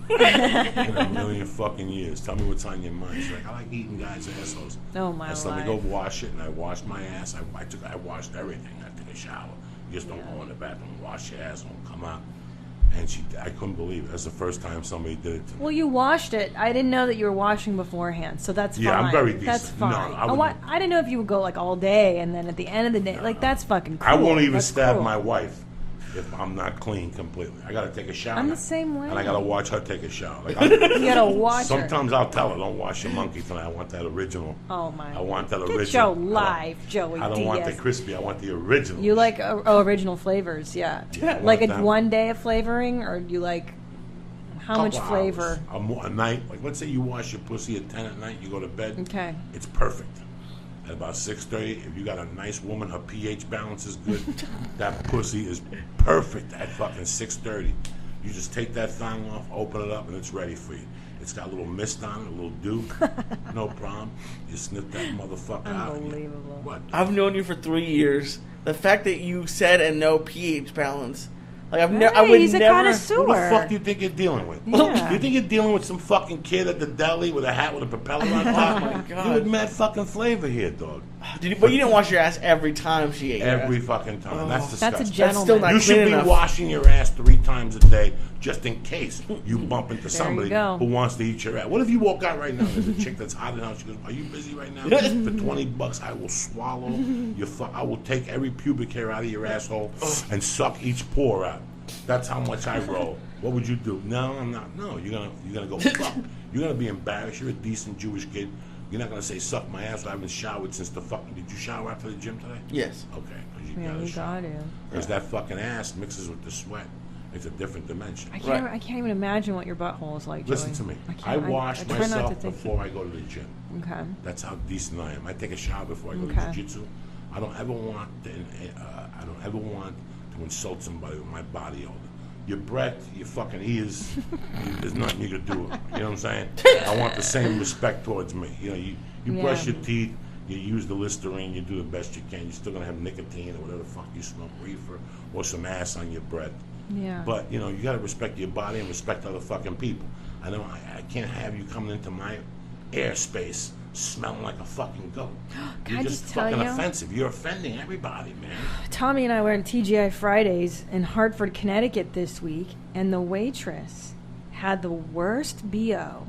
in a million fucking years. Tell me what's on your mind. She's like, I like eating guys' assholes. Oh my I said, let life. me go wash it, and I washed my ass. I washed everything. I took a shower. You just don't go in the bathroom and wash your ass and come out. And I couldn't believe it. That's the first time somebody did it to me. Well, you washed it. I didn't know that you were washing beforehand, so that's fine. Yeah, I'm very decent. That's fine. No, I didn't know if you would go like all day and then at the end of the day, like that's fucking cool. I won't even That's stab cool. my wife if I'm not clean completely. I gotta take a shower. I'm the same way. And I gotta watch her take a shower. Like, You gotta watch her. sometimes I'll tell her, don't wash your monkey tonight. I want that original. Oh my! I want that Get original. your life, Joey I don't want the Diaz. crispy. I want the original. You like original flavors, yeah. Yeah, I like want a that. one day of flavoring, or do you like how much Couple flavor? hours. A night. Like, let's say you wash your pussy at 10 at night, you go to bed. Okay. It's perfect. At about 6:30, if you got a nice woman, her pH balance is good. That pussy is perfect at fucking 6:30. You just take that thing off, open it up, and it's ready for you. It's got a little mist on it, a little dew. No problem. You sniff that motherfucker out. Unbelievable. What? I've known you for 3 years. The fact that you said and no pH balance, like I Hey, would he's a never. connoisseur. Who the fuck do you think you're dealing with? Yeah. You think you're dealing with some fucking kid at the deli with a hat with a propeller on top? my God. You with mad fucking flavor here, dog. But you didn't wash your ass every time she ate. Every fucking time. That's disgusting. That's a gentleman. still not You should clean be enough. washing your ass 3 times a day just in case you bump into somebody go. who wants to eat your ass. What if you walk out right now and there's a chick that's hot enough? She goes, "Are you busy right now? For $20, I will swallow your I will take every pubic hair out of your asshole and suck each pore out." That's how much I roll. What would you do? No, I'm not. No, you're gonna go fuck. You're gonna be embarrassed. You're a decent Jewish kid. You're not gonna say suck my ass. I haven't showered since the fucking. Did you shower after the gym today? Yes. Okay, because you Yeah, gotta you shower. got to. Because that fucking ass mixes with the sweat. It's a different dimension. I can't even imagine what your butthole is like, Listen Joey. to me. can't- I wash try not to myself think- before I go to the gym. Okay. That's how decent I am. I take a shower before I go Okay. to jiu-jitsu. I don't ever want to insult somebody with my body odor. Your breath, your fucking ears, there's nothing you can do. You know what I'm saying? I want the same respect towards me. You know, you brush your teeth, you use the Listerine, you do the best you can. You're still gonna have nicotine or whatever the fuck you smoke, reefer, or some ass on your breath. Yeah. But you know, you gotta respect your body and respect other fucking people. I can't have you coming into my airspace smelling like a fucking goat. Can You're I just just tell fucking you? offensive. You're offending everybody, man. Tommy and I were in TGI Fridays in Hartford, Connecticut this week, and the waitress had the worst BO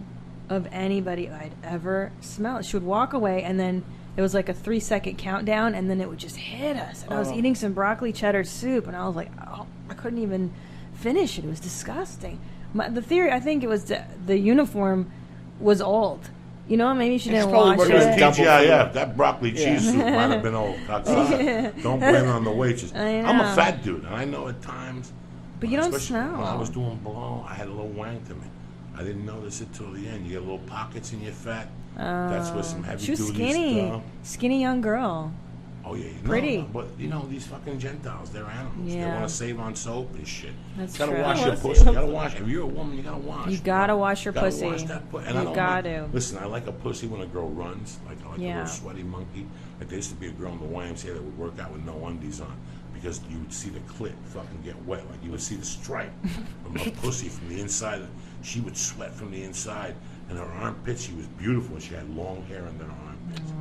of anybody I'd ever smelled. She would walk away, and then it was like a 3-second countdown, and then it would just hit us. And I was eating some broccoli cheddar soup, and I was like, oh, I couldn't even finish it. It was disgusting. The theory, I think it was the uniform was old. You know, maybe she didn't probably wash working it. double TGIF, that broccoli cheese soup might have been old. Don't blame it on the waitress. I I'm a know. fat dude, and I know at times. But you don't especially smell. When I was doing blow, I had a little wang to me. I didn't notice it till the end. You get little pockets in your fat. That's where some heavy She was duty skinny. stuff. Skinny young girl. Oh yeah, Pretty. No, but you know these fucking Gentiles, they're animals. They Yeah. want to save on soap and shit. That's gotta true. wash I your wanna pussy. save You on gotta soap. wash. If you're a woman, you gotta wash. You bro. gotta wash your Gotta pussy. wash that and You I don't gotta. Listen, I like a pussy when a girl runs. Like I like a Yeah. little sweaty monkey. Like there used to be a girl in the YMCA that would work out with no undies on. Because you would see the clit fucking get wet. Like you would see the stripe from her pussy from the inside. She would sweat from the inside. And her armpits, she was beautiful. She had long hair under her armpits.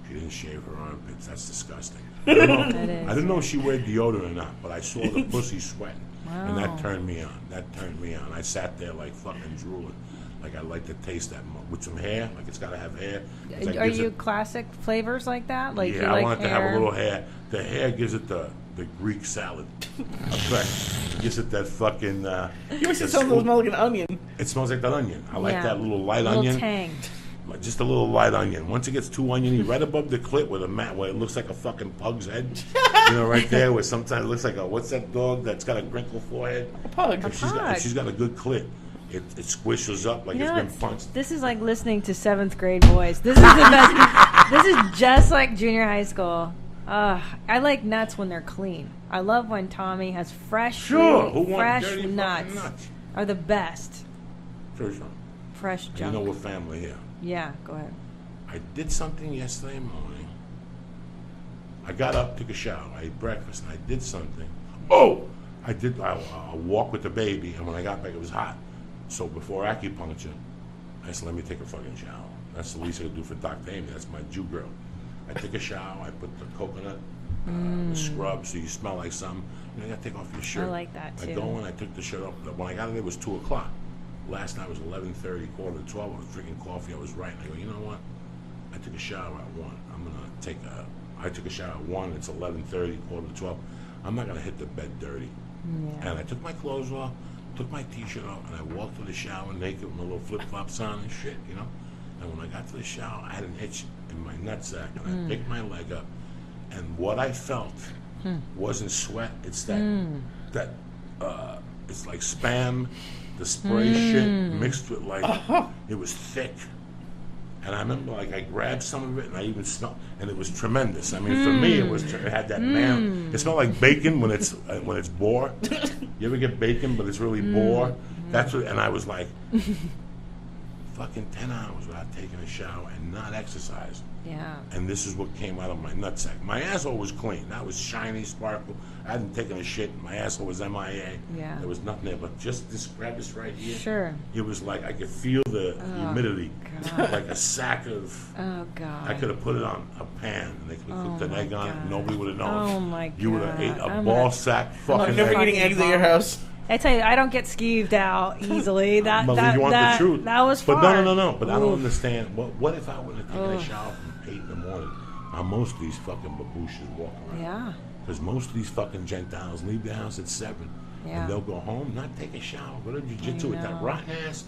She didn't shave her armpits. That's disgusting. I didn't know if she wear deodorant or not, but I saw the pussy sweating. And that turned me on. I sat there like fucking drooling. Like I like to taste that with some hair. Like it's got to have hair. 'Cause that Are gives you it- classic flavors like that? Like yeah, you I like want it to hair? have a little hair. The hair gives it the Greek salad effect. It gives it that fucking. You ever see that something that swoop. smells like an onion? It smells like that onion. I like Yeah. that little light little onion. tang. Like, just a little light onion. Once it gets too oniony, right above the clit where where it looks like a fucking pug's head. You know, right there where sometimes it looks like what's that dog that's got a crinkle forehead? A pug. If pug. she's got a good clit. It squishes up like You it's know, been punched. this is like listening to 7th grade boys. This is the best. This is just like junior high school. I like nuts when they're clean. I love when Tommy has fresh, Sure, who wants fresh dirty nuts. fucking nuts? Are the best. Sure. Fresh You junk. know we're family here. Yeah, go ahead. I did something yesterday morning. I got up, took a shower, I ate breakfast, and I did something. Oh! I did a walk with the baby, and when I got back, it was hot. So before acupuncture, I said, let me take a fucking shower. That's the least I could do for Dr. Amy. That's my Jew girl. I took a shower, I put the coconut scrub so you smell like something. You know, you got to take off your shirt. I like that, I too. go in, I took the shirt off. When I got in, it was 2 o'clock. Last night was 11:30, quarter to 12. I was drinking coffee. I was writing. I go, you know what? I took a shower at 1. I took a shower at 1. It's 11:30, quarter to 12. I'm not going to hit the bed dirty. Yeah. And I took my clothes off, took my T-shirt off, and I walked to the shower naked with my little flip-flops on and shit, you know? And when I got to the shower, I had an itch in my nutsack, and I picked my leg up, and what I felt wasn't sweat. It's that it's like Spam, the spray shit mixed with like, it was thick. And I remember, like, I grabbed some of it, and I even smelled, and it was tremendous. I mean, for me, it had that man. It smelled like bacon when it's boar. You ever get bacon, but it's really boar? That's what. And I was like, fucking 10 hours without taking a shower and not exercising. Yeah. And this is what came out of my nutsack. My asshole was clean. That was shiny, sparkle. I hadn't taken a shit. My asshole was MIA. Yeah. There was nothing there. But just this crevice right here. Sure. It was like I could feel the humidity. God. Like a sack of... Oh, God. I could have put it on a pan and they could have cooked an egg on it and nobody would have known. Oh, my God. You would have ate a ball sack fucking I'm never egg. eating eggs at your house. I tell you, I don't get skeeved out easily. That Mother, you want the truth. That was fun. But no. But I don't understand. What if I would have taken a shower from 8 in the morning? Most of these fucking babushas walk around. Yeah. Because most of these fucking Gentiles leave their house at 7. Yeah. And they'll go home, not take a shower, go to jiu-jitsu with that know. rotten ass,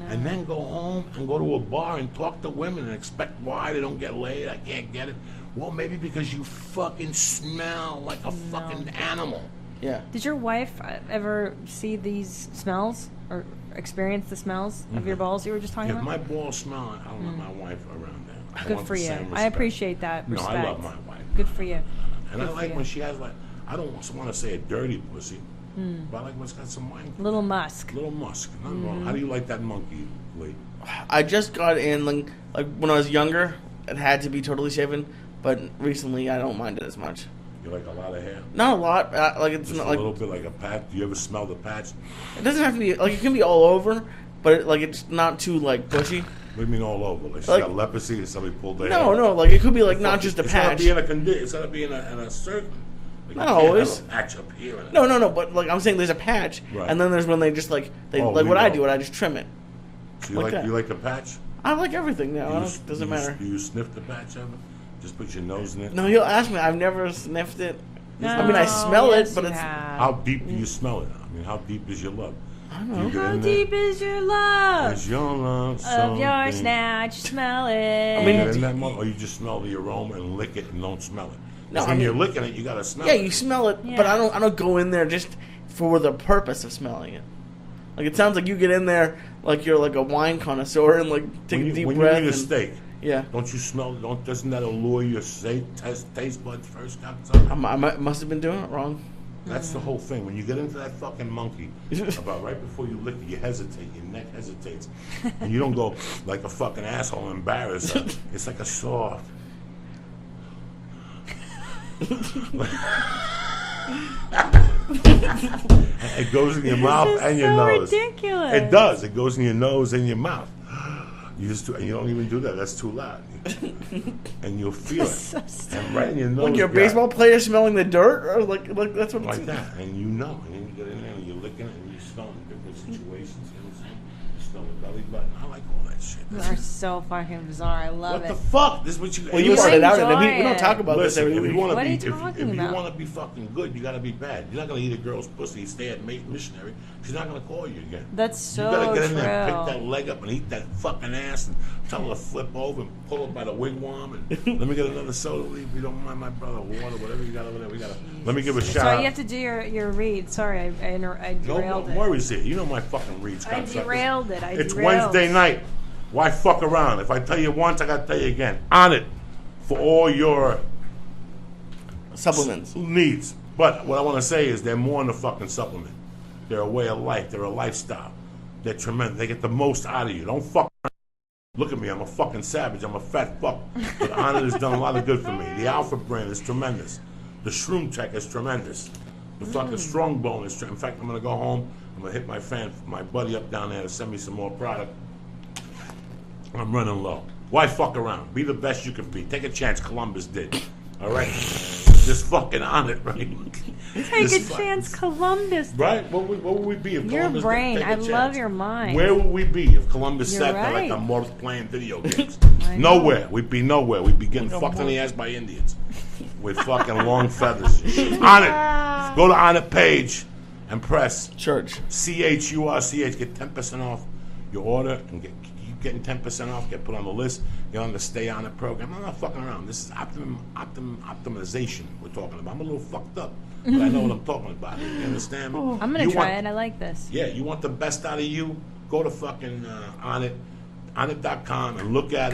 and then go home and go to a bar and talk to women and expect why they don't get laid. I can't get it. Well, maybe because you fucking smell like a fucking animal. Yeah. Did your wife ever see these smells or experience the smells of your balls you were just talking If about? my balls smell, I don't want my wife around there. I Good want for the you. same I respect. appreciate that No, respect. I love my wife. Good for you. And Good I for like you. when she has like, I don't want to say a dirty pussy, but I like when it's got some wine. Little musk. Little musk. Nothing wrong. How do you like that monkey, Lee? I just got in, like when I was younger, it had to be totally shaven, but recently I don't mind it as much. You like a lot of hair? Not a lot. Like it's Just not a like little bit like a patch. Do you ever smell the patch? it doesn't have to be like it can be all over, but it's not too like bushy. What do you mean all over? Like she's Like- got leprosy and somebody pulled their hair? No, like it could be like not just a It's gotta patch. be in a it's gotta be in a circle. Like Not you can't always. have a patch up here. And No, but like I'm saying, there's a patch, Right. and then there's when they just like Oh, like we what I know. do, I just trim it. So you like like that. you like the patch? I like everything now. Do you- It doesn't do you- matter. Do you sniff the patch ever? Just put your nose in it? No, you'll ask me. I've never sniffed it. No, I mean, I smell yes, it, but you it's. have. How deep do you smell it? I mean, how deep is your love? I don't Do you know. get How in there? deep is your love? Is your love Of your something? snatch, smell it. I mean, Get in that or you just smell the aroma and lick it and don't smell it. No, 'Cause I when mean- you're licking it, you gotta smell Yeah, it. you smell it, Yeah. but I don't go in there just for the purpose of smelling it. Like it sounds like you get in there like you're like a wine connoisseur and like take when a deep when breath. you eat a and- steak, Yeah, don't you smell? Doesn't that allure your taste buds first? Captain? I must have been doing it wrong. That's the whole thing. When you get into that fucking monkey, about right before you lick it, you hesitate. Your neck hesitates, and you don't go like a fucking asshole embarrassed. It's like a soft. It goes in your mouth This is and your so nose. ridiculous. It does. It goes in your nose and your mouth. You just do, and you don't even do that. That's too loud. And you'll feel it, So sad. and right in your nose. Like you're a got- baseball player smelling the dirt, or like that's what like it's that, and you know, and then you get in there and you're licking it and you smell it in different situations. You know what I'm saying? You smell the belly button. I like all that shit. You are so fucking bizarre. I love What it. the fuck? This is what you. Well, you You brought it out, and we enjoy don't it. talk about Listen, this if every you week. want to What are be, you if talking you about? want to be fucking good, you got to be bad. You're not gonna eat a girl's pussy, stay at mate missionary. She's not gonna call you again. That's so You gotta get in true. there, and pick that leg up, and eat that fucking ass, and tell her to flip over and pull her by the wigwam, and let me get another soda, if you don't mind, my brother, water, whatever you got over there. We gotta. Let me give a shout So out. you have to do your read. Sorry, I No derailed it. worries here. You know my fucking reads. I cocksuckers. derailed it. It's derailed. Wednesday night. Why fuck around? If I tell you once, I gotta tell you again. On it for all your Supplements. needs. But what I want to say is they're more than a fucking supplement. They're a way of life. They're a lifestyle. They're tremendous. They get the most out of you. Don't fuck around. Look at me. I'm a fucking savage. I'm a fat fuck. But Honor has done a lot of good for me. The Alpha brand is tremendous. The Shroom Tech is tremendous. The fucking Strong Bone is tremendous. In fact, I'm going to go home. I'm going to hit my buddy up down there to send me some more product. I'm running low. Why fuck around? Be the best you can be. Take a chance. Columbus did. All right? Just fucking on it, right? Take a chance, Columbus. Right? What would we be if Your Columbus brain. didn't I take a love chance? your mind. Where would we be if Columbus You're sat there like right. a morph playing video games? I know. Nowhere. We'd be nowhere. We'd be getting fucked in the ass by Indians with fucking long feathers. On it. Go to On It page and press Church. CHURCH. Get 10% off your order and keep getting 10% off. Get put on the list. Get on the Stay On It program. I'm not fucking around. This is optimization we're talking about. I'm a little fucked up, but I know what I'm talking about. You understand me? I'm gonna You try want- it. I like this. Yeah, you want the best out of you? Go to fucking onit.com and look at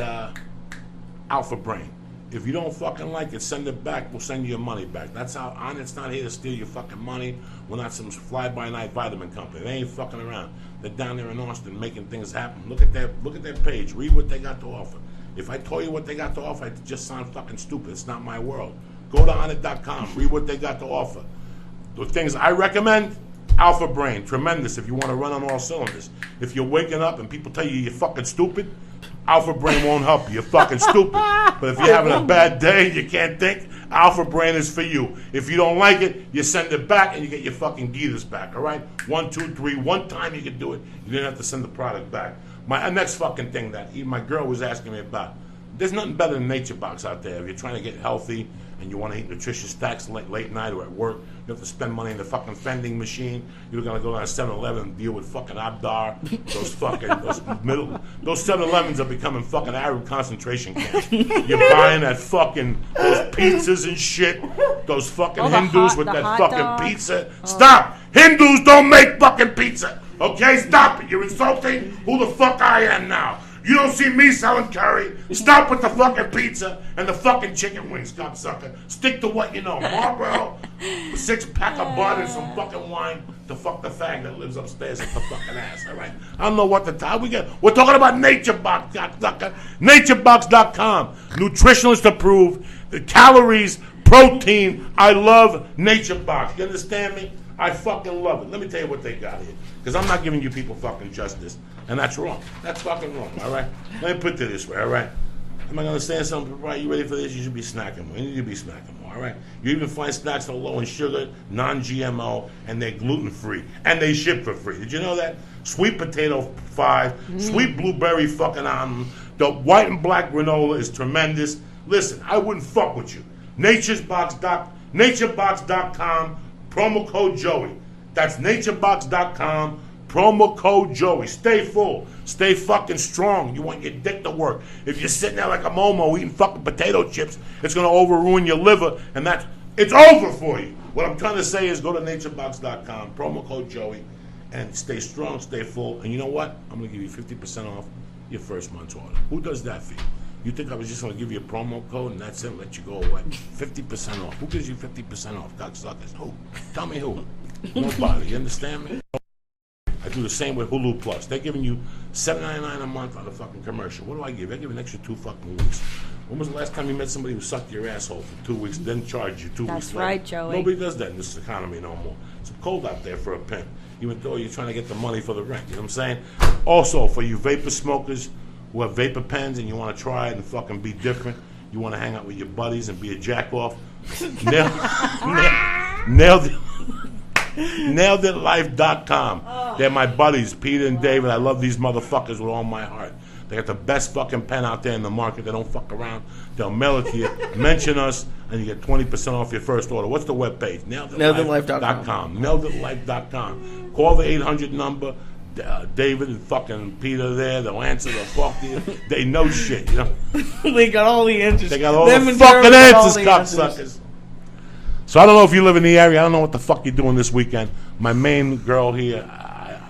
Alpha Brain. If you don't fucking like it, send it back. We'll send you your money back. That's how Onnit's not here to steal your fucking money. We're not some fly-by-night vitamin company. They ain't fucking around. They're down there in Austin making things happen. Look at their page. Read what they got to offer. If I told you what they got to offer, I'd just sound fucking stupid. It's not my world. Go to Onnit.com. Read what they got to offer. The things I recommend, Alpha Brain. Tremendous if you want to run on all cylinders. If you're waking up and people tell you you're fucking stupid, Alpha Brain won't help you. You're fucking stupid. But if you're having a bad day and you can't think, Alpha Brain is for you. If you don't like it, you send it back and you get your fucking Gitas back, all right? 1, 2, 3. One time you can do it. You didn't have to send the product back. My next fucking thing that my girl was asking me about. There's nothing better than Nature Box out there. If you're trying to get healthy and you want to eat nutritious snacks late night or at work, you have to spend money in the fucking vending machine. You're going to go down to 7-Eleven and deal with fucking Abdar. Those 7-Elevens are becoming fucking Arab concentration camps. You're buying that fucking, those pizzas and shit. Those fucking Hindus with that fucking dog. Pizza. Oh. Stop! Hindus don't make fucking pizza. Okay, stop it. You're insulting who the fuck I am now. You don't see me selling curry. Stop with the fucking pizza and the fucking chicken wings, cocksucker. Stick to what you know. Marlboro, a 6-pack of bud and some fucking wine to fuck the fag that lives upstairs at the fucking ass, all right? I don't know what the time we get. We're talking about Nature Box, cocksucker. NatureBox.com. Nutritionist approved. The calories, protein. I love Nature Box. You understand me? I fucking love it. Let me tell you what they got here. Because I'm not giving you people fucking justice. And that's wrong. That's fucking wrong, all right? Let me put it this way, all right? Am I going to say something? Right, you ready for this? You should be snacking more. You need to be snacking more, all right? You even find snacks that are low in sugar, non-GMO, and they're gluten-free. And they ship for free. Did you know that? Sweet potato 5, sweet blueberry fucking almond. The white and black granola is tremendous. Listen, I wouldn't fuck with you. NatureBox.com, promo code Joey. That's NatureBox.com. Promo code Joey. Stay full. Stay fucking strong. You want your dick to work. If you're sitting there like a Momo eating fucking potato chips, it's going to overruin your liver, and it's over for you. What I'm trying to say is go to naturebox.com, promo code Joey, and stay strong, stay full. And you know what? I'm going to give you 50% off your first month's order. Who does that for you? You think I was just going to give you a promo code and that's it, let you go away? 50% off. Who gives you 50% off? Cocksuckers. Who? Tell me who. Nobody. You understand me? I do the same with Hulu Plus. They're giving you $7.99 a month on a fucking commercial. What do I give? I give an extra 2 fucking weeks. When was the last time you met somebody who sucked your asshole for 2 weeks, then charged you 2 weeks later? That's right, Joey. Nobody does that in this economy no more. It's cold out there for a pimp, even though you're trying to get the money for the rent. You know what I'm saying? Also, for you vapor smokers who have vapor pens and you want to try it and fucking be different, you want to hang out with your buddies and be a jack-off, NailedItLife.com. They're my buddies, Peter and David. I love these motherfuckers with all my heart. They got the best fucking pen out there in the market. They don't fuck around. They'll mail it to you. Mention us, and you get 20% off your first order. What's the webpage? NailedItLife.com. NailedItLife.com. Call the 800 number. David and fucking Peter there. They'll answer. They'll fuck you. They know shit, you know. They got all the answers. They got all the fucking answers, cocksuckers. So I don't know if you live in the area. I don't know what the fuck you're doing this weekend. My main girl here,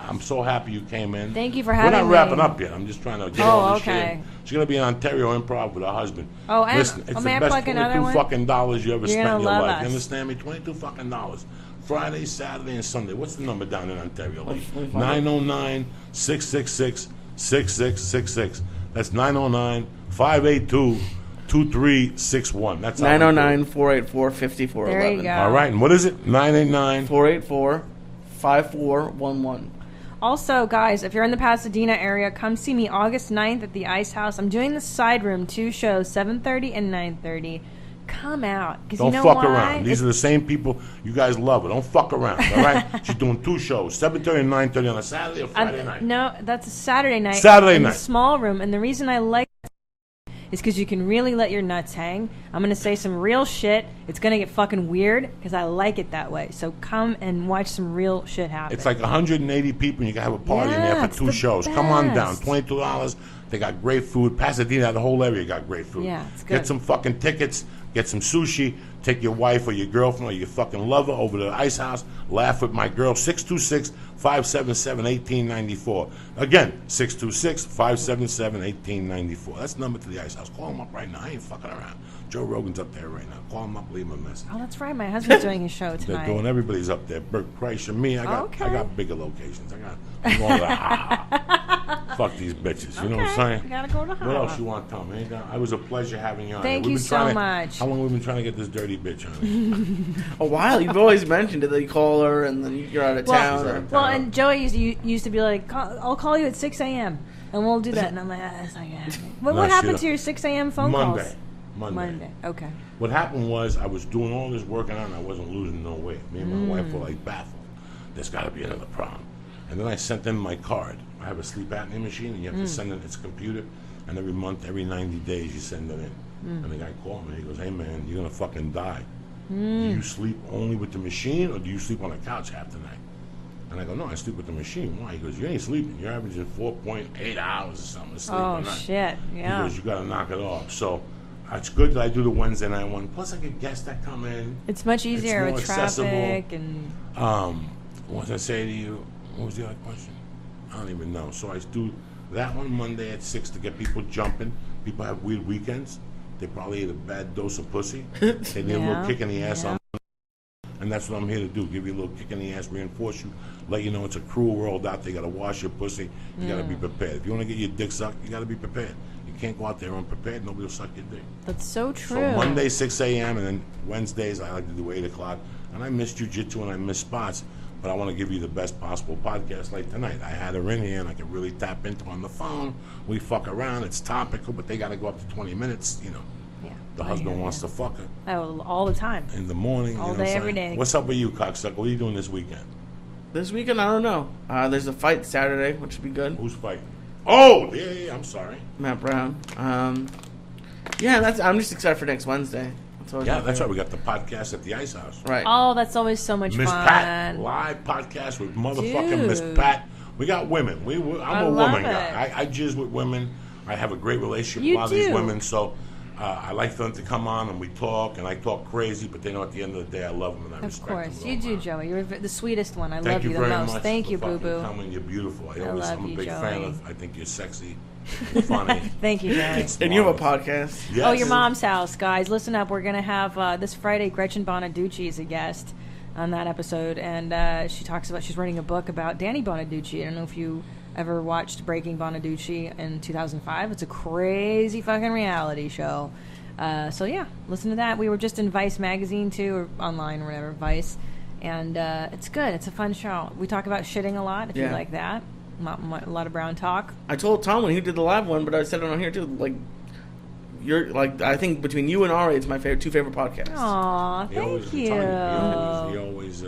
I'm so happy you came in. Thank you for having me. We're not wrapping up yet. I'm just trying to get all this shit. She's going to be in Ontario Improv with her husband. Oh, and listen, it's the best $22 fucking dollars you ever spent in your life. You understand me? $22 fucking dollars. Friday, Saturday, and Sunday. What's the number down in Ontario? 909-666-6666. That's 909-582-2361. That's 909-484-5411. There you go. All right, and what is it? 989-484-5411. Also, guys, if you're in the Pasadena area, come see me August 9th at the Ice House. I'm doing the Side Room, 2 shows, 7:30 and 9:30. Come out. Don't fuck around. These are the same people. You guys love it. Don't fuck around, all right? She's doing 2 shows, 7:30 and 9:30 on a Saturday or Friday night? No, that's a Saturday night. Saturday night. In the small room. And the reason I like is because you can really let your nuts hang. I'm going to say some real shit. It's going to get fucking weird because I like it that way. So come and watch some real shit happen. It's like 180 people and you can have a party in there for 2 shows. Come on down. $22. They got great food. Pasadena, the whole area got great food. Yeah, it's good. Get some fucking tickets. Get some sushi. Take your wife or your girlfriend or your fucking lover over to the Ice House. Laugh with my girl. 626-577-1894. Again, 626-577-1894. That's the number to the Ice House. Call them up right now. I ain't fucking around. Joe Rogan's up there right now. Call him up, leave him a message. Oh, that's right. My husband's doing his show They're tonight. doing, everybody's up there. Bert Kreischer, me, I got bigger locations. I'm going to the fuck these bitches. You know what I'm saying? You gotta go to What else you want to tell me? It was a pleasure having you on. Thank you so much. How long have we been trying to get this dirty bitch on? A while. You've always mentioned it that you call her and then you're out of town. Well, and Joey used to be like, I'll call you at 6 a.m. and we'll do that. And I'm like, that's not gonna happen. What happened to your 6 a.m. phone calls? Monday. Okay. What happened was I was doing all this working out and I wasn't losing no weight. Me and my wife were like baffled. There's got to be another problem. And then I sent them my card. I have a sleep apnea machine, and you have to send it. It's a computer, and every month, every 90 days, you send it in. And the guy called me. He goes, "Hey man, you're gonna fucking die. Do you sleep only with the machine, or do you sleep on the couch half the night?" And I go, "No, I sleep with the machine." Why? He goes, "You ain't sleeping. You're averaging 4.8 hours or something to sleep a night." Oh shit! Yeah. He goes, "You gotta knock it off." So. It's good that I do the Wednesday night one. Plus, I get guests that come in. It's much easier with accessible. traffic and. What was I say to you? What was the other question? I don't even know. So I do that one Monday at 6 to get people jumping. People have weird weekends. They probably ate a bad dose of pussy. They need a little kick in the ass on. And that's what I'm here to do. Give you a little kick in the ass, reinforce you, let you know it's a cruel world out there. You got to wash your pussy. You got to be prepared. If you want to get your dick sucked, you got to be prepared. You can't go out there unprepared. Nobody will suck your dick. That's so true. So Monday, 6 a.m., and then Wednesdays, I like to do 8 o'clock. And I miss jiu-jitsu and I miss spots, but I want to give you the best possible podcast like tonight. I had her in here, and I can really tap into on the phone. We fuck around. It's topical, but they got to go up to 20 minutes, you know. Yeah. The husband wants to fuck her. Oh, all the time. In the morning. All day, every day. What's up with you, cocksucker? What are you doing this weekend? This weekend, I don't know. There's a fight Saturday, which should be good. Who's fighting? Oh, yeah, I'm sorry. Matt Brown. I'm just excited for next Wednesday. That's right. We got the podcast at the Ice House. Right. Oh, that's always so much Miss fun. Pat, live podcast with motherfucking Miss Pat. We got women. I'm a woman guy. I jizz with women. I have a great relationship with a lot of these women. So I like for them to come on and we talk, and I talk crazy, but they know at the end of the day I love them and I respect them. Of course, you do, Joey. You're the sweetest one. I Thank love you the very most. Much Thank you, Boo Boo. Coming. You're beautiful. I'm a big Joey. fan of. I think you're sexy, funny. Thank you, Joey. And you have a podcast. Yes. Oh, Your Mom's House, guys. Listen up. We're gonna have this Friday. Gretchen Bonaducci is a guest on that episode, and she's writing a book about Danny Bonaducci. I don't know if you ever watched Breaking Bonaducci in 2005. It's a crazy fucking reality show. So yeah, listen to that. We were just in Vice magazine too, or online or whatever, Vice, and it's good. It's a fun show. We talk about shitting a lot. If you like that, a lot of brown talk. I told Tom when he did the live one, but I said it on here too. Like, you're like, I think between you and Ari, it's my two favorite podcasts. Aw, thank you. He always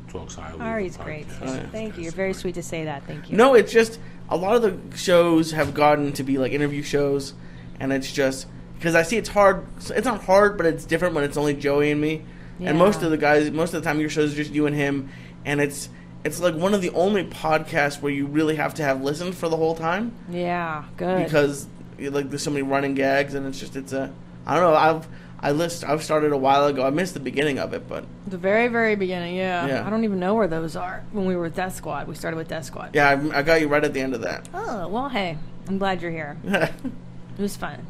talks highly. Ari's great. Thank you. You're very sweet to say that. Thank you. No, it's just a lot of the shows have gotten to be like interview shows, and it's just. Because I see it's hard. It's not hard, but it's different when it's only Joey and me. Yeah. And most of the time, your shows are just you and him. And it's like one of the only podcasts where you really have to have listened for the whole time. Yeah, good. Because like there's so many running gags, and I don't know. I've started a while ago. I missed the beginning of it, but the very, very beginning. Yeah. I don't even know where those are. When we were with Death Squad, we started with Death Squad. Yeah, I got you right at the end of that. Oh well, hey, I'm glad you're here. It was fun.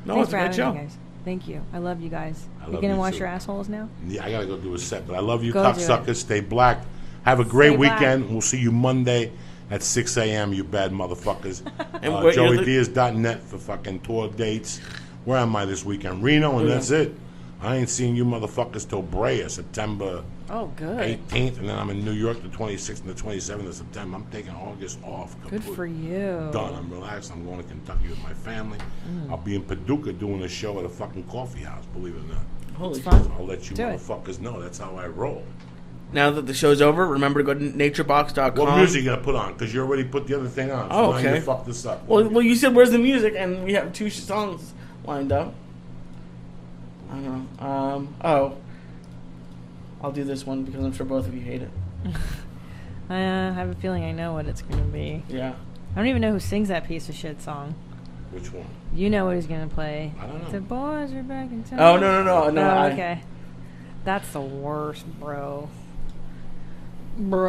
No, Thanks it's for a great show. Me, guys. Thank you. I love you guys. You gonna wash your assholes now? Yeah, I gotta go do a set, but I love you, cocksuckers. Stay black. Have a great weekend. We'll see you Monday at 6 a.m. You bad motherfuckers. JoeyDiaz.net for fucking tour dates. Where am I this weekend? Reno, and that's it. I ain't seeing you motherfuckers till Brea, September 18th, and then I'm in New York the 26th and the 27th of September. I'm taking August off. Good for you. Done. I'm relaxed. I'm going to Kentucky with my family. I'll be in Paducah doing a show at a fucking coffee house, believe it or not. Holy shit. I'll let you motherfuckers know. That's how I roll. Now that the show's over, remember to go to naturebox.com. What music you going to put on? Because you already put the other thing on. So now you fucked this up. Well, you said where's the music, and we have 2 songs lined up. I don't know. I'll do this one because I'm sure both of you hate it. I have a feeling I know what it's going to be. Yeah. I don't even know who sings that piece of shit song. Which one? You know what he's gonna play. I don't know. The boys are back in town. Oh no! Oh, okay. That's the worst, bro. Bro.